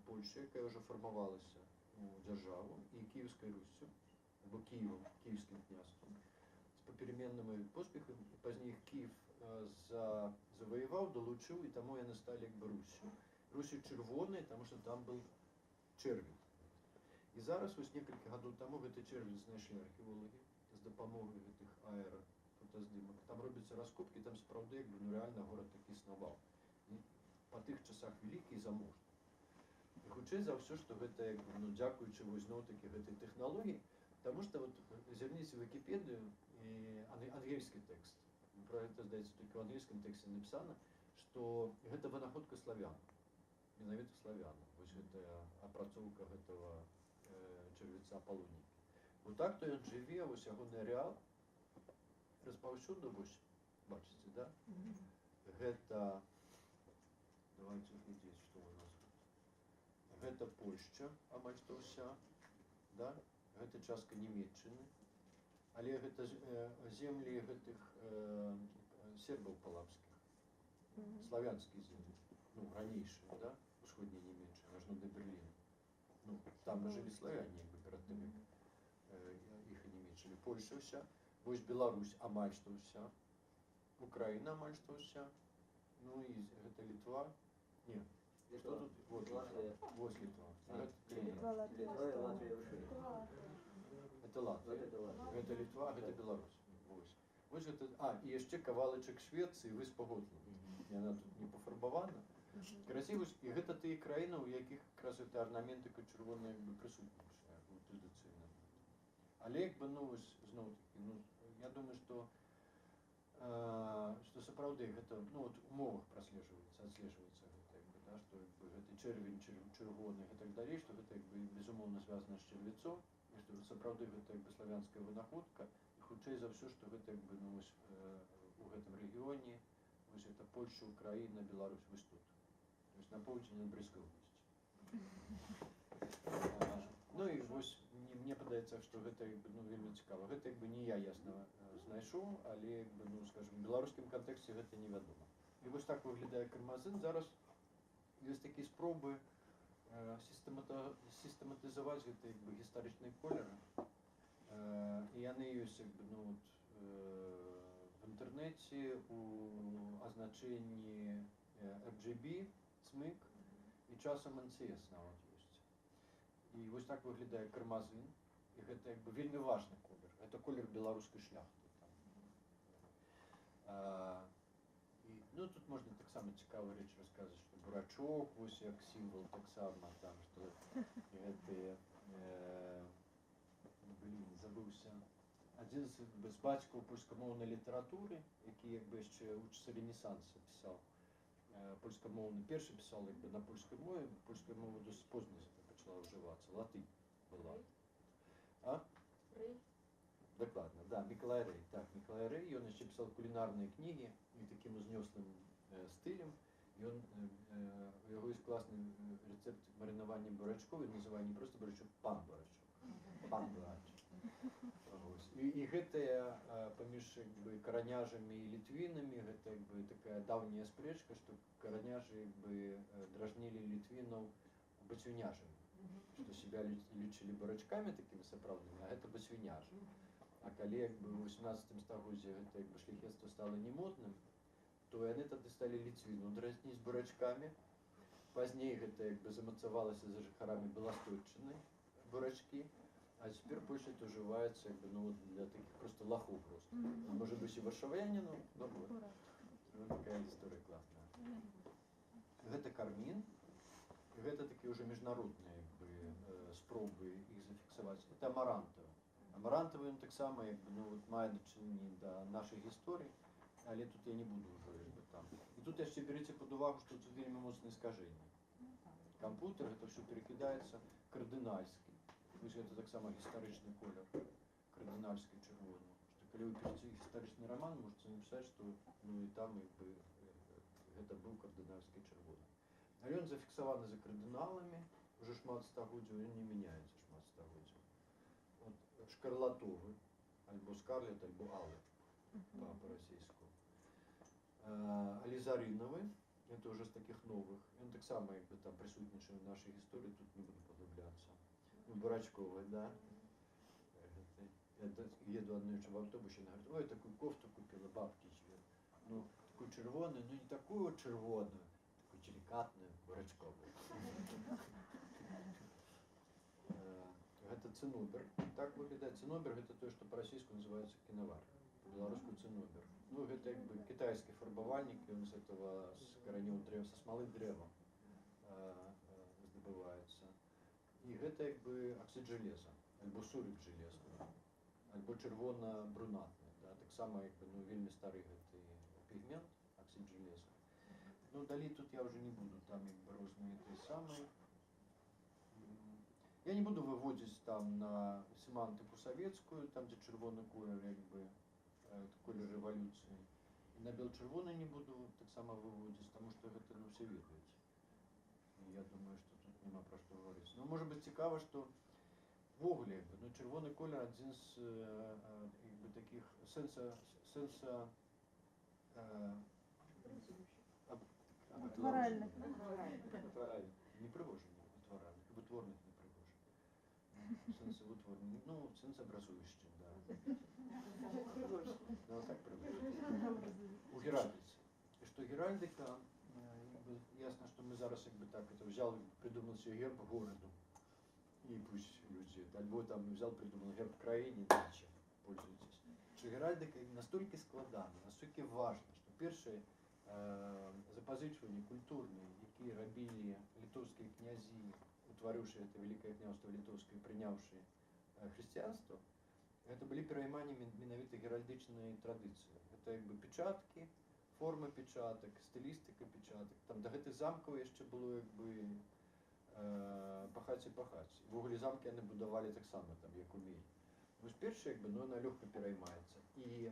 Польшай, якая ўжо фармавалася у дзяржаву, і Кіеўскай Руссю, або Кіевам, кіевскім княствам, з папеременнымі поспехамі. І пазней Кіев заваяваў, долучыў, і таму яны сталі як бы Руссю. Руссю чырвонай, таму што там быў чэрвень. І зараз, вось некалькі гадоў таму, гэты чэрвень знайшлі археолагі з дапамогай гэтых аэрафотаздымак. Там робяцца раскопкі, там сапраўды як бы, ну, рэальна горад такі існаваў. І па тых часах вялікі і заможны. І хутчэй за ўсё, што гэта як бы, ну, дзякуючы вось зноў-такі гэтай тэхналогіі, таму што вот зірніце Вікіпедыю і ангельскі тэкст. Про гэта, здаецца, толькі ў ангельскім тэксце напісана, што гэта вынаходка славян, менавіта славян. Вось гэтая апрацоўка гэтага чэрвіца Апалоній. Вот так то ён жыве, вось ягоны арэал распаўсюду, вось, бачыце, да? Гэта, давайте глядзець, што у нас тут. Гэта Польшча, амаль што ўся, да? Гэта частка Нямецчыны, але гэта землі гэтых сербаў палабскіх, славянскія землі, ну, ранейшыя, да? Усходняя Нямецчына, аж да Берліна. Ну, там жылі славяне, як бы, перад тым, як іх і Нямецчыны. Польшча ўся, вось Беларусь амаль што ўся, Украіна амаль што ўся, ну і гэта Літва. Не, што тут? Вот Літва. Вось Літва. Литва, Латвия, Эстония. Гэта Латвія, гэта Літва, гэта Беларусь. Вось гэта, і яшчэ кавалачак Швецыі, выспа Готланд. Яна тут не пафарбавана. Красівасць, і гэта тыя краіны, у якіх якраз гэта арнаментыка чырвоная як бы прысутнічая традыцыйна. Але як бы, ну, вось зноў-такі, ну, я думаю, што сапраўды гэта, ну, вот у мовах адслежваецца гэта, як бы, да, што як бы гэты чэрвень чырвоны і так далей, што гэта як бы безумоўна звязана з чэрвецом, і што сапраўды гэта як бы славянская вынаходка, і хутчэй за ўсё, што гэта як бы, ну, вось у гэтым рэгіёне, вось гэта Польшча, Украіна, Беларусь, вось тут. Вось на поўдзень ад Брэйскай вобласці. Ну і вось мне падаецца, што гэта як бы, ну, вельмі цікава. Гэта як бы не я ясна знайшоў, але як бы, ну, скажем, у беларускім кантэксце гэта невядома. І вось так выглядае Кармазын. Зараз ёсць такія спробы сістэматызаваць гэты як бы гістарычныя колеры. І яны ёсць як бы, ну, вот, в інтэрнэце, у азначэнні RGB, ЦМЫК і часам НЦС нават ёсць. І вось так выглядае Кармазын. І гэта як бы вельмі важны колер. Гэта колер беларускай шляхты. І, ну, тут можна таксама цікавую рэч расказаць, што бурачок, вось як сімвал таксама, там, што гэтыя, забыўся, адзін з бацькаў польскамоўнай літаратуры, які як бы яшчэ ў часы Ренесанса пісаў польскамоўны, першы пісаў як бы на польскай мове, польская мова досыць позна пачала ўжывацца, латынь была. Дакладна, да, Мікалай Рэй. Так, Мікалай Рэй, ён яшчэ пісаў кулінарныя кнігі і такім узнёслым стылем. Ён, у яго ёсць класны рэцэпт марынавання бурачкоў, ён называе не проста бурачок, пан бурачок. Пан бурачок. І гэтая паміж як бы караняжамі і літвінамі, гэта як бы такая даўняя спрэчка, што караняжы як бы дражнілі літвінаў бацюняжамі, што себя лічылі бурачкамі такімі сапраўднымі, а гэта бацюняжы. А калі як бы ў 18 стагоддзі гэта як бы шляхецтва стала немодным, то яны тады сталі ліцвіну дразніць бурачкамі. Пазней гэта як бы замацавалася за жыхарамі Беластойчыны бурачкі, а цяпер больш это ўжываецца як бы, ну, для такіх просто лахоў просто. Можа быць і варшавяніну, но вот. Такая гісторыя класная. Гэта кармін. Гэта такія ўжо міжнародныя як бы спробы іх зафіксаваць. Это амарантавы. Амарантавы ён таксама як бы, ну, вот, мае дачыненне да нашай гісторыі, але тут я не буду ўжо як бы там. І тут яшчэ берыце пад увагу, што тут вельмі моцныя скажэнні. Кампутер гэта ўсё перакідаецца кардынальскі. Вось гэта таксама гістарычны колер, кардынальскі чырвоны. Што калі вы пішаце гістарычны раман, можаце напісаць, што, ну, і там як бы гэта быў кардынальскі чырвоны. Але ён зафіксаваны за кардыналамі, уже шмат стагоддзяў, ён не мяняецца шмат стагоддзяў. От шкарлатовы, альбо скарлет, альбо алы по-расійску. Алізарынавы, это уже з таких новых, ён таксама як бы там прысутнічае в нашай гісторыі, тут не буду паглыбляцца. Ну, бурачковы, да. Я еду однойчы в автобусе, она говорит, ой, такую кофту купила бабки себе. Ну, такую червоную, ну не такую вот червоную, такую деликатную, бурачковую. Это цинобер. Так выглядает цинобер, это то, что по-российски называется киновар. Белорусский цинобер. Ну, это как бы китайский фарбовальник, и он с этого, с кореневого древа, со смолы древа здобывается. И это как бы оксид железа, альбо сурик железный, альбо червоно-брунатный. Да? Так само, как бы, ну, вельми старый пигмент, оксид железа. Ну, далі тут я уже не буду, там как бы розные те самые. Я не буду выводить там на семантику советскую, там где червоный колер, как бы, колер революции. И на бел-червоный не буду так само выводить, потому что это, ну, все ведаете. И я думаю, что тут нема про что говорить. Но может быть цікаво, что ввогуле, як бы, ну, червоний колір один з якби, таких Утворальных. непривожених, витворних непривожених. Сенсовутворних, ну, сенсообразуючих, да. Ну, так приводить. У геральдиці. І що геральдика, якби, ясно, що ми зараз якби так это взял, придумал себе герб городу. И пусть люди, альбо там взял, придумал герб країні, дальше пользуйтесь. Що геральдика настільки складана, настільки важна, що перші запозичування культурні, які робили литовські князі, утворивши це Велике княжество Литовське, прийнявши християнство, это были переймания менавіта геральдичної традиції. Это якби печатки, форма печаток, стилістика печаток. Там до гэтых замкаў яшчэ было якби пахаць. Ввогуле замкі яны будавалі таксама, там, як умелі. Вось першая, якби, ну, она лёгка пераймаецца. І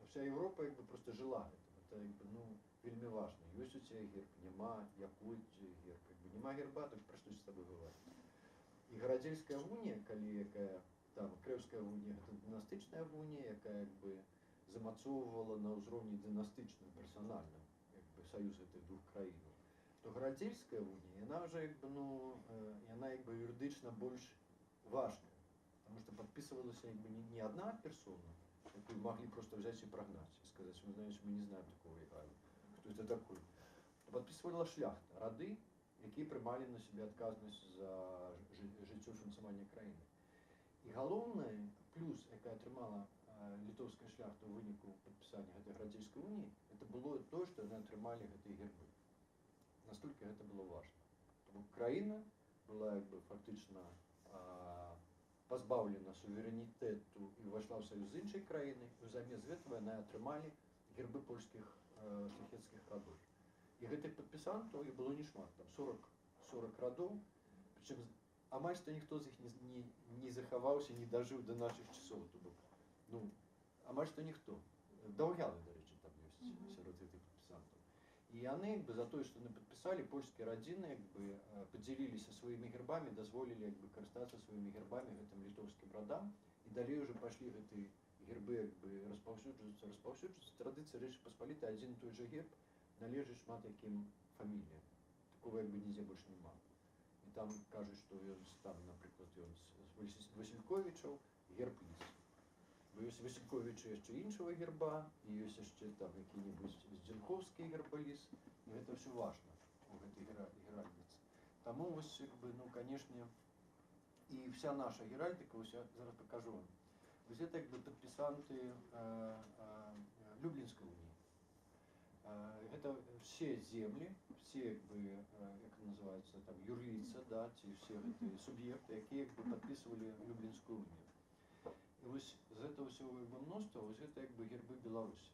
вся Європа якби просто жила гэтым. Это якби, ну, вельмі важна. Ёсць у цябе герб, няма, якой герб. Якби, нема герба, так пра што з табой гаварыць. І гарадзельская унія, калі якая там крэўская унія, гэта дынастычная унія, якая якби замацоўвала на ўзроўні дынастычным, персанальным, якби саюз гэтых двух краінаў, то гарадзельская унія, яна вже якби, ну, яна якби юридычна больш важная, потому что подписывалася якби не одна персона, якую могли просто взять и прогнать, и сказать, вы знаете, мы не знаем такого Ігоря, кто это такой. Подписывала шляхта, рады, які приймали на себе адказнасць за жыццё функцыянавання краіны. І галоўны плюс, які атрымала літоўская шляхта ў выніку падпісання гэтай гарадзельскай уніі, это было тое, што яны атрымалі гэтыя гербы. Настолькі гэта было важна. Тому краіна была якби фактычна пазбаўлена суверэнітэту і ўвайшла ў саюз з іншай краінай, і замест гэтага яны атрымалі гербы польскіх шляхецкіх радоў. І гэтых падпісантаў і было не шмат, там 40 радоў, прычым амаль што ніхто з іх не захаваўся, не дажыў да нашых часоў. Ну, амаль што ніхто. Даўгялы, дарэчы, там ёсць сярод гэтых падпісантаў. І яны якби за тое, што яны падпісалі, польскія радзіны якби падзяліліся сваімі гербамі, дазволілі якби карыстацца сваімі гербамі гэтым літоўскім радам, і далей уже пашлі гэтыя гербы якби распаўсюджваюцца. Традыцыя Рэчы Паспалітай, адзін і той жа герб належыць шмат якім фаміліям. Такого якби нідзе больш няма. І там кажуць, што ён там, напрыклад, ён з Васильковічаў герб ліс. Бо ёсць Васильковічы яшчэ іншага герба, і ёсць яшчэ там які-небудзь Здзенковскі гербаліс, і гэта ўсё важна у гэтай геральдыцы. Таму вось, якби, ну, канешне, і вся наша геральдыка, вось я зараз пакажу вам. Вось гэта якби падпісанты Люблінскай уніі. Гэта все землі, все, якби, як называется, там, юрліца, да, ці все гэтыя суб'екты, якія якби падпісвалі Люблінскую унію. І вось з гэтага ўсяго якби мноства, вось гэта якби гербы Беларусі.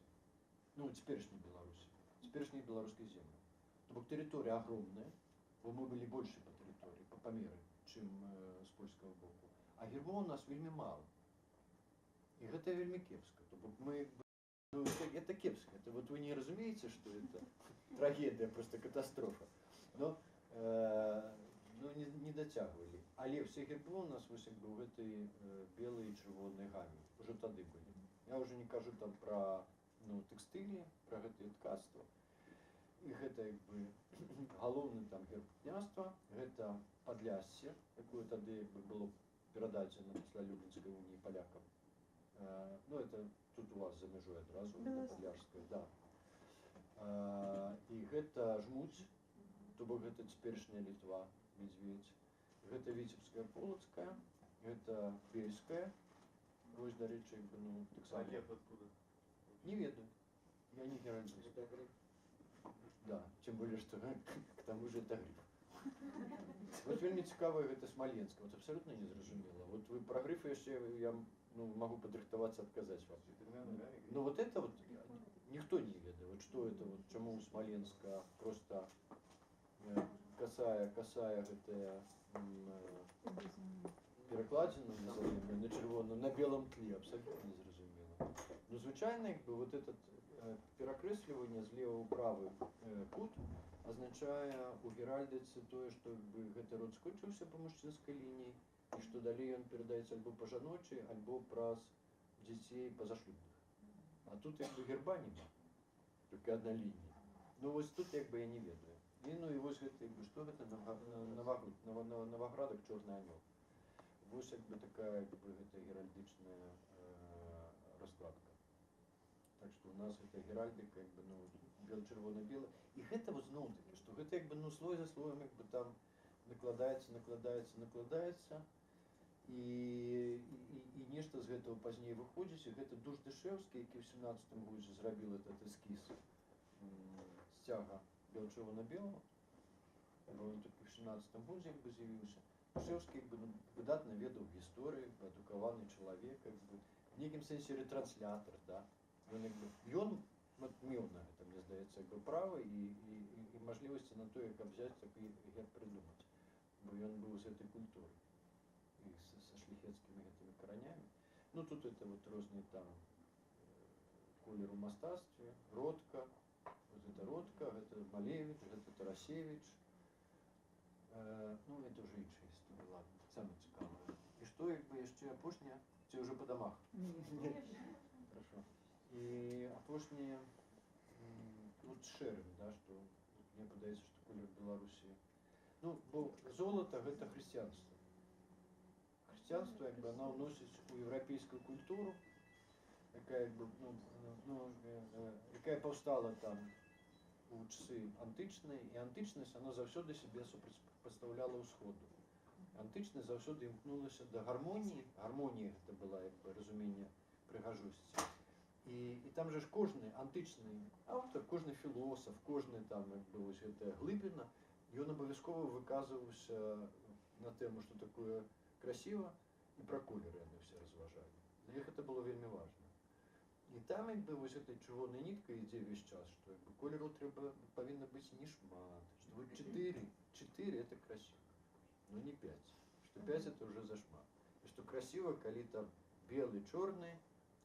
Ну, цяперашняй Беларусі, цяперашняй беларускай землі. То бок тэрыторыя агромная, бо мы былі больше по тэрыторыі, по памеры, чым з польскага боку. А гербоў у нас вельмі мала. І гэта вельмі кепска. То бок мы якби, ну, это кепска. Это вот вы не разумеете, что это трагедия, просто катастрофа. Но, ну, не дацягвалі. Але ўсе гербы у нас вось як бы ў гэтай белай і чырвонай гаме ўжо тады былі. Я ўжо не кажу там пра тэкстылі, пра гэтае ткацтва. І гэта як бы галоўны там герб княства, гэта Падляссе, якое тады як бы было перададзена пасля Люблінскай уніі палякам. Ну, это тут у вас за мяжой адразу, Падляшская, да. І гэта Жмуць, то бок гэта цяперашняя Літва, Медзведь. Гэта Віцебская, Полацкая, гэта Бельская. Вось, дарэчы, як бы, ну, таксама. Лев откуда? Не ведаю. Я не геральдист. Да, тем более, что к тому же это гриф. Вот вельмі цікавая гэта Смоленск. Вот абсолютно незразумела. Вот вы про гриф яшчэ я могу падрыхтавацца адказаць вам. Но вот это вот никто не ведае. Вот что это вот, чаму у Смоленска просто косая гэтая перакладзена на чырвоным, на белом тле, абсолютно незразумела. Но звычайна як бы вот этот перакрэсліванне злева ў правы кут азначае у геральдыцы тое, што гэты род скончыўся па мужчынскай лініі і што далей ён перадаецца альбо па жаночай, альбо праз дзяцей пазашлюбных. А тут як бы герба няма, толькі адна лінія. Ну вось тут як бы я не ведаю. І ну і вось гэта як бы што гэта Новоградак чорны анёл. Вось як бы такая як бы гэта геральдычная раскладка. Так што у нас гэта геральдыка як бы ну чырвона-белая. І гэта вот зноў-такі, што гэта як бы ну слой за слоем як бы там накладаецца і нешта з гэтага пазней выходзіць. І гэта Дуждышэўскі, які ў 17 годзе зрабіў этот эскіз сцяга бел-чырвона-белого. Ён толькі ў 17 годзе як бы з'явіўся. Душэўскі як бы выдатна ведаў гісторыю, адукаваны чалавек, як бы в нейкім сэнсе ретранслятор, да. Ён меў на гэта, мне здаецца, як бы права і мажлівасці на тое, каб взяць такі герб прыдумаць. Бо ён быў з гэтай культуры і са шляхецкімі гэтымі каранямі. Ну тут это вот розныя там колер у мастацтве, Родка, вот это Родка, гэта Малевіч, гэта Тарасевіч. Ну это уже іншая історія, ладно, самое цікавае. І што як бы яшчэ апошняе, ці ўжо па дамах? Хорошо. І апошняе вот шэрым, да, што мне падаецца, што колер Беларусі. Ну, бо золата гэта хрысціянства. Хрысціянства як бы она ўносіць у еўрапейскую культуру, якая як бы якая паўстала там у часы антычнай, і антычнасць она заўсёды сябе супрацьпастаўляла ўсходу. Антычнасць заўсёды імкнулася да гармоніі. Гармонія гэта была як бы разуменне прыгажосці. І там же ж кожны антычны аўтар, кожны філосаф, кожны там як бы вось гэтая глыбіна, ён абавязкова выказваўся на тэму, што такое красіва, і пра колеры яны ўсе разважалі. Для іх гэта было вельмі важна. І там як бы вось гэтай чырвонай ніткай ідзе ўвесь час, што як бы колеру павінна быць не шмат, што вот 4 это красиво, но не 5, што 5 это уже зашмат. І што красиво, калі там белы, чорны,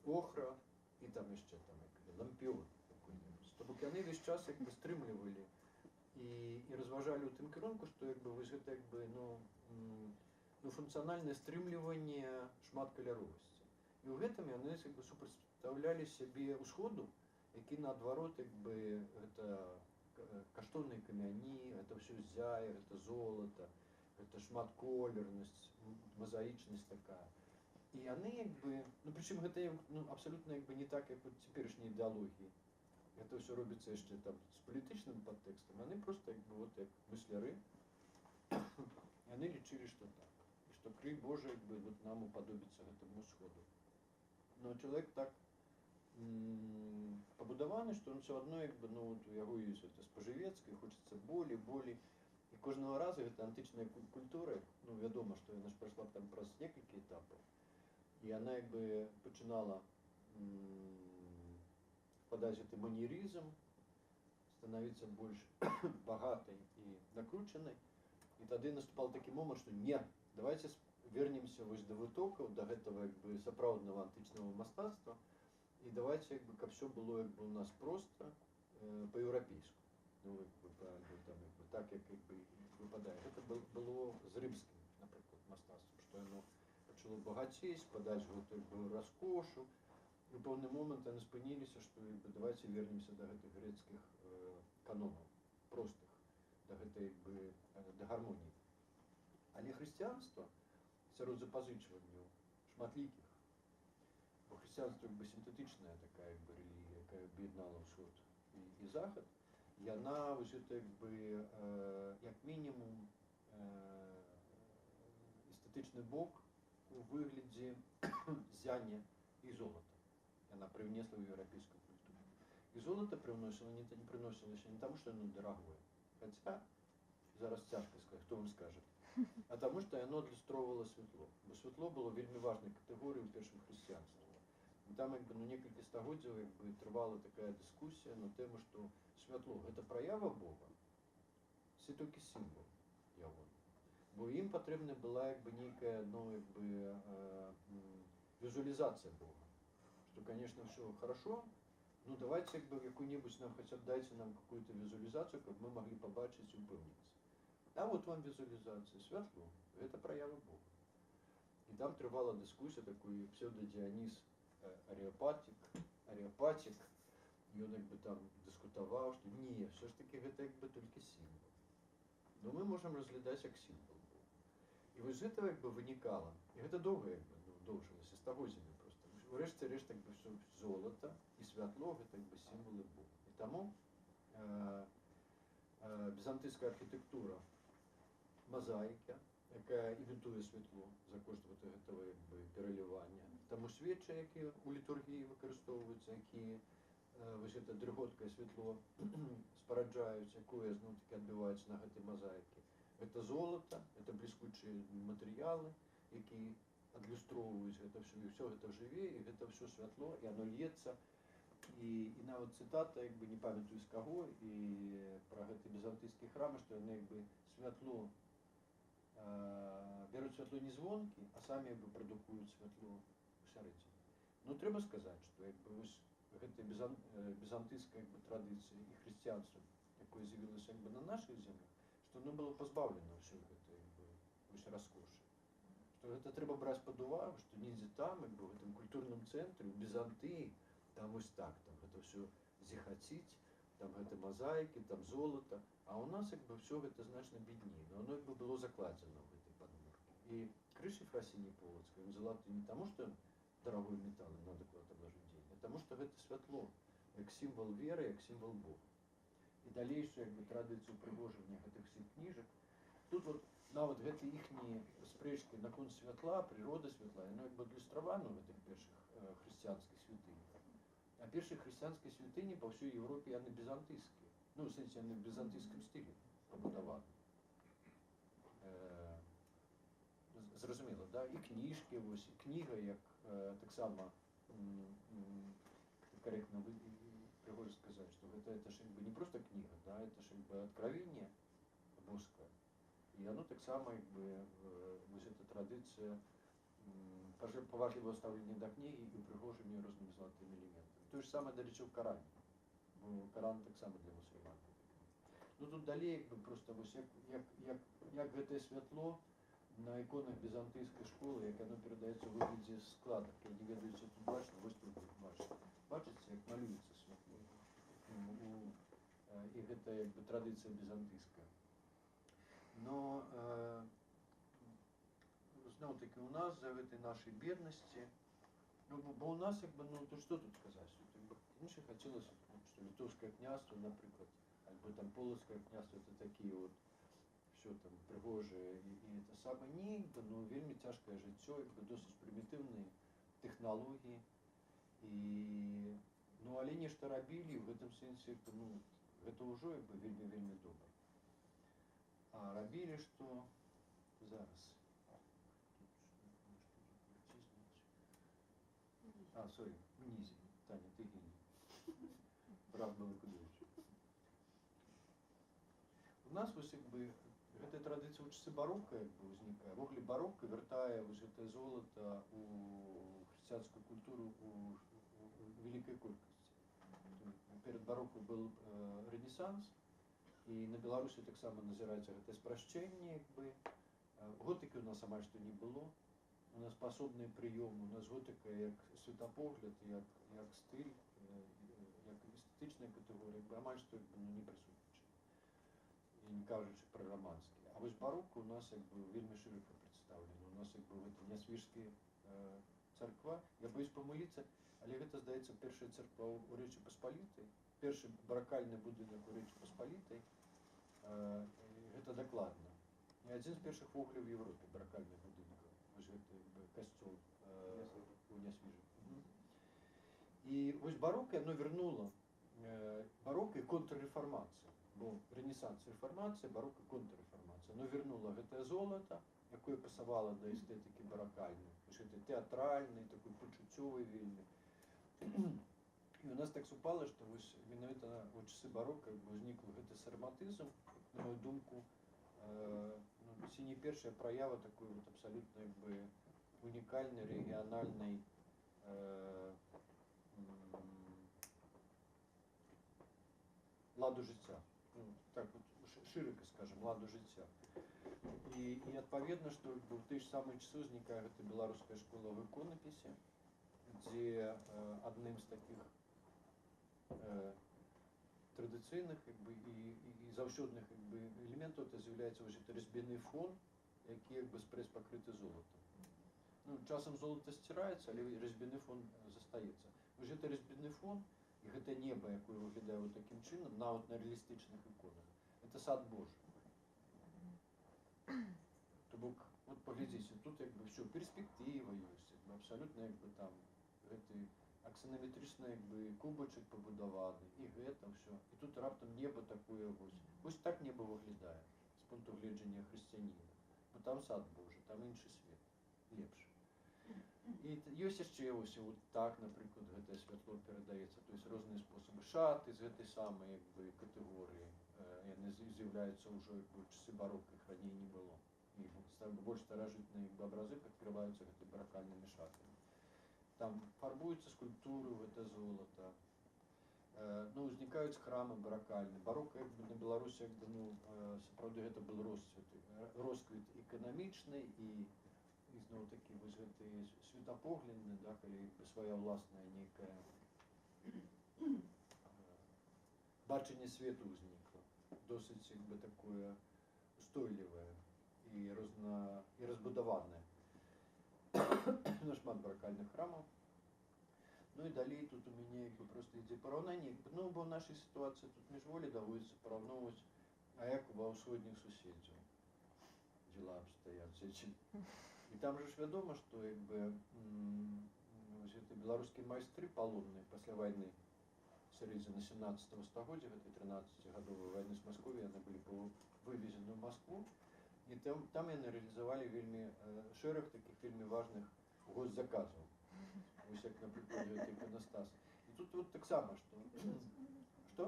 охра, і там яшчэ там лампіон какой-нибудь. То бок яны весь час як бы стрымлівалі і разважалі ў тым кірунку, што як бы вось гэта як бы функцыянальнае стрымліванне шматкаляровасці. І ў гэтым яны як бы супрацьпастаўлялі сябе ўсходу, які наадварот як бы гэта каштоўныя камяні, гэта ўсё ззяе, гэта золата, гэта шматколернасць, мазаічнасць такая. І яны як бы, ну прычым гэта абсалютна як бы не так, як у цяперашняй ідэалогіі. Гэта ўсё робіцца яшчэ там з палітычным падтэкстам. Яны проста як бы вот як мысляры, яны лічылі, што так. І што крый Божа як бы вот нам упадобіцца гэтаму сходу. Но чалавек так пабудаваны, што он ўсё адно як бы, ну вот у яго ёсць гэта спажывецкае, хочацца болей. І кожнага разу гэта антычная культура, ну вядома, што яна ж прайшла там праз некалькі этапаў. І яна як бы пачынала впадаць гэты манерізм, становіцца больш багатай і накручанай. І тады наступал такі момант, што не, давайте вернемся вось да вытокаў, да гэтага як бы сапраўднага антычнага мастацтва, і давайте як бы каб все было як бы у нас проста па-еўрапейску. ну, якби, або там, якби, так, як якби, випадає. Це було з римським, наприклад, мистецтвом, що воно почало багатість, подать якби, розкошу. І в певний момент вони спинилися, що якби, давайте вернемося до гэтых грецьких канонів, простих, до гэтай, якби, до гармонії. Але християнство серед запозичуваннів шматліких, бо християнство якби синтетична така якби релігія, яка об'єднала Сход і Захід, і вона ось це якби як мінімум естетичний бок у вигляді зяння і золота. Вона привнесла в європейську культуру. І золото приносило, не приносило ще не тому, що воно дорогое. Хоча зараз тяжко сказати, хто вам скаже. А тому що воно ілюструвало світло. Бо світло було вельми важною категорією в першому християнстві. І там якби, ну, кілька стагоддів якби, тривала така дискусія на тему, що світло – це проява Бога, це тільки символ його. Бо їм потрібна була якби, некая ну, якби, візуалізація Бога. Що, конечно, все хорошо, ну давайте якби, яку-нибудь нам, хоча б дайте нам какую-то візуалізацію, щоб ми могли побачити і упевнитися. А вот вам визуализация, світло, это проява Бога. И там тривала дискусія, такий псевдодіоніс Ареопатик, і він якби там дискутував, що ні, все ж таки це якби тільки символ. Но ми можемо розглядати як символ Бога. І ось з цього якби виникало, і це довго якби довжилося, стагоддями просто. Врешті-решт якби все золото і світло – це якби символи Бога. І тому візантийська архітектура, мозаїка, яка імітує світло за кошт цього якби, переливання. Тому свічі, які у літургії використовуються, які ось це дриготке світло спораджають, яке знов таки відбивається на цій мозаїці. Це золото, це блискучі матеріали, які адлюстровують це все, і все це живе, і це все світло, і воно лється. І навіть цитата, якби не пам'ятаю з кого, і про ці візантийські храми, що вони якби світло, беруть світло не звонки, а самі якби продукують світло всередині. Ну, треба сказати, що якби ось ця візантийська якби, традиція і християнство, яке з'явилося якби на наших землях, що воно було позбавлено всього якби, ось розкоші. Що це треба брати під увагу, що ніде там, якби, в цьому культурному центрі, в Візантії, там ось так, там это все зихотить, там это мозаїки, там золото, а у нас якби все это значно бідніше, но воно якби було закладено в этой подмурке. И Крышев Арсений Полоцкий, он золотый не тому, что дорогой металл, и надо куда-то вложить деньги, а тому, что это світло, як символ віри, як символ Бога. І дальше якби традицію пригожування этих всіх книжек, тут вот на вот эти їхні спречки на кон світла, природа світла, воно якби ілюстровано в этих перших християнських святинях. А перші християнські святині по всій Європі, вони візантийські. Ну, в сенсі, вони в візантийському стилі побудовані. Зрозуміло, да? І книжки, ось, і книга, як так само коректно Пригожин сказати, що це ж якби не просто книга, да? Це ж якби откровення Божське. І воно так само, якби, ось ця традиція поважливого ставлення до книги і Пригожині різними золотими елементами. То ж саме, до речі, в Корані. Бо Коран так само для мусульман. Ну тут далі, якби просто ось як це світло на іконах візантийської школи, як воно передається у вигляді складок. Я не ведаю, що тут бачите, ось тут бачите. Бачите, як малюється світло. І це якби традиція візантийська. Но знову таки у нас за этой нашей бедности, ну, бо у нас якби, ну, то що тут сказати? Раніше хотілося, що Литовське князство, наприклад, або там Полоцьке князство, це такі от, все там, пригоже, і це саме, ні, якби, ну, вельми тяжке життя, якби, досить примітивні технології, і, ну, але нечто робили, в этом сенсі, ну, це вже, якби, вельми добре. А робили, що зараз. А, сорі, вниз, Таня, ти гінь. Прав Великодович. У нас ось якби ця традиція учиться барокко якби возникає. Вогли барокко вертає ось це золото у християнську культуру у великій кількості. Перед барокко був Ренесанс, І на Беларусі таксама назіраецца гэта спрашчэнне, як бы. Готыкі у нас амаль што не было. У нас пасобныя прыёмы, у нас готыка як светапогляд, як стыль, як эстэтычная катэгорыя, амаль што не прысутнічае. І не кажучы пра раманскі. А вось барока у нас як бы вельмі шырока прадстаўлена. У нас як бы гэта нясвіжская царква. Я боюсь памыліцца, але гэта, здаецца, першая царква ў Рэчы Паспалітай, першы баракальны будынак у Рэчы Паспалітай. Гэта дакладна. І адзін з першых вогуляў у Европе баракальных будынкаў. Вось гэты касцёл у Нясвіжы. І вось барока, яно вернула барока і контррэформацыя. Бо рэнесанс і рэформацыя, барока і контррэформацыя. Яно вернула гэтае золата, якое пасавала да эстэтыкі баракальнай. Гэта тэатральны, такой пачуццёвы вельмі. І у нас так супала, што вось менавіта ў часы барока ўзнік гэты сарматызм, на мою думку, ці не першая праява такой вот абсалютна як бы унікальнай рэгіянальнай ладу жыцця. Так вот шырока скажем, ладу жыцця. І адпаведна, што ў той ж самыя часы ўзнікае гэта беларуская школа ў іконапісе, дзе адным з такіх традыцыйных і заўсёдных элементаў это з'яўляецца разьбяны фон, які як бы спрэс пакрыты золатам. Часам золата сціраецца, але разьбяны фон застаецца. Вось гэта разьбяны фон і гэта неба, якое выглядае вот такім чынам, нават на рэалістычных іконах, это сад Божы. То бок, вот паглядзіце, тут як бы все перспектыва ёсць, абсалютна як бы там гэты аксанаметрычны як бы кубачак пабудаваны, і гэта ўсё. І тут раптам неба такое вось. Вось так неба выглядае з пункту гледжання хрысціяніна. Бо там сад Божы, там іншы свет, лепшы. І ёсць яшчэ вось вот так, напрыклад, гэтае святло перадаецца, то есть розныя спосабы. Шаты з гэтай самай як бы катэгорыі, яны з'яўляюцца ўжо як бы ў часы барока, іх раней не было. І больш старажытныя як бы абразы пакрываюцца гэтай баракальнымі шатамі. Там фарбуюцца скульптуры ў гэта золата. Узнікаюць храмы баракальныя. Барока як бы на Беларусі як бы сапраўды гэта был росквіт эканамічны і зноў такі вось гэты светапоглядны, да, калі свая ўласная нейкая бачанне свету ўзнікла, досыць як бы такое устойлівае і разбудаванае. Шмат баракальных храмаў. І далей тут у мяне як бы просто ідзе параўнанне, бо ў нашай сітуацыі тут міжволі даводзіцца параўноўваць, а як ва ўсходніх суседзяў дзела абстаяць. І там жа ж вядома, што як бы беларускія майстры палонныя пасля вайны сярэдзіны 17 стагоддзя, гэтай 13-гадовай вайны з Маскові, яны былі вывезены ў Маскву, і там яны рэалізавалі вельмі шэраг такіх вельмі важных госзаказаў. Вось як, напрыклад, гэты іканастас. І тут вот таксама, што... Што?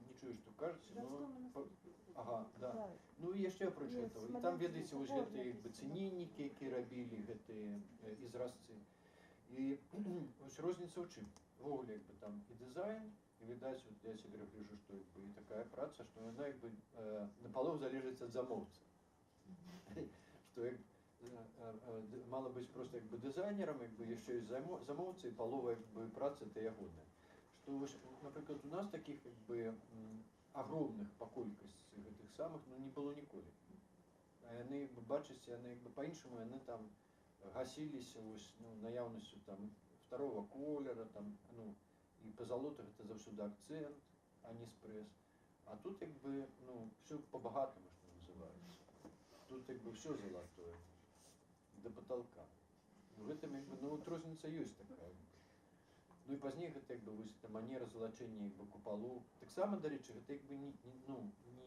Не чую, што кажаце, но... Ага, да. І яшчэ апроч этого. І там, ведаеце, вось гэтыя цэніннікі, якія рабілі гэтыя ізразцы. І вось розніца ў чым? Ввогуле, як бы там і дызайн, і відаць, вот я себе гляжу, што як бы і такая праца, што яна як бы напалову залежыць ад замоўцы. Што як мала быць проста як бы дызайнерам, як бы яшчэ і замоўцы, і палова як бы працы это ягоная. Што вось, напрыклад, у нас такіх як бы агромных па колькасці гэтых самых не было ніколі. А яны, як бы бачыце, яны як бы па-іншаму, яны там гасіліся вось наяўнасцю там второго колера, там, і пазалота гэта заўсёды акцэнт, а не спрэс. А тут як бы, все по-багатому, што называецца. Тут як бы все золотое, до потолка. В этом як бы, вот розніца ёсць такая. І пазней гэта як бы вось эта манера залачэння як бы купалу. Таксама, дарэчы, гэта як бы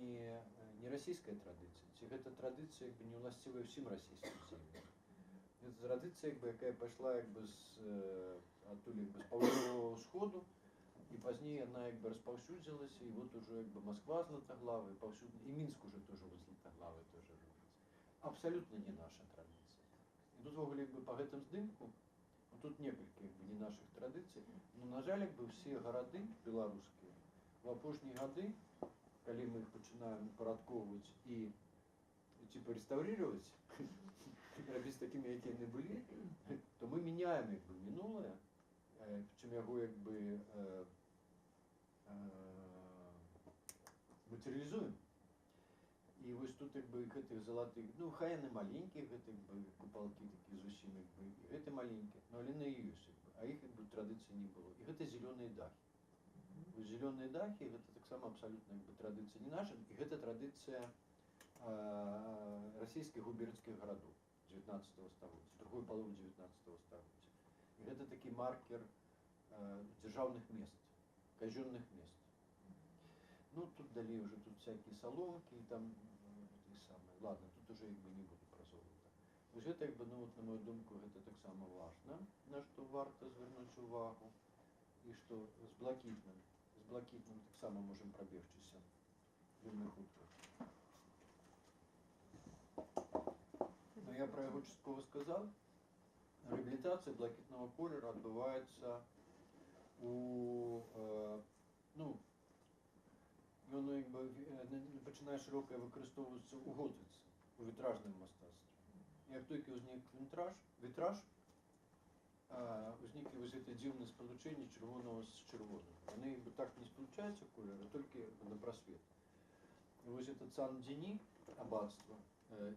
не расійская традыцыя, ці гэта традыцыя як бы не ўласцівая ўсім расійскім землям. Гэта традыцыя, як бы, якая пайшла як бы адтуль як бы з паўднёвага ўсходу, і пазней яна як бы распаўсюдзілася, і вот ужо як бы Москва златаглавая, і Мінск уже тоже златаглавый тоже робіць. Абсалютна не наша традыцыя. І тут ввогуле як бы па гэтым здымку Тут некалькі як бы, не наших традыцый, но на жаль як бы ўсе гарады беларускія в апошнія гады, калі мы іх пачынаем упарадкоўваць і типа рэстаўрировать, рабіць такімі, якія яны былі, то мы меняем як бы мінулае, причем яго як бы матэрыялізуем. І вось тут як бы гэтых залатых, ну хай яны маленькія, гэта як бы купалкі такія зусім як бы, і гэты маленькі, но яны і ёсць, як бы, а іх як бы традыцыі не было. І гэта зелёныя дахі. Вось зелёныя дахі гэта таксама абсалютна як бы традыцыя не наша, і гэта традыцыя расійскіх губернскіх гарадоў 19 стагоддзя, другой паловы 19 стагоддзя. І гэта такі маркер дзяржаўных мест, казённых мест. Ну, тут далее уже тут всякие соломки, и там те самые. Ладно, тут уже как бы не буду про золото. Вось гэта, як бы, ну, вот, на мою думку, гэта таксама важна, на што варта звярнуць увагу. І што з блакітным таксама можем прабегчыся вельмі хутка. Но я про яго часткова сказаў. Рэабілітацыя блакітнага колеру адбываецца у, ну, ён як бы пачынае шырока выкарыстоўвацца ў готыцы, у вітражным мастацтве. Як толькі ўзнік вітраж, узніклі вось гэта дзіўнае спалучэнне чырвонага з чырвоным. Яны як бы так не спалучаюцца колеры, толькі на прасвет. І вось этот Сан-Дзені, аббацтва,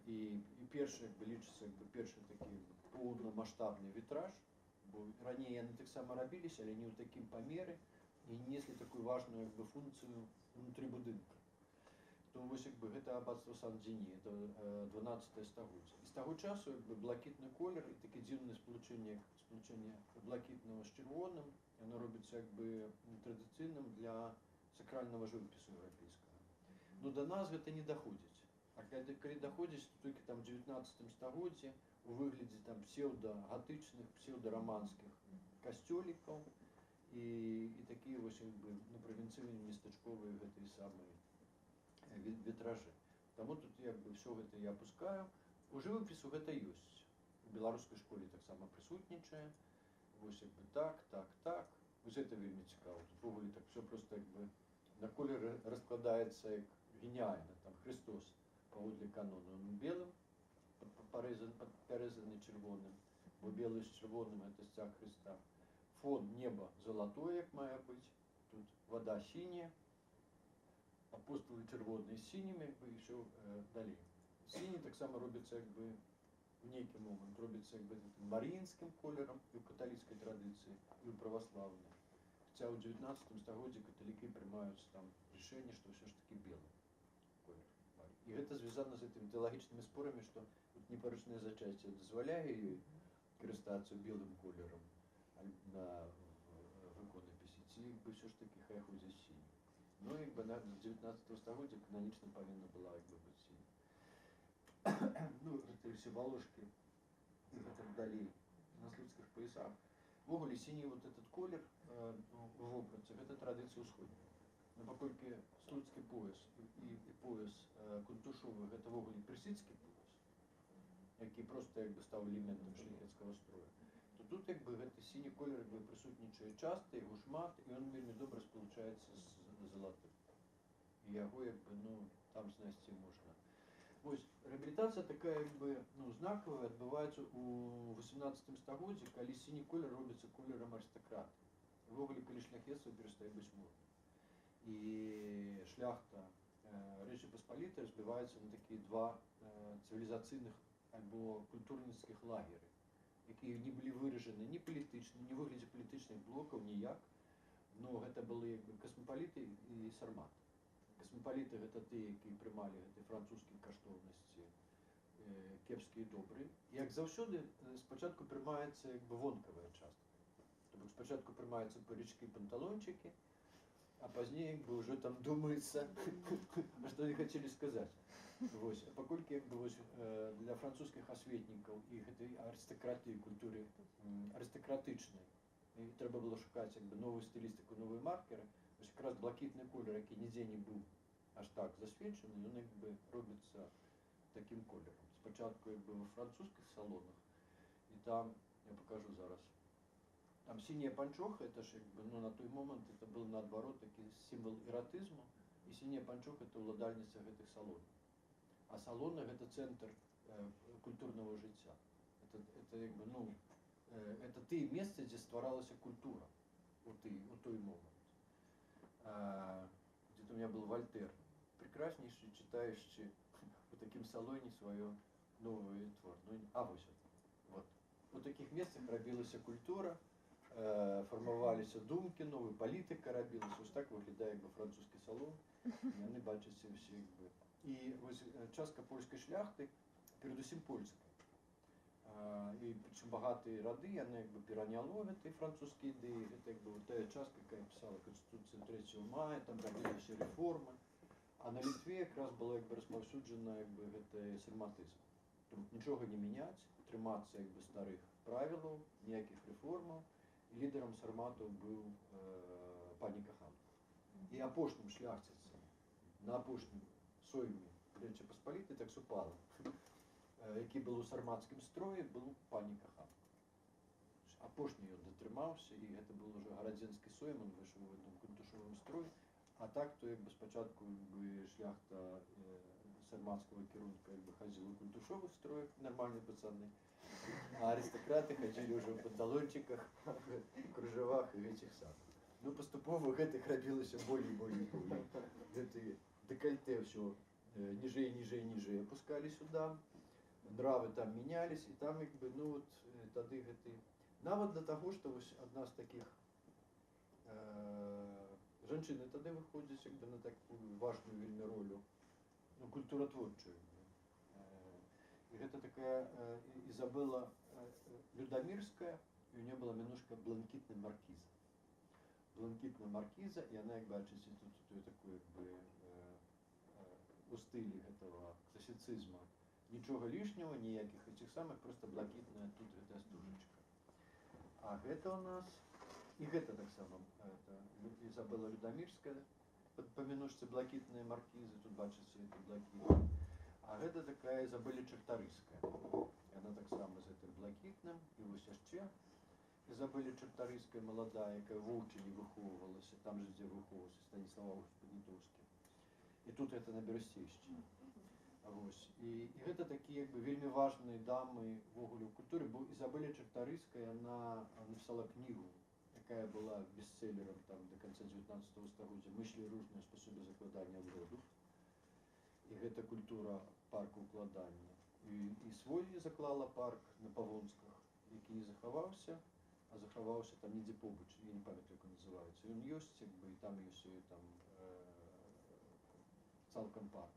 і першы як бы лічыцца як бы першы такі поўнамаштабны вітраж, бо раней яны таксама рабіліся, але не ў такім памеры, і неслі такую важную як бы функцыю внутрі будынка. То вось як бы гэта аббацтва Сан-Дзені, это 12 стагоддзе. І з таго часу як бы блакітны колер і такі дзіўнае спалучэнне блакітнага з чырвоным, яно робіцца як бы традыцыйным для сакральнага жывапісу еўрапейскага. Но да нас гэта не даходзіць. А калі даходзіць, то толькі там 19 стагоддзе у выглядзе там псеўдагатычных, псеўдараманскіх касцёлікаў і такія вось як бы ну, правінцыйныя местачковыя гэтыя самыя вітражы. Таму тут як бы все гэта я апускаю. У жывапісу гэта ёсць. У беларускай школе таксама прысутнічае. Вось як бы так. Вось гэта вельмі цікава. Тут увогуле так все просто як бы на колеры раскладаецца як геніальна. Там Христос паводле канону, он белым, падпярэзаны чырвоным, бо белы з чырвоным гэта сцяг Христа. Фон неба залатое, як мае быць. Тут вода сіняя. Апостолы чырвоныя з сінімі, як бы, і ўсё далей. Сіні таксама робіцца, як бы, у нейкі момант робіцца, як бы, марыінскім колерам і ў каталіцкай традыцыі, і ў праваслаўнай. Хаця ў 19 стагоддзі каталікі прымаюць там рашэнне, што ўсё ж такі белы колер. І гэта звязана з гэтымі тэалагічнымі спорамі, што непарушнае зачасце дазваляе ёй карыстацца белым колерам на выконапісе, ці як бы ўсё ж такі хай ходзіць сіні. Ну, як бы на 19 стагоддзя кананічна павінна была як бы быць сіні. Ну, гэта ўсе валожкі і гэтак далей на слуцкіх паясах. Ввогуле сіні вот этот колер у вопратцы, гэта традыцыя ўсходняя. Но паколькі слуцкі пояс і пояс кунтушовы гэта ввогуле персідскі пояс, які проста як бы стаў элементам шляхецкага строя, то тут як бы гэты сіні колер як бы прысутнічае часта, яго шмат, і ён вельмі добра спалучаецца з залатым. І яго як бы, ну, там знайсці можна. Вось, рэабілітацыя такая як бы, ну, знакавая адбываецца у 18 стагоддзі, калі сіні колер робіцца колерам арыстакрата. Ввогуле, калі шляхецтва перастае быць модным. І шляхта Рэчы Паспалітай разбіваецца на такія два цывілізацыйных альбо культурніцкіх лагеры, якія не былі выражаны ні палітычна, ні ў выглядзе палітычных блокаў, ніяк. Но гэта былі як бы касмапаліты і сарматы. Касмапаліты гэта тыя, якія прымалі гэтыя французскія каштоўнасці, кепскія і добрыя. І як заўсёды спачатку прымаецца як бы вонкавая частка. То бок спачатку прымаюцца парычкі і панталончыкі, а пазней як бы ўжо там думаецца, што яны хацелі сказаць. Вось, а паколькі як бы вось для французскіх асветнікаў і гэтай арыстакраты культуры арыстакратычнай і трэба было шукаць як бы новую стылістыку, новыя маркеры. Вось якраз блакітны колер, які нідзе не быў аж так засведчаны, ён як бы робіцца такім колерам. Спачатку як бы ва французскіх салонах, і там, я пакажу зараз, там синяя панчоха, это ж якби, ну, на той момент это был наоборот такий символ эротизму, і синяя панчоха это уладальніця гэтых салонаў. А салоны гэта цэнтр культурнага жыцця. Это якби, ну, это тыя месцы, дзе стваралася культура у той момент. Где-то у меня был Вольтер, прекраснейший, читающий в таким салоне свое новое твор. Ну, вот это. Вот. У таких месцах рабілася культура, фармаваліся думкі, новая палітыка рабілася. Ось так выглядае якби французскі салон. Яны бачацца ўсе якби. І вось частка польскай шляхты, перадусім польскай. І причым багатыя рады, яны якби пераняло гэтыя французскія ідэі. Гэта якби вот тая частка, якая пісала Конституцыю 3 мая, там рабіліся рэформы. А на Літве якраз была якби распаўсюджана якби гэты сарматызм. Тобто нічога не мяняць, трымацца якби старых правілаў, ніякіх рэформаў. І лідарам сарматаў быў пані Кахан. І апошнім шляхціцам, на апошнім сойме Речы Паспалітай так супала, які был у сарматскім строі, быў пані Кахан. Апошні ён датрымаўся, і гэта быў уже гарадзенскі сойм, он выйшаў у гэтым кунтушовым строй. А так, то якби спачатку якби шляхта сарматского кірунка якби хадзіла у кунтушовых строях, нормальные пацаны. А аристократы ходили уже в панталончиках, кружевах и этих самых. Ну, поступова гэтых рабілася болей. Гэты декольте все ниже и ниже опускали сюда. Нравы там менялись, и там якби, ну вот, тады гэты... Нават для того, что вось одна з таких жанчыны тады выходзіць якби на такую важную вельмі ролю, ну, культуратворчую. И гэта такая Изабелла Людомирская, и у нее была немножко бланкитная маркиза. Бланкитная маркиза, и она, как бачите, тут такой, как бы, у стилі этого классицизма. Ничего лишнего, никаких этих самых, просто блакитная тут эта стужечка. А это у нас, и это так само, это Изабелла Людомирская, по мінушцы блакитные маркизы, тут бачите, это блакитные. А гэта такая Изабелла Чарторийская. Яна так само з гэтым блакітным. І вось яшчэ Изабелла Чарторийская маладая, якая в Вовчине выхоўвалася, там же, дзе выхоўваўся Станіслав Панітоўскі. І тут гэта на Берасцейшчыне. І гэта такія вельмі важныя дамы ввогуле ў культуры, бо Изабелла Чарторийская, яна написала кнігу, якая была бестселлером там до конца 19 стагоддзя «Мысли ружные способы закладання бродов». І гэта культура паркаўкладання. І свой заклала парк на Павонсках, які не захаваўся, а захаваўся там недзе побач, я не памятаю, як называецца. Ён ёсць, якби, і там ёсць там цалкам парк.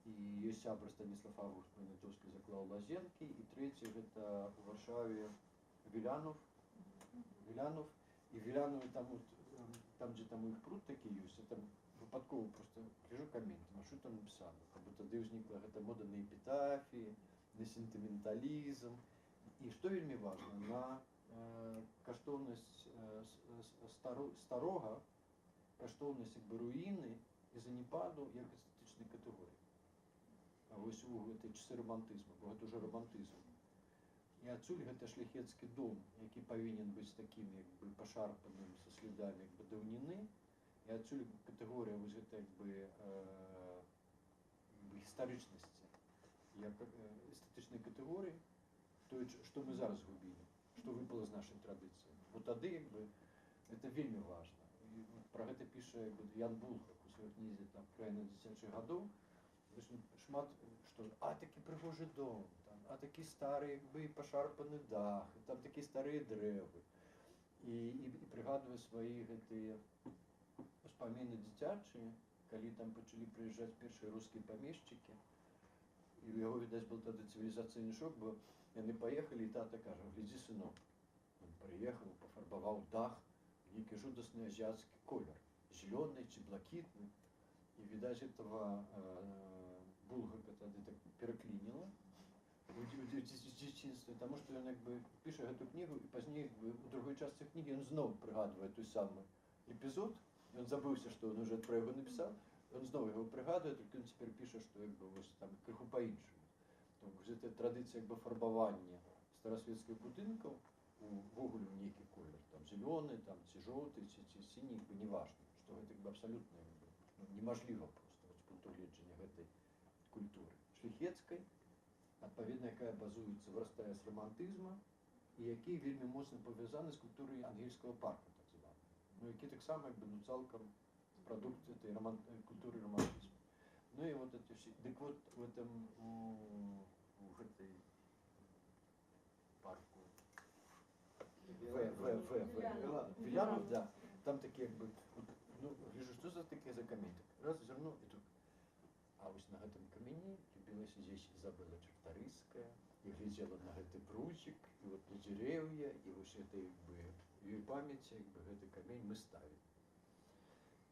І ёсць сябра Станіслав Август Панітоўскі заклаў Лазенкі, і трэці гэта у Варшаве Вілянов. І Вілянов там, дзе там у іх пруд такі ёсць, там выпадкова просто гляжу каменты, на що там написано. Как будто тады ўзнікла гэта мода на эпітафіі, на сентыменталізм. І што вельмі важна, на каштоўнасць старога, каштоўнасць якби руіны і занепаду як эстэтычнай катэгорыі. А вось у гэтай часы романтызму, бо гэта ўжо романтызм. І адсюль гэта шляхецкі дом, які павінен быць такім якби пашарпаным са слідамі якби даўніны. І адсюль катэгорыя вось гэта якби гістарычнасці, як эстэтычнай катэгорыі, тое, што мы зараз губілі, што выпала з нашай традыцыі. Бо тады якби гэта вельмі важна. І пра гэта піша Ян Булгак у сваёй кнізе там «Краіна дзіцячых гадоў». Шмат што такі прыгожы дом, там, такі стары якби пашарпаны дах, там такія старыя дрэвы. І прыгадвае свае гэтыя успаміны дзіцячыя, калі там пачалі прыязджаць першыя рускія памешчыкі. І у яго, відаць, был тады цывілізацыйны шок, бо яны паехалі, і тата кажа: «Глядзі, сынок, он прыехаў, пафарбаваў дах, нейкі жудасны азіяцкі колер, зелёны ці блакітны». І, відаць, этого Булгака тады так пераклініла у дзяцінстве, таму што ён якби піша гэту кнігу, і пазней у другой частцы кнігі ён зноў прыгадвае той самы эпізод. Ён забыўся, што ён уже пра яго напісаў, ён зноў яго прыгадвае, толькі ён цяпер піша, што якби вось там крыху па-іншаму. Гэта традыцыя якби фарбавання старасвецкіх будынкаў, увогуле ў нейкі колер, там зялёны, там ці жоўты, ці сіні, не важна, што гэта абсалютна немажліва проста з пункту гледжання гэтай культуры шляхецкай, адпаведна, якая базуецца, вырастае з романтызма і які вельмі моцна павязаны з культурай ангельскага парка, так званы, які таксама цалкам прадукт этой культуры романтызму. Ну и вот это все. Так вот в этом в этой парку Вилянов, да, там такие как бы, ну, вижу, что за такие за камень. Раз зерно и тут. А вот на этом камне любила сидеть Изабелла Чарторийская и глядела на этот прутик, и вот на деревья, и вот это как бы ее памяти, как бы этот камень мы ставим.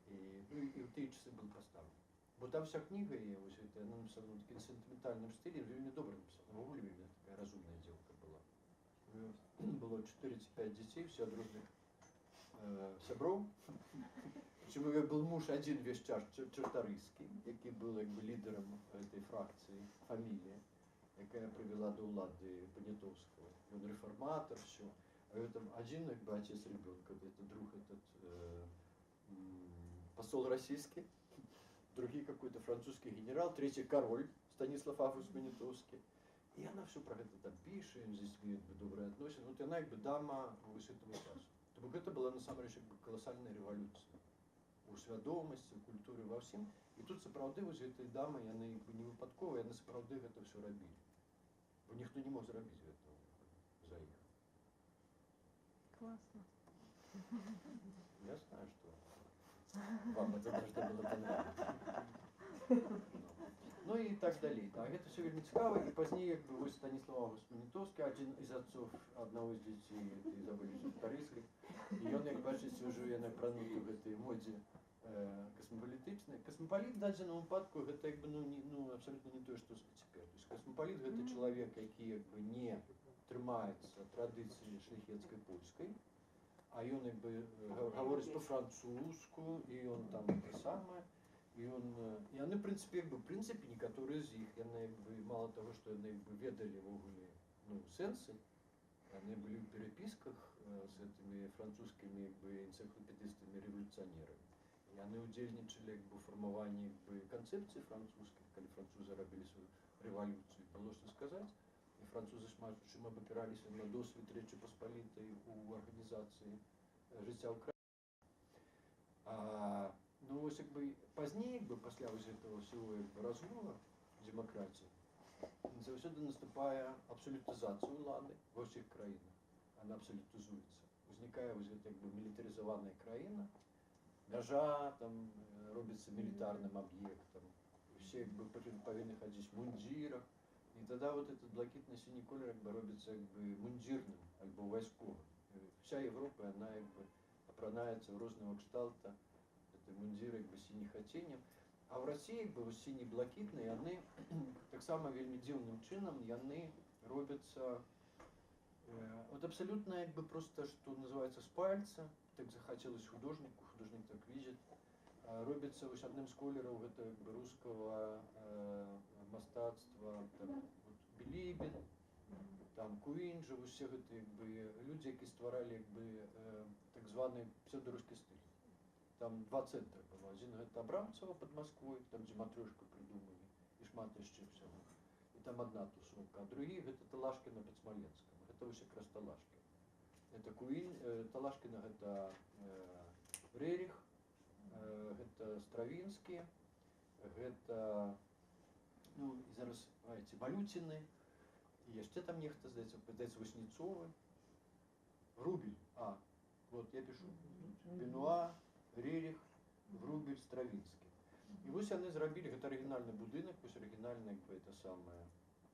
И, ну, и в те часы был поставлен. Бо там вся книга є, ось це, вона написана в таким сентиментальним стилі, вельми добре написана. В Гулі вельми така розумна дівка була. Було 4-5 дітей, всі від різних сябров. Причому як був муж один весь час Чарторийський, який був якби лідером цієї фракції, фамілії, яка привела до влади Понятовського. Він реформатор, все. А там один якби отець ребенка, это друг этот посол российский, другий какой-то французский генерал, третий король Станислав Август Понятовский. И она все про это там пишет, им здесь добрые отношения. Вот она как бы дама высокого класса. Тобто это была на самом деле колоссальная революция. У свядомости, у культуры, во всем. И тут сапраўды вось этой дамы, яны не выпадковые, яны сапраўды это все робили. Бо ніхто не мог зрабіць этого за іх. Классно. Я знаю, что вам это должно было понравиться. Ну и так далее. А это все вельмі цікаво. І пазней, як бы, ось Станіслав Август Понятовський, один із отцов одного з дітей Ізабелі Чарторийської. І він, як бачите, вже є напранутий в этой моді космополітичної. Космополіт в даденому випадку це якби, ну, абсолютно не те, що тепер. Тобто космополіт це чоловік, який якби не тримається традиції шляхетської польської, а він якби говорить по-французьку, і він там те саме. И они, в принципе, некоторые из них, мало того, что они ведали в огуле, ну, сенсы, они были в переписках с этими французскими энциклопедистами революционерами. И они удельничали в формовании концепции французской, когда французы робили свою революцию, было что сказать. И французы шматчим опирались на досвід Речи Посполитой у организации життя Украины. Ну, ось якби пазней, після ось цього всього розмова демократії, завжди наступає абсолютизація влади во всіх країнах. Вона абсолютизується. Возникає ось якби мілітаризована країна, межа там робиться мілітарним об'єктом, всі якби повинні ходити в мундирах. І тоді вот этот блакитно-синій колір якби робиться якби мундирним або військовим. Вся Європа, вона якби опранається в різного кшталта мундиры как бы синих оттенів. А в Росії якби сині блакитні, вони так само вельми дивним чином, вони робляться от абсолютно якби просто, що називається з пальця, так захотілось художнику, художник так видит, робиться ось одним з кольорів якби русского мастацтва, там от Білібін, там Куінджи, ось всі якби люди, які створили якби так званий псевдорусский стиль. Там два центра было. Один это Абрамцево под Москвой, там где матрешку придумали, и шмат еще всего. И там одна тусовка. А другие это Талашкино под Смоленском. Это все как раз Талашкин. Это Талашкино это Рерих, это Стравинский, это, ну, и зараз эти Малютины, и еще там нехто, здається, Васнецовы, Врубель, вот я пишу, Бенуа, Рерих, Врубель, Стравінський. І ось вони зробили, це оригінальний будинок, ось оригінальне, якби, це саме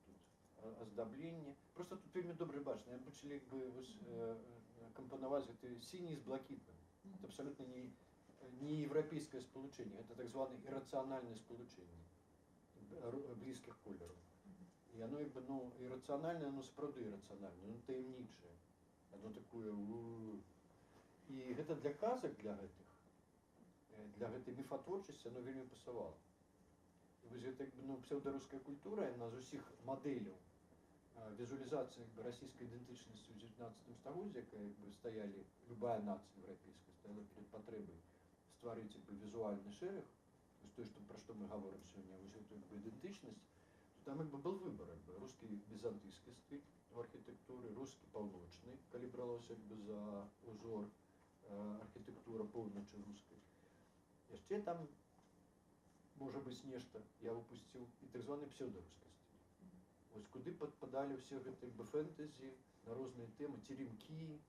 тут оздоблення. Просто тут вельми добре бачно, я почали, якби, ось компонувати синій з блакитним. Це абсолютно не європейське сполучення, це так зване ірраціональне сполучення близьких кольорів. І воно, якби, ну, ірраціональне, воно справді ірраціональне, воно таємниче, воно таке, і це для казок, для гэтай міфатворчасці оно вельмі пасавала. І вось гэта, ну, псевдоруская культура, яна з усіх мадэляў візуалізація расійської ідентичності ў 19 стагоддзі, якая стаялі, любая нацыя еўрапейская стаяла перед патрэбай стварыць візуальны шэраг, то есть пра што мы гаворым сёння, вось гэту ідэнтычнасць, то там был выбар, рускі візантыйскі стыль у архітэктуры, рускі паўночны, калі бралося за узор архітэктура поўначы рускай. Яшчэ там можа быць нешта, я выпусціў і так званы псевдарускі стыль. Вось куды падпадалі ўсе гэты фэнтэзі на розныя тэмы, теремкі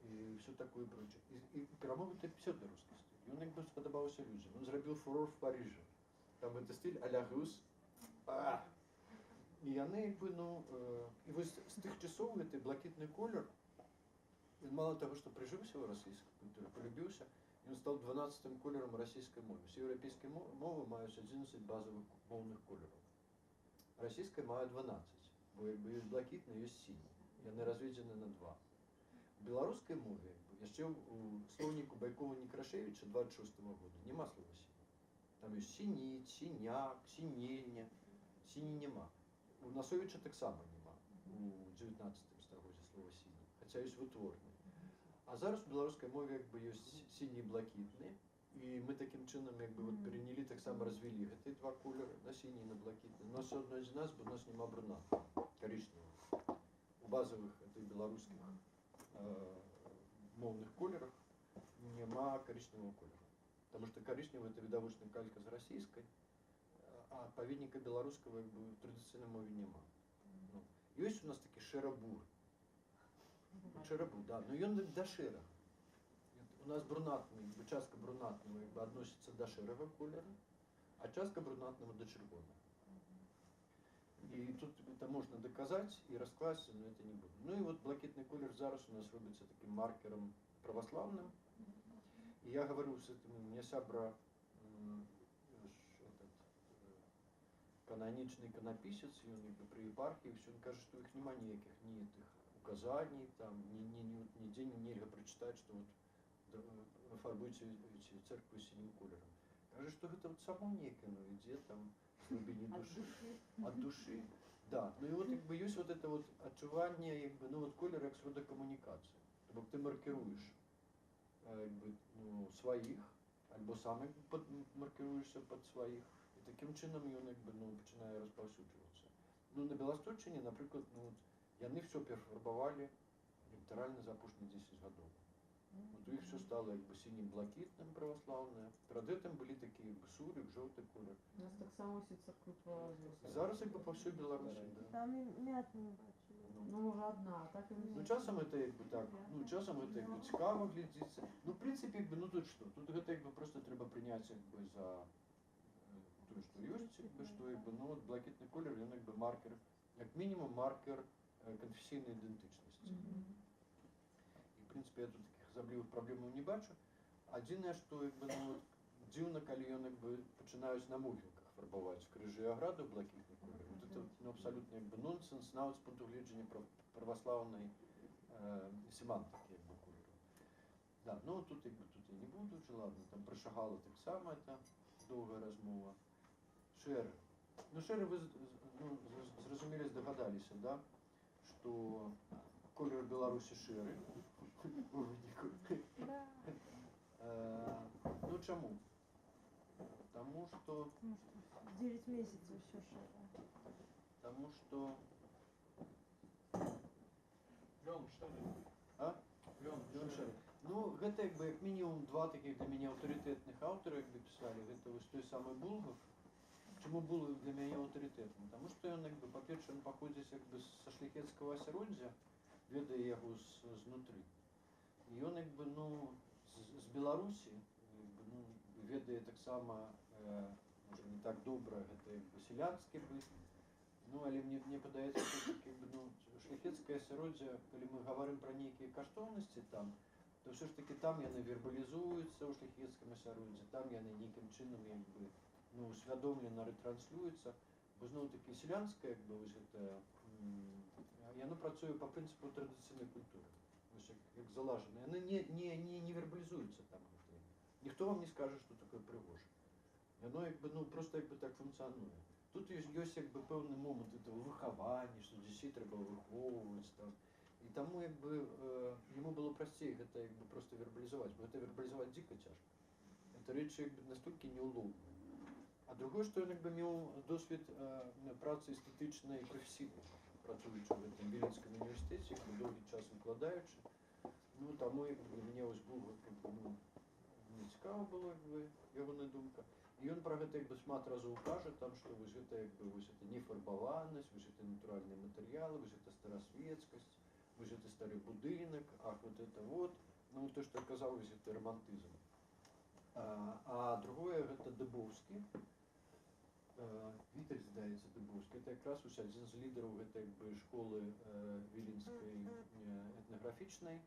і все такое прочее. І перамовы псевдарускі стыль. Ён спадабаўся людзям. Ён зрабіў фурор в Парыжы. Там гэты стыль а-ля рус. І яны і вось з тых часоў гэты блакітны колер, ён мало таго, што прыжыўся ў расійскай культуры, палюбіўся, ён стаў 12-м колерам расійскай мовы. Усе еўрапейскія мовы маюць 11 базавых моўных колераў. Расійская мае 12, бо ёсць блакітны, ёсць сіні. Яны разведзены на 2. У беларускай мове яшчэ ў слоўніку Байкова-Некрашевіча 26-го года няма слова сіні. Там ёсць сініць, сіняк, сінення. Сіні няма. У Насовіча таксама няма у 19 стагоддзі слова сіні, хаця ёсць вытворны. А зараз у беларускай мове ёсць сіні і блакітны, і мы такім чынам перанялі, таксама развілі гэтыя два колеры, на сіні і на блакітны. У нас все адно з нас, бо у нас няма брунатнага, карычневага. У базавых беларускіх моўных колерах няма карычневага колеру. Таму што карычневы это відавочная калька з расійскай, а адпаведніка беларускага ў традыцыйнай мове няма. Ёсць у нас такі шэра-бур. Шэра-бур, да, но ён да шэрага. У нас брунатны, частка брунатнага адносіцца да шэрага колера, а частка брунатнага да чырвонага. І тут это можна даказаць і раскласці, но это не буду. Ну і вот блакітны колер зараз у нас робіцца таким маркером праваслаўным. І я гаварыў з этим, у меня сябра кананічны іканапісец, ён пры епархіі, ён кажа, што іх няма ніякіх ні тых указаний, там нідзе нельга прачытаць, што вы фарбуеце церкву сінім колерам. Кажа, што гэта само некае, ідзе там з глыбіні душы, ад душы. Да, ну і вот ёсць вот это вот адчуванне, колер як сродак камунікацыі. То бок ты маркіруеш сваіх, альбо сам маркіруешся пад сваіх, і такім чынам ён пачынае распаўсюджвацца. Ну на Беласточчыне, напрыклад, яны все перафарбавалі літаральна за апошнія 10 гадоў. Вот у іх все стало сінім блакітным праваслаўнае. Перад гэтым былі такія суры, жоўты колер. У нас таксама ўсе царквы праваслаўныя. Зараз па ўсёй Беларусі, да. Там і мятную бачили. Ну, може, одна, а так і не. Ну, часам это так, ну, часам это цікаво глядзіцца. Ну, в принципе, ну тут что? Тут гэта просто трэба прыняць за тое, што ёсць, што ну, вот блакітны колер, ён маркер, як мінімум маркер канфесійнай ідэнтычнасці. І, в принципе, я тут таких асаблівых праблемаў не бачу. Адзінае, што ну, дзіўна, калі ён пачынаюць на могілках фарбаваць крыжы і аграду блакітны колер. Вот это ну, абсолютно нонсенс, нават з пункту гледжання праваслаўнай семантыкі колеру. Да, ну тут тут я не буду, ладно, там про Шагала таксама это доўгая размова. Шэры. Ну шэры вы зразумелі, здагадаліся, да, што колер Беларусі шэры у выніку. Ну чаму? Таму што 9 месяцев еще шея. Таму што Лён, что ли? а? Лён, Шэры. Ну, гэта як мінімум два такіх для мяне аўтарытэтных аўтары пісалі. Гэта вось той самы Булгаков. Чаму Булгаков для мяне аўтарытэтным? Таму што ён па-першае, ён паходзіць са шляхецкага асяроддзя, ведае яго знутры. І ён ну, з Беларусі ну, ведае таксама, можа не так добра, гэта сялянскі быт. Ну, але мне падаецца, што ну, шляхецкае асяроддзе, калі мы гаварым пра нейкія каштоўнасці там, то все ж таки там яны вербалізуюцца ў шляхецкім асяроддзі, там яны нейкім чынам ну, усвядомлена ретранслююцца, бо зноў-такі сялянская вось гэта, яно працуе па прынцыпу традыцыйнай культуры, вось як залажана. Яны не вербалізуюцца там. Ніхто вам не скажа, што такое прыгожа. Яно ну, просто так функцыянуе. Тут ёсць як бы пэўны момант этого выхавання, што дзяцей трэба выхоўваць там. І таму як бы яму было прасцей гэта як бы проста вербалізаваць, бо гэта вербалізаваць дзіка цяжка. Это рэчы як бы настолькі няўлоўныя. А другое, што ён як бы меў досвед працы эстэтычнай і прафесійнай, працуючы ў гэтым Віленскім універсітэце, як бы доўгі час выкладаючы. Ну, таму як бы мне вось было як бы, ну, не цікава было як бы ягоная думка. І ён пра гэта як бы шмат разоў кажа, там, што вось гэта як бы вось гэта нефарбаванасць, вось гэта натуральныя матэрыялы, вось гэта старасветскасць, вось гэта стары будынак, ах, вот это вот. Ну, то, што казаў, вось гэта романтызм. А другое гэта Дыбоўскі. Віталь, здаецца, Дыбоўскі. Это якраз вось адзін з лідараў гэтай як бы школы віленскай этнаграфічнай.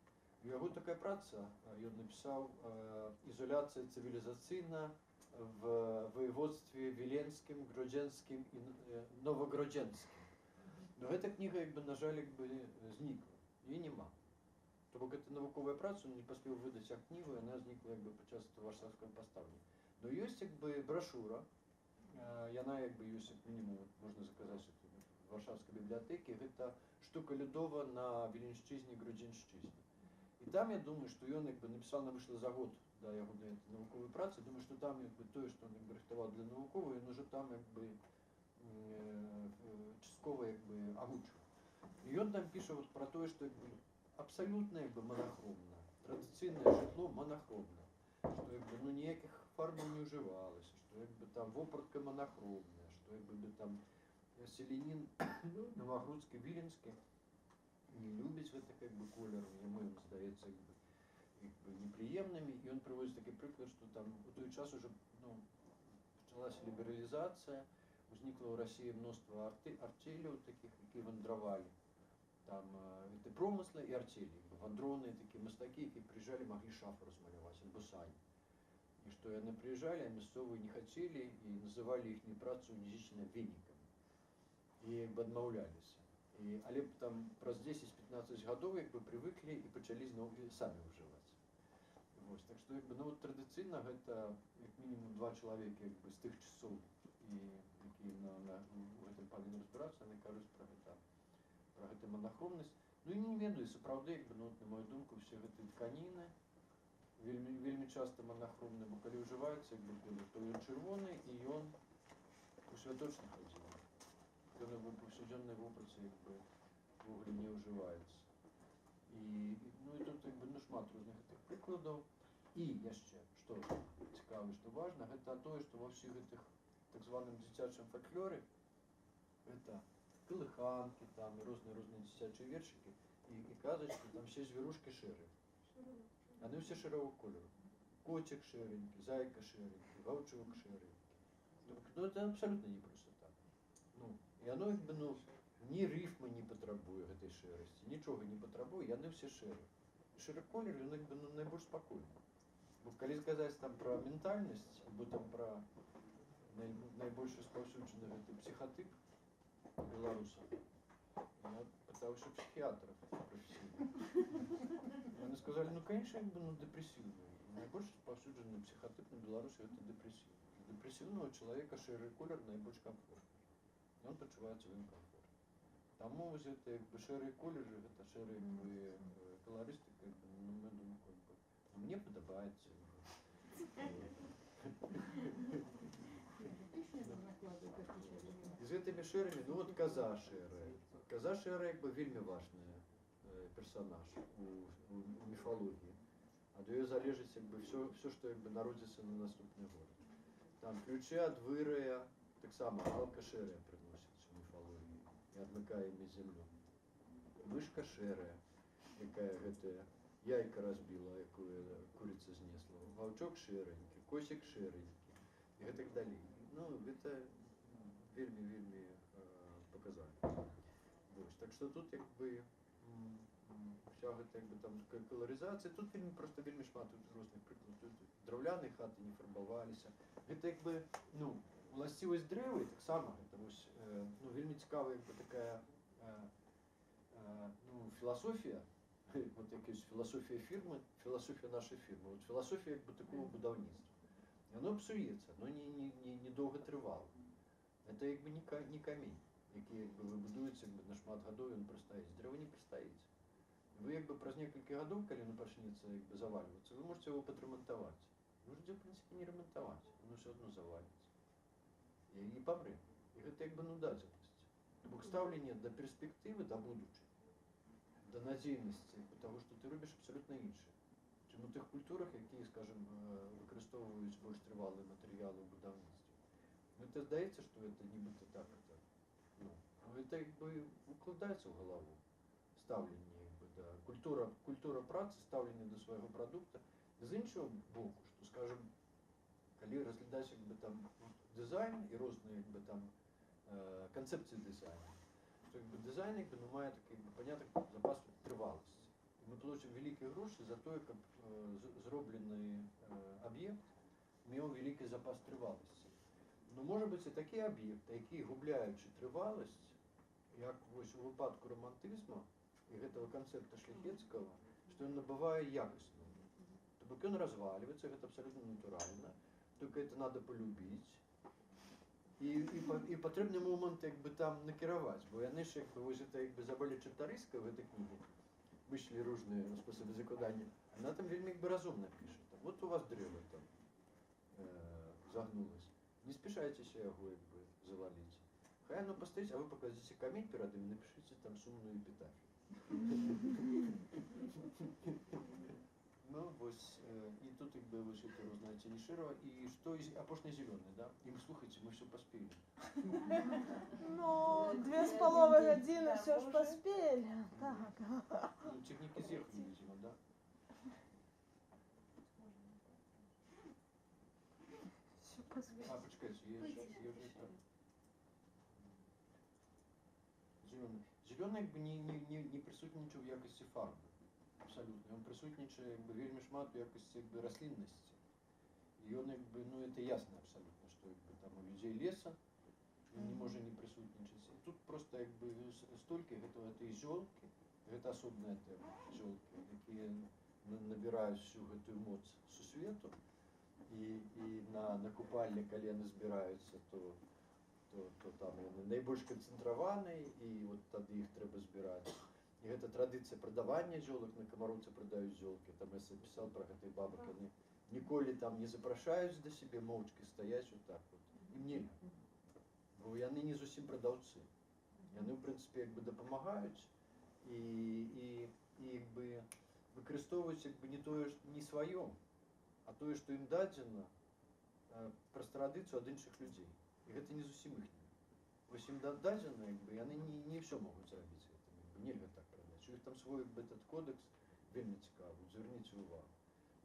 У яго такая праца, ён напісаў «Ізоляцыя цывілізацыйна в воеводстве Віленскім, Гродзенскім і Новогродзенскім». Но гэта кніга, як бы, на жаль, як бы знікла. Її нема. То бок гэта навуковая праца, не паспеў выдаць як кнігу, яна знікла як бы падчас варшавскага пастаўлення. Но ёсць як бы брошура, яна як бы ёсць як мінімум, можна заказаць у варшавскай бібліятэкі, гэта «Штука Лёдова на Віленшчызне, Гродзеншчызне». І там я думаю, што ён як бы напісаў, она вышла за год да яго навуковай працы, думаю, што там як бы тое, што ён як бы рыхтаваў для навуковай, ён уже там як бы часткова як бы агучыў. І ён там піша вот пра тое, што як бы абсалютна як бы монахромна, традыцыйнае жытло монахромна, што як бы ну ніякіх фарбаў не ўжывалася, што як бы там вопратка монахромная, што як бы там селянін новагрудскі, віленскі не любіць гэтых як бы колераў, яму ім здаецца як бы непрыемнымі. І ён прыводзіць такі прыклад, што там у той час уже ну, пачалася лібералізацыя, узнікла ў Расіі мноства артеляў такіх, якія вандравалі. Там это промыслы і артелі, вандроўныя такія мастакі, якія прыязджалі, маглі шафу размаляваць, альбо сані. І што яны прыязджалі, а мясцовыя не хацелі і называлі іхнюю працу унізічна венікамі. І як бы адмаўляліся. Але там праз 10-15 гадоў як бы прывыклі і пачалі зноў самі ўжываць. Вось, так што як бы, ну, вот, традыцыйна гэта як мінімум 2 чалавекі як бы, з тых часоў, якія у гэтым павінны разбірацца, яны кажуць пра гэту монахромнасць. Ну і не ведаю, сапраўды, як бы, ну, на мою думку, усе гэтыя тканіны вельмі часта монахромныя, бо калі ўжываецца, як бы, то ён чырвоны і ён у святочных адзеннях. Ён в паўсядзённай вопраце як бы ввогуле не ўжываецца. І ну і тут як бы ну шмат розных гэтых прыкладаў. І яшчэ, што цікава, што важна, гэта тое, што ва ўсіх гэтых так званым дзіцячым фальклоры гэта калыханкі, там розныя дзіцячыя вершыкі і казачкі, там все звярушкі шэрыя. Яны ўсе шэрага колеру. Коцік шэренькі, зайка шэренькі, ваўчок шэренькі. Ну это абсалютна не проста так. Ну, і яно як бы ну ні рыфмы не патрабуе гэтай шэрасці, нічога не патрабуе, яны ўсе шэрыя. Шэры колер, ён як бы ну, найбольш спакойны. Бо калі сказаць там пра ментальнасць, або там пра найбольш распаўсюджаны гэты псіхатып беларусаў, я пытаўся псіхіатраў прафесійных. Яны сказалі, ну, конечно, як бы ну, дэпрэсіўны. Найбольш распаўсюджаны псіхатып на Беларусі гэта дэпрэсіўны. Для дэпрэсіўнага чалавека шэры колер найбольш комфортны. Ён пачуваецца вельмі комфортна. Таму вось гэта як бы шэрыя колеры, гэта шэрая як бы каларыстыка, як бы, ну, я думаю, як бы, мне падабаецца. І з гэтымі шэрымі, ну вот каза шэрая. Каза шэрая як бы вельмі важны персонаж у міфалогіі. Ад яе залежыць як бы все, што як бы народзіцца на наступны год. Там ключы ад вырая, таксама галка шэрая прыносіць у міфалогіі і адмыкае імі зямлю. Мышка шэрая, якая гэтая яйка разбіла, якую курыца знесла. Ваўчок шэранькі, косік шэранькі і гэтак далей. Ну, гэта вельмі паказальна. Вось, так што тут як бы вся гэта як бы там каларызацыя, тут вельмі шмат розных прыкладаў. Драўляныя хаты не фарбаваліся. Гэта як бы, ну, уласцівасць дрэва, і таксама гэта вось, ну, вельмі цікавая як бы такая ну, філасофія, вот як ёсць філасофія фірмы, філасофія нашай фірмы, вот філасофія як бы такого будаўніцтва. Яно псуецца, но не доўга трывала. Гэта як бы не камень, які як бы выбудуецца як бы на шмат гадоў, ён прастаіць. Дрэва не прастаіць. Вы як бы праз некалькі гадоў, калі яно пачнецца як бы завальвацца, вы можете яго падрамантаваць. Можете, в прынцыпе, не рамантаваць, яно ўсё адно заваліцца. І памрэ. І гэта як бы дадзенасць. Бок стаўленне да перспектывы, да будучай, да надзейнасці таго, што ты робіш, абсалютна іншае, чым у тых культурах, якія, скажем, выкарыстоўваюць больш трывалыя матэрыялы ў будаўніцтве. Гэта здаецца, што гэта нібыта так, гэта як бы укладаецца ў галаву стаўленне як бы да культура працы, стаўленне да свайго прадукта. З іншого боку, што, скажем, калі разглядаць як бы там дызайн і розныя як бы там канцэпцыі дызайну, то як бы дызайн як бы мае такі панятак запас трываласці. Мы плацім вялікія грошы за тое, каб зроблены аб'ект меў вялікі запас трываласці. Но можа быць і такі аб'ект, які, губляючы трываласць, як вось у выпадку романтызму і гэтага канцэпта шляхецкага, што ён набывае якасную. То бок ён разваливается, гэта абсолютно натуральна, только это надо полюбить. І патрэбны момант як бы там накіраваць, бо яны ж як бы вось это як бы забалі чартарыска в гэтай кнігі, вышлі розныя спосабы закладання. Она там вельмі як бы разумна піша. Вот у вас дрэва там загнулось. Не спешайтеся яго як бы заваліць. Хай оно пастаіць, а вы пакладзіце камень перад ім, напішыце там сумную эпітафію. Ну, вось, і тут як бы вось это рознае Ценішэрава. І што апошні зелёны, да? І слухайце, мы все паспелі. Ну, 2,5 гадзіны все ж паспелі. Так. Ну, цягнікі з'ехалі, видимо, да? Все паспелі. А, почекайте, я же это... Зеленый. Зеленый як бы не присутнічае в якости фарбы. Абсолютно. Он присутнічае як бы вельмі шмат в якости як бы раслинности. И он як бы, ну это ясно абсолютно, что як бы там у людей леса он не может не присутнічаць. И тут просто як бы столькі этой зёлкі, гэта асобная тэма зёлкі, якія набіраюць всю гэтую моц сусвету. І на купальні, калі яны збіраюцца, то там яны найбольш канцэнтраваныя, і от тады іх трэба збіраць. І гэта традыцыя прадавання зёлак, на камароўцы прадаюць зёлкі. Там я пісаў пра гэтых бабак, яны ніколі там не запрашаюць да сябе, моўчкі стаяць вот так вот. Ім нельга. Бо яны не зусім прадаўцы. Яны, в прынцыпе, як бы дапамагаюць і як бы выкарыстоўваюць як бы не тое, не сваё, а тое, што ім дадзена праз традыцыю ад іншых людзей. І гэта не зусім іхняе. Вось ім дадзена, як бы, яны не ўсё могуць зрабіць гэтым. Нельга так прадаць. У іх там свой этот кодекс вельмі цікавы, зверніце ўвагу.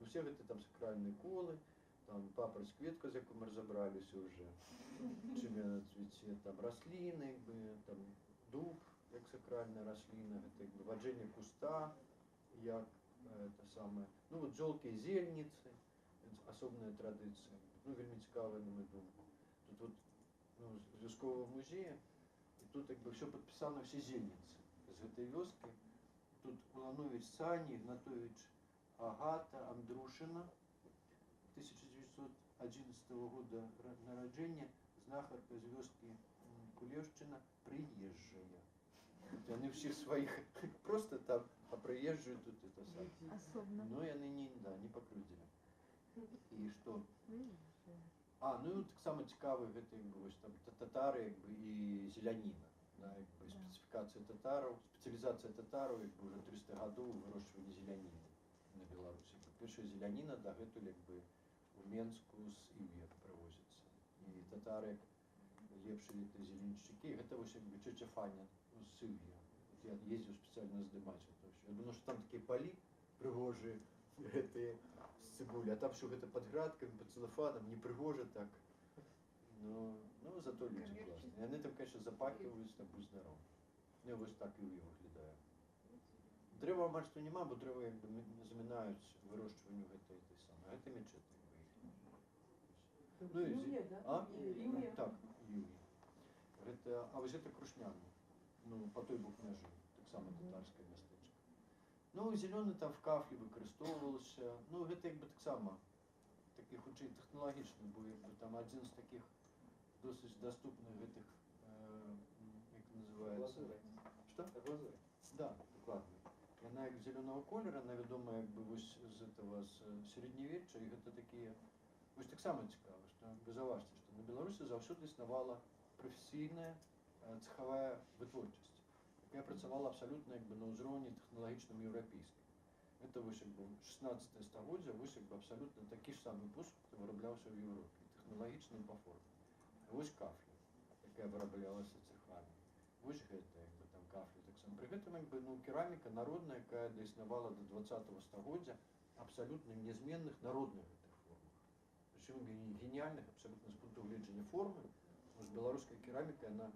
Усе гэты там сакральныя колы, там папараць кветка, з якой мы разабраліся ўжо, чым яна цвіце, там расліны, як бы, там дуб, як сакральная расліна, гэта як бы ваджэнне куста, як это самае. Ну вот жолкі і зельніцы, асобная традыцыя. Ну, вельмі цікавая, на мою думку. Тут вот, ну, з вёсковага музея, і тут як бы все падпісана, все зельніцы з гэтай вёскі. Тут Уланович Сані, Игнатович Агата, Андрушина, 1911 года нараджэння, знахарка з вёскі Кулешчына, прыезжая. Яны ўсіх сваіх просто там, а прыезжую тут это самое. Особенно. Но яны не пакрыўдзілі. І што? А, ну і таксама цікавы гэта як бы вось там татары як бы і зеляніна. Да, як бы спецыфікацыя татараў, спецыялізацыя татараў як бы ўжо 300 гадоў вырошчвання зеляніны на Беларусі. Першая зеляніна дагэтуль як бы у Менску з Іве прывозіцца. І татары як лепшыя зеленшчыкі, гэта вось як бы Чачафаня з Іве. Я ездзіў спецыяльна здымаць гэта ўсё. Я думаю, што там такія палі прыгожыя гэтыя з цыбулі, а там всё гэта пад градкамі, пад цэлафанам, непрыгожа так. Ну, зато люди классные. Яны там, конечно, запахиваюсь, там будь здоров. Я вось так і выглядаю. Дрэва амаль што няма, бо дрэва як бы замінаюць вырошчванню гэтай самай. Гэта мечеты. Ну, і а? Так, Югі. Гэта, а вось гэта Крушняны. Ну, по той бок мяжы, таксама татарскае мястэчка. Ну, зелёны там в кафлі выкарыстоўваўся. Ну, гэта як бы таксама такі хутчэй тэхналагічны, бо як бы там адзін з такіх досить доступных этих, как называется? Что? Да, докладно. Яна як зеленого кольору, она вядома як бы вось з этого з сярэднявечча, і гэта такія вось таксама цікава, што вы заўважце, што на Беларусі заўсёды існавала прафесійная цехавая вытворчасць, якая працавала абсалютна як бы на ўзроўні тэхналагічным еўрапейскім. Это вось як бы 16 стагоддзя, вось як бы абсалютна такі ж самы посуд вырабляўся ў Еўропе, тэхналагічным па форме. Вось кафля, якая выраблялася цехамі. Вось гэта як бы там кафля таксама. Пры гэтым як бы ну кераміка народная, якая даіснавала до 20 стагоддзя, абсалютна нязменных народных гэтых формах. Прычым геніяльных абсалютна з пункту гледжання формы. Вось беларуская кераміка, яна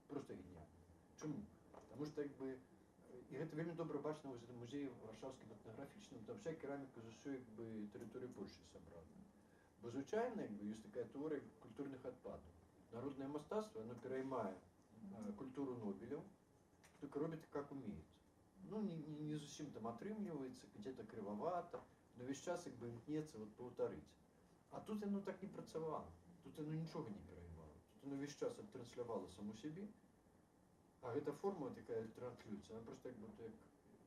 просто геніяльная. Чаму? Таму што як бы і гэта вельмі добра бачна вось у музеі варшаўскім этнаграфічным, там вся кераміка з усёй як бы тэрыторыі Польшчы сабрана. Бо звычайна як бы ёсць такая тэорыя культурных адпадаў. Народное мастацтва, оно пераймае культуру Нобелев, только робит как умеет. Ну, не зусім там атрымліваецца, где-то кривовато, но весь час як бы імкнецца вот паўтарыць. А тут оно так не працавала, тут оно нічога не пераймала. Тут оно весь час адтранслявала саму сябе, а гэта форма такая транслюецца, она просто як будто як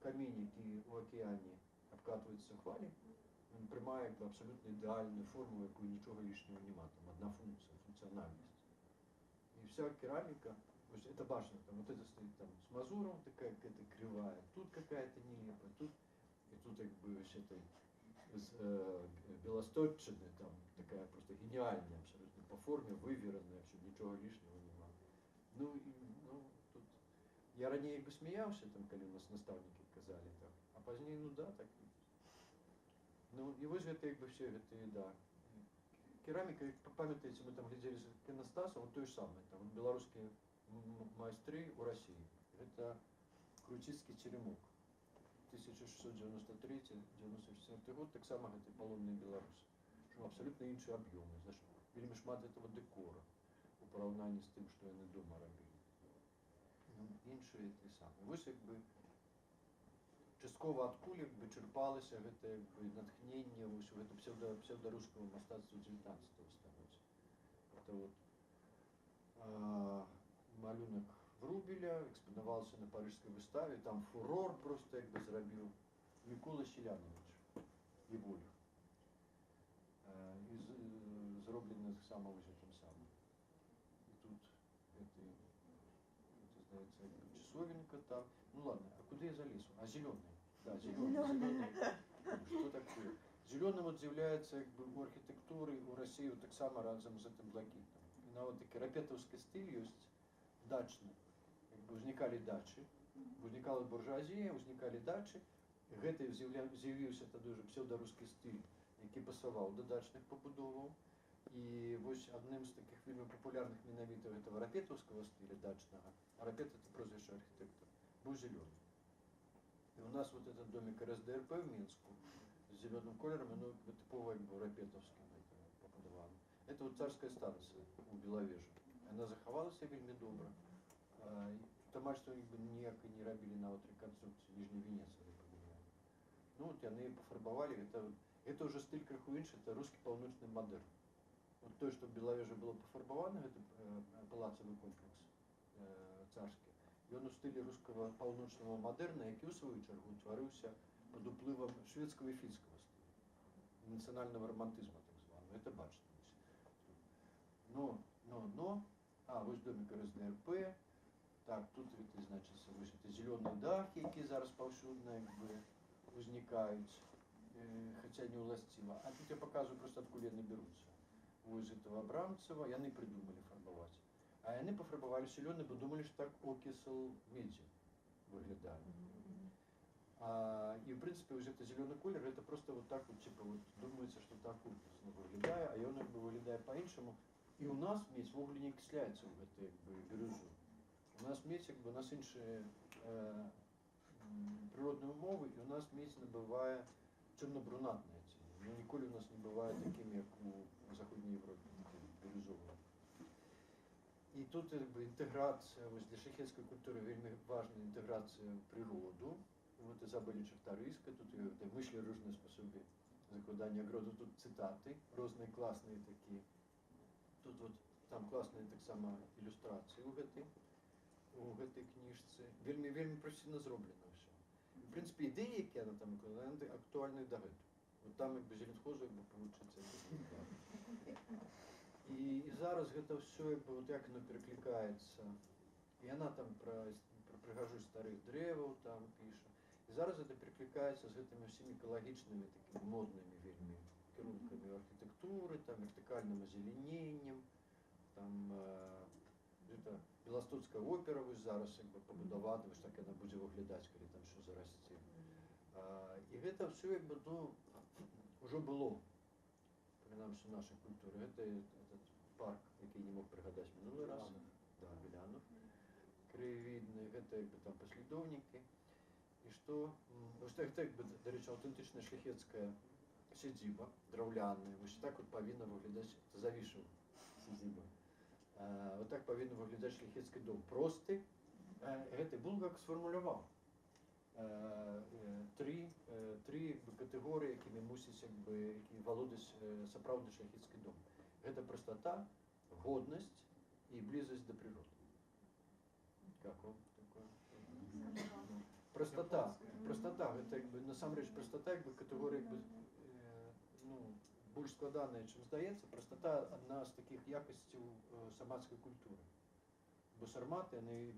камень, які ў акіяне абкатваецца хвалі, он прымае як бы абсалютна ідэальную форму, якую нічога лішняга няма, там одна функція, функцыянальнасць. И вся керамика, это башня, там вот это стоит там с мазуром такая какая-то кривая, тут какая-то нелепая, тут и тут как бы с этой белосточчины, там такая просто гениальная абсолютно по форме, выверенная, вообще ничего лишнего нема. Ну, тут я ранее как бы смеялся, там, когда у нас наставники казали так, а позднее, ну да, так. Ну, и вот это как бы все, это и да. Кераміка, як памятаеце, мы там глядзелі з іканастасам, вот тое ж самае, там беларускія майстры ў Расіі. Гэта Круціцкі церемок. 1693-94 год, таксама гэты палонныя беларусы. Што абсалютна іншыя аб'ёмы, значит, вельмі шмат гэтага дэкора у параўнанні з тым, што яны дома рабілі. Ну, іншыя і самыя. Вось як бы часткова адкуль як бы чырпалася гэта як бы натхненне вось у гэта псевдарускага мастацтва 19 стагоддзя. Это вот малюнак Врубеля экспанаваўся на парыжскай выставе, там фурор просто як бы зрабіў Мікола Селянович Іволь. І зроблены таксама вось гэтым самым. І тут гэта здаецца як бы часовенка там. Ну ладно, а куда я залез? А зеленый. Да, зеленый. Что такое? Зеленый вот з'яўляецца як бы у архітэктуры у России вот так само разом з гэтым блакітным. І на вот такі рапетаўскі стыль ёсць дачны. Як бы ўзнікалі дачы, узнікала буржуазія, узнікалі дачы. Гэта з'явіўся тады ўжо псевдарускі стыль, які пасаваў да дачных пабудоваў. І вось адным з такіх вельмі папулярных менавіта гэтага рапетаўскага стыля дачнага, а рапет это прозвішча архітэктор, быў зелёны. И у нас вот этот домик РСДРП в Минску с зеленым колером, оно типово как бы рапетовским побудовано. Это вот царская станция у Беловежа. Она заховалась вельми добро. Тому что как бы ніяк і не робили на вот реконструкцию Нижней Венеции. Ну вот они пофарбовали. Это уже стиль крыху інший, это русский полночный модерн. Вот то, что в Беловеже было пофарбовано, это палацовый комплекс царский. І он у стилі руского паўночнага мадэрна, які ў сваю чаргу утварыўся пад уплывам шведскага і фінскага стыля, нацыянальнага романтызма, так званого. Это бачна. Вось домик РСДРП. Так, тут это, значит, вось это зеленые дахи, які зараз паўсюдна як бы узнікаюць, хаця не ўласціва. А тут я показываю просто откуда яны беруцца. Вось этого Абрамцева, яны придумали фарбаваць. А яны пофарбовали зеленый, бо думали, что так окисел меди выглядает. И в принципе вот это зеленый колер, это просто вот так вот, типа вот думается, что так окисло выглядает, а он как бы выглядает по-іншому. И у нас медь в огне не окисляется в этой как бы бирюзу. У нас медь как бы у нас іншие природные умовы, и у нас медь набывает темно-брунатные тени. Но ніколи у нас не бывает такими, как у Заходней Европе, бирюзовые. И тут как бы интеграция, вот для шляхетской культуры вельми важна интеграция в природу. Вот Изабелі Чарторийська, тут вышли разные способы закладания огорода, тут цитаты, разные классные такие. Тут вот там класныя таксама ілюстрацыі у гэтай кніжцы. Вельмі прафесійна зроблена ўсё. В прынцыпе, ідэі, які яна там выкладае, яны актуальны дагэтуль. Вот там як бы Зеленхозу як бы павучыцца. І зараз гэта ўсё як бы вот як оно пераклікаецца. І яна там пра прыгажосць старых дрэваў там піша. І зараз гэта пераклікаецца з гэтымі ўсімі экалагічнымі такімі моднымі вельмі кірункамі архітэктуры, там вертыкальным азелененнем, там гэта Беластоцкая опера вось зараз як бы пабудавана, вось так яна будзе выглядаць, калі там що зарасце. І гэта ўсё як бы ўжо было, прынамсі у нашай культуры. Гэта этот парк, які не мог прыгадаць мінулы раз, да, Белянов, краявідны, гэта як бы там паслядоўнікі. І што, вось так як бы, дарэчы, аўтэнтычная шляхецкая сядзіба, драўляная, вось так вот павінна выглядаць Завішаў сядзіба. Вот так павінен выглядаць шляхецкі дом. Просты. Гэты Булгак сфармуляваў тры катэгорыі, якімі мусіць які валодаць сапраўдны шляхецкі дом. Гэта прастата, годнасць і блізасць да прыроды. Как вам такое? Простота, гэта як бы насамрэч простота як бы катэгорыя як бы больш складаная, чым здаецца. Простота адна з такіх якасцяў сармацкай культуры. Бо сарматы яны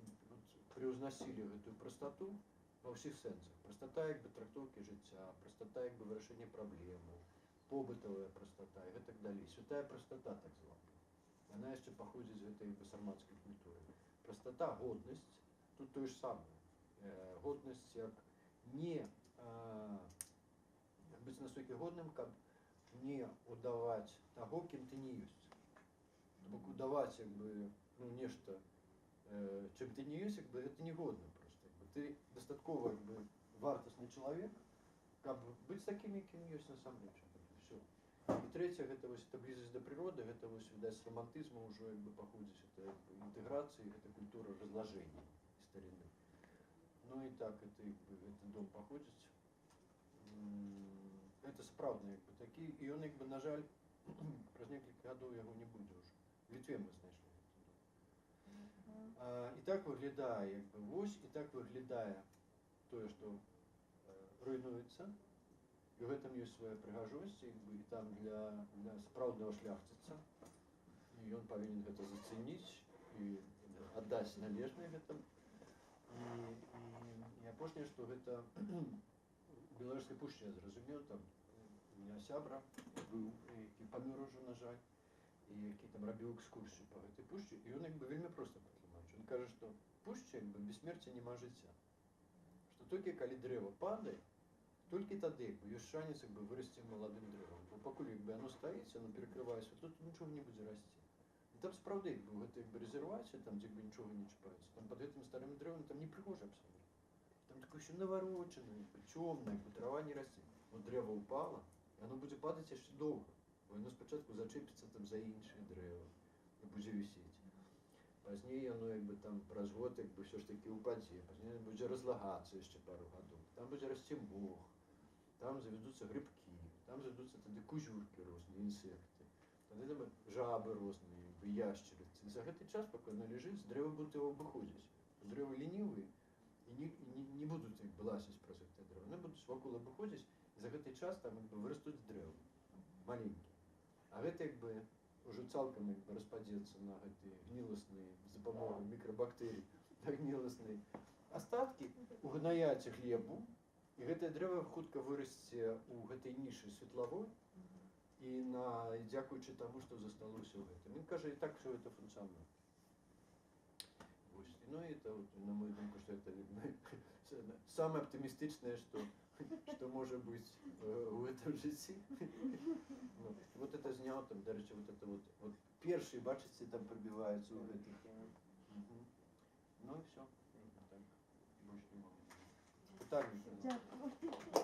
прыўзнасілі гэтую простоту ва ўсіх сэнсах. Простота як бы трактоўкі жыцця, простота як бы вырашэння праблемаў, побытавая простота і гэтак далей. Святая простота так званая. Яна яшчэ паходзіць з гэтай сармацкай культуры. Простота, годнасць, тут тое ж самае. Годнасць як не быць настолькі годным, каб не удаваць таго, кім ты не ёсць. Бок удаваць як бы нешта, чым ты не ёсць, як бы гэта негодна проста. Ты дастаткова як бы вартасны чалавек, каб быць такім, якім ёсць насамрэч. Всё. І трэцяе, гэта вось эта блізасць да прыроды, гэта вось відаць з романтызму ўжо як бы паходзіць, это інтэграцыя, гэта культура разлажэння старыны. Ну і так это як бы гэты дом паходзіць. Гэта сапраўдны як бы такі, і ён як бы, на жаль, праз некалькі гадоў яго не будзе ўжо. В Літве мы знайшлі гэты дом. І так выглядае як бы вось, і так выглядае тое, што руйнуецца. І ў гэтым ёсць свая прыгажосць, як бы, і там для сапраўднага шляхціца. І ён павінен гэта зацэніць і аддаць належнае гэтым. І апошняе, што гэта Беларускай пушчы, я зразумеў, там у меня сябра быў, які памёр ужо, на жаль, і які там рабіў экскурсію па гэтай пушчы, і ён як бы вельмі проста патлумачыў. Ён кажа, што пушча як бы без смерці няма жыцця. Што толькі калі дрэва падае, толькі тады як бы ёсць шанец як бы вырасці маладым дрэвам. Бо пакуль як бы яно стаіць, яно перакрывае святло, тут нічога не будзе расці. І там сапраўды як бы гэта як бы рэзервацыя, там дзе бы нічога не чапаецца. Там пад гэтымі старымі дрэвамі там не прыгожа абсалютна. Там такое ўсё наварочанае, цёмнае, трава не расце. Вот дрэва упала, і оно будзе падаць яшчэ доўга, бо яно спачатку зачэпіцца там за іншыя дрэвы і будзе вісець. Пазней яно як бы там праз год як бы ўсё ж такі ўпадзе, пазней будзе разлагацца яшчэ пару гадоў. Там будзе расці мох, там завядуцца грыбкі, там завядуцца тады кузюркі розныя, інсекты, тады там жабы розныя, яшчарыцы. І за гэты час, пакуль яно ляжыць, дрэвы будуць яго абыходзіць. Дрэвы лінівыя і не будуць як бы лазіць праз гэтыя дрэвы. Яны будуць вакол абыходзіць, і за гэты час там як бы вырастуць дрэвы маленькія. А гэта як бы ўжо цалкам як бы распадзецца на гэтыя гніласныя з дапамогай мікрабактэрый гніласныя астаткі, угнаяць глебу, і гэтае дрэва хутка вырасце ў гэтай нішы светлавой, і дзякуючы таму, што засталося ў гэтым. Ён кажа, і так все это функцыянуе. Ну и это, вот, на мою думку, что это самое оптимистичное, что может быть в этом жизни. Вот это снял там, дальше вот это вот первые, бачите, там пробиваются в этих. Ну и все. Так, больше не могу. Питание.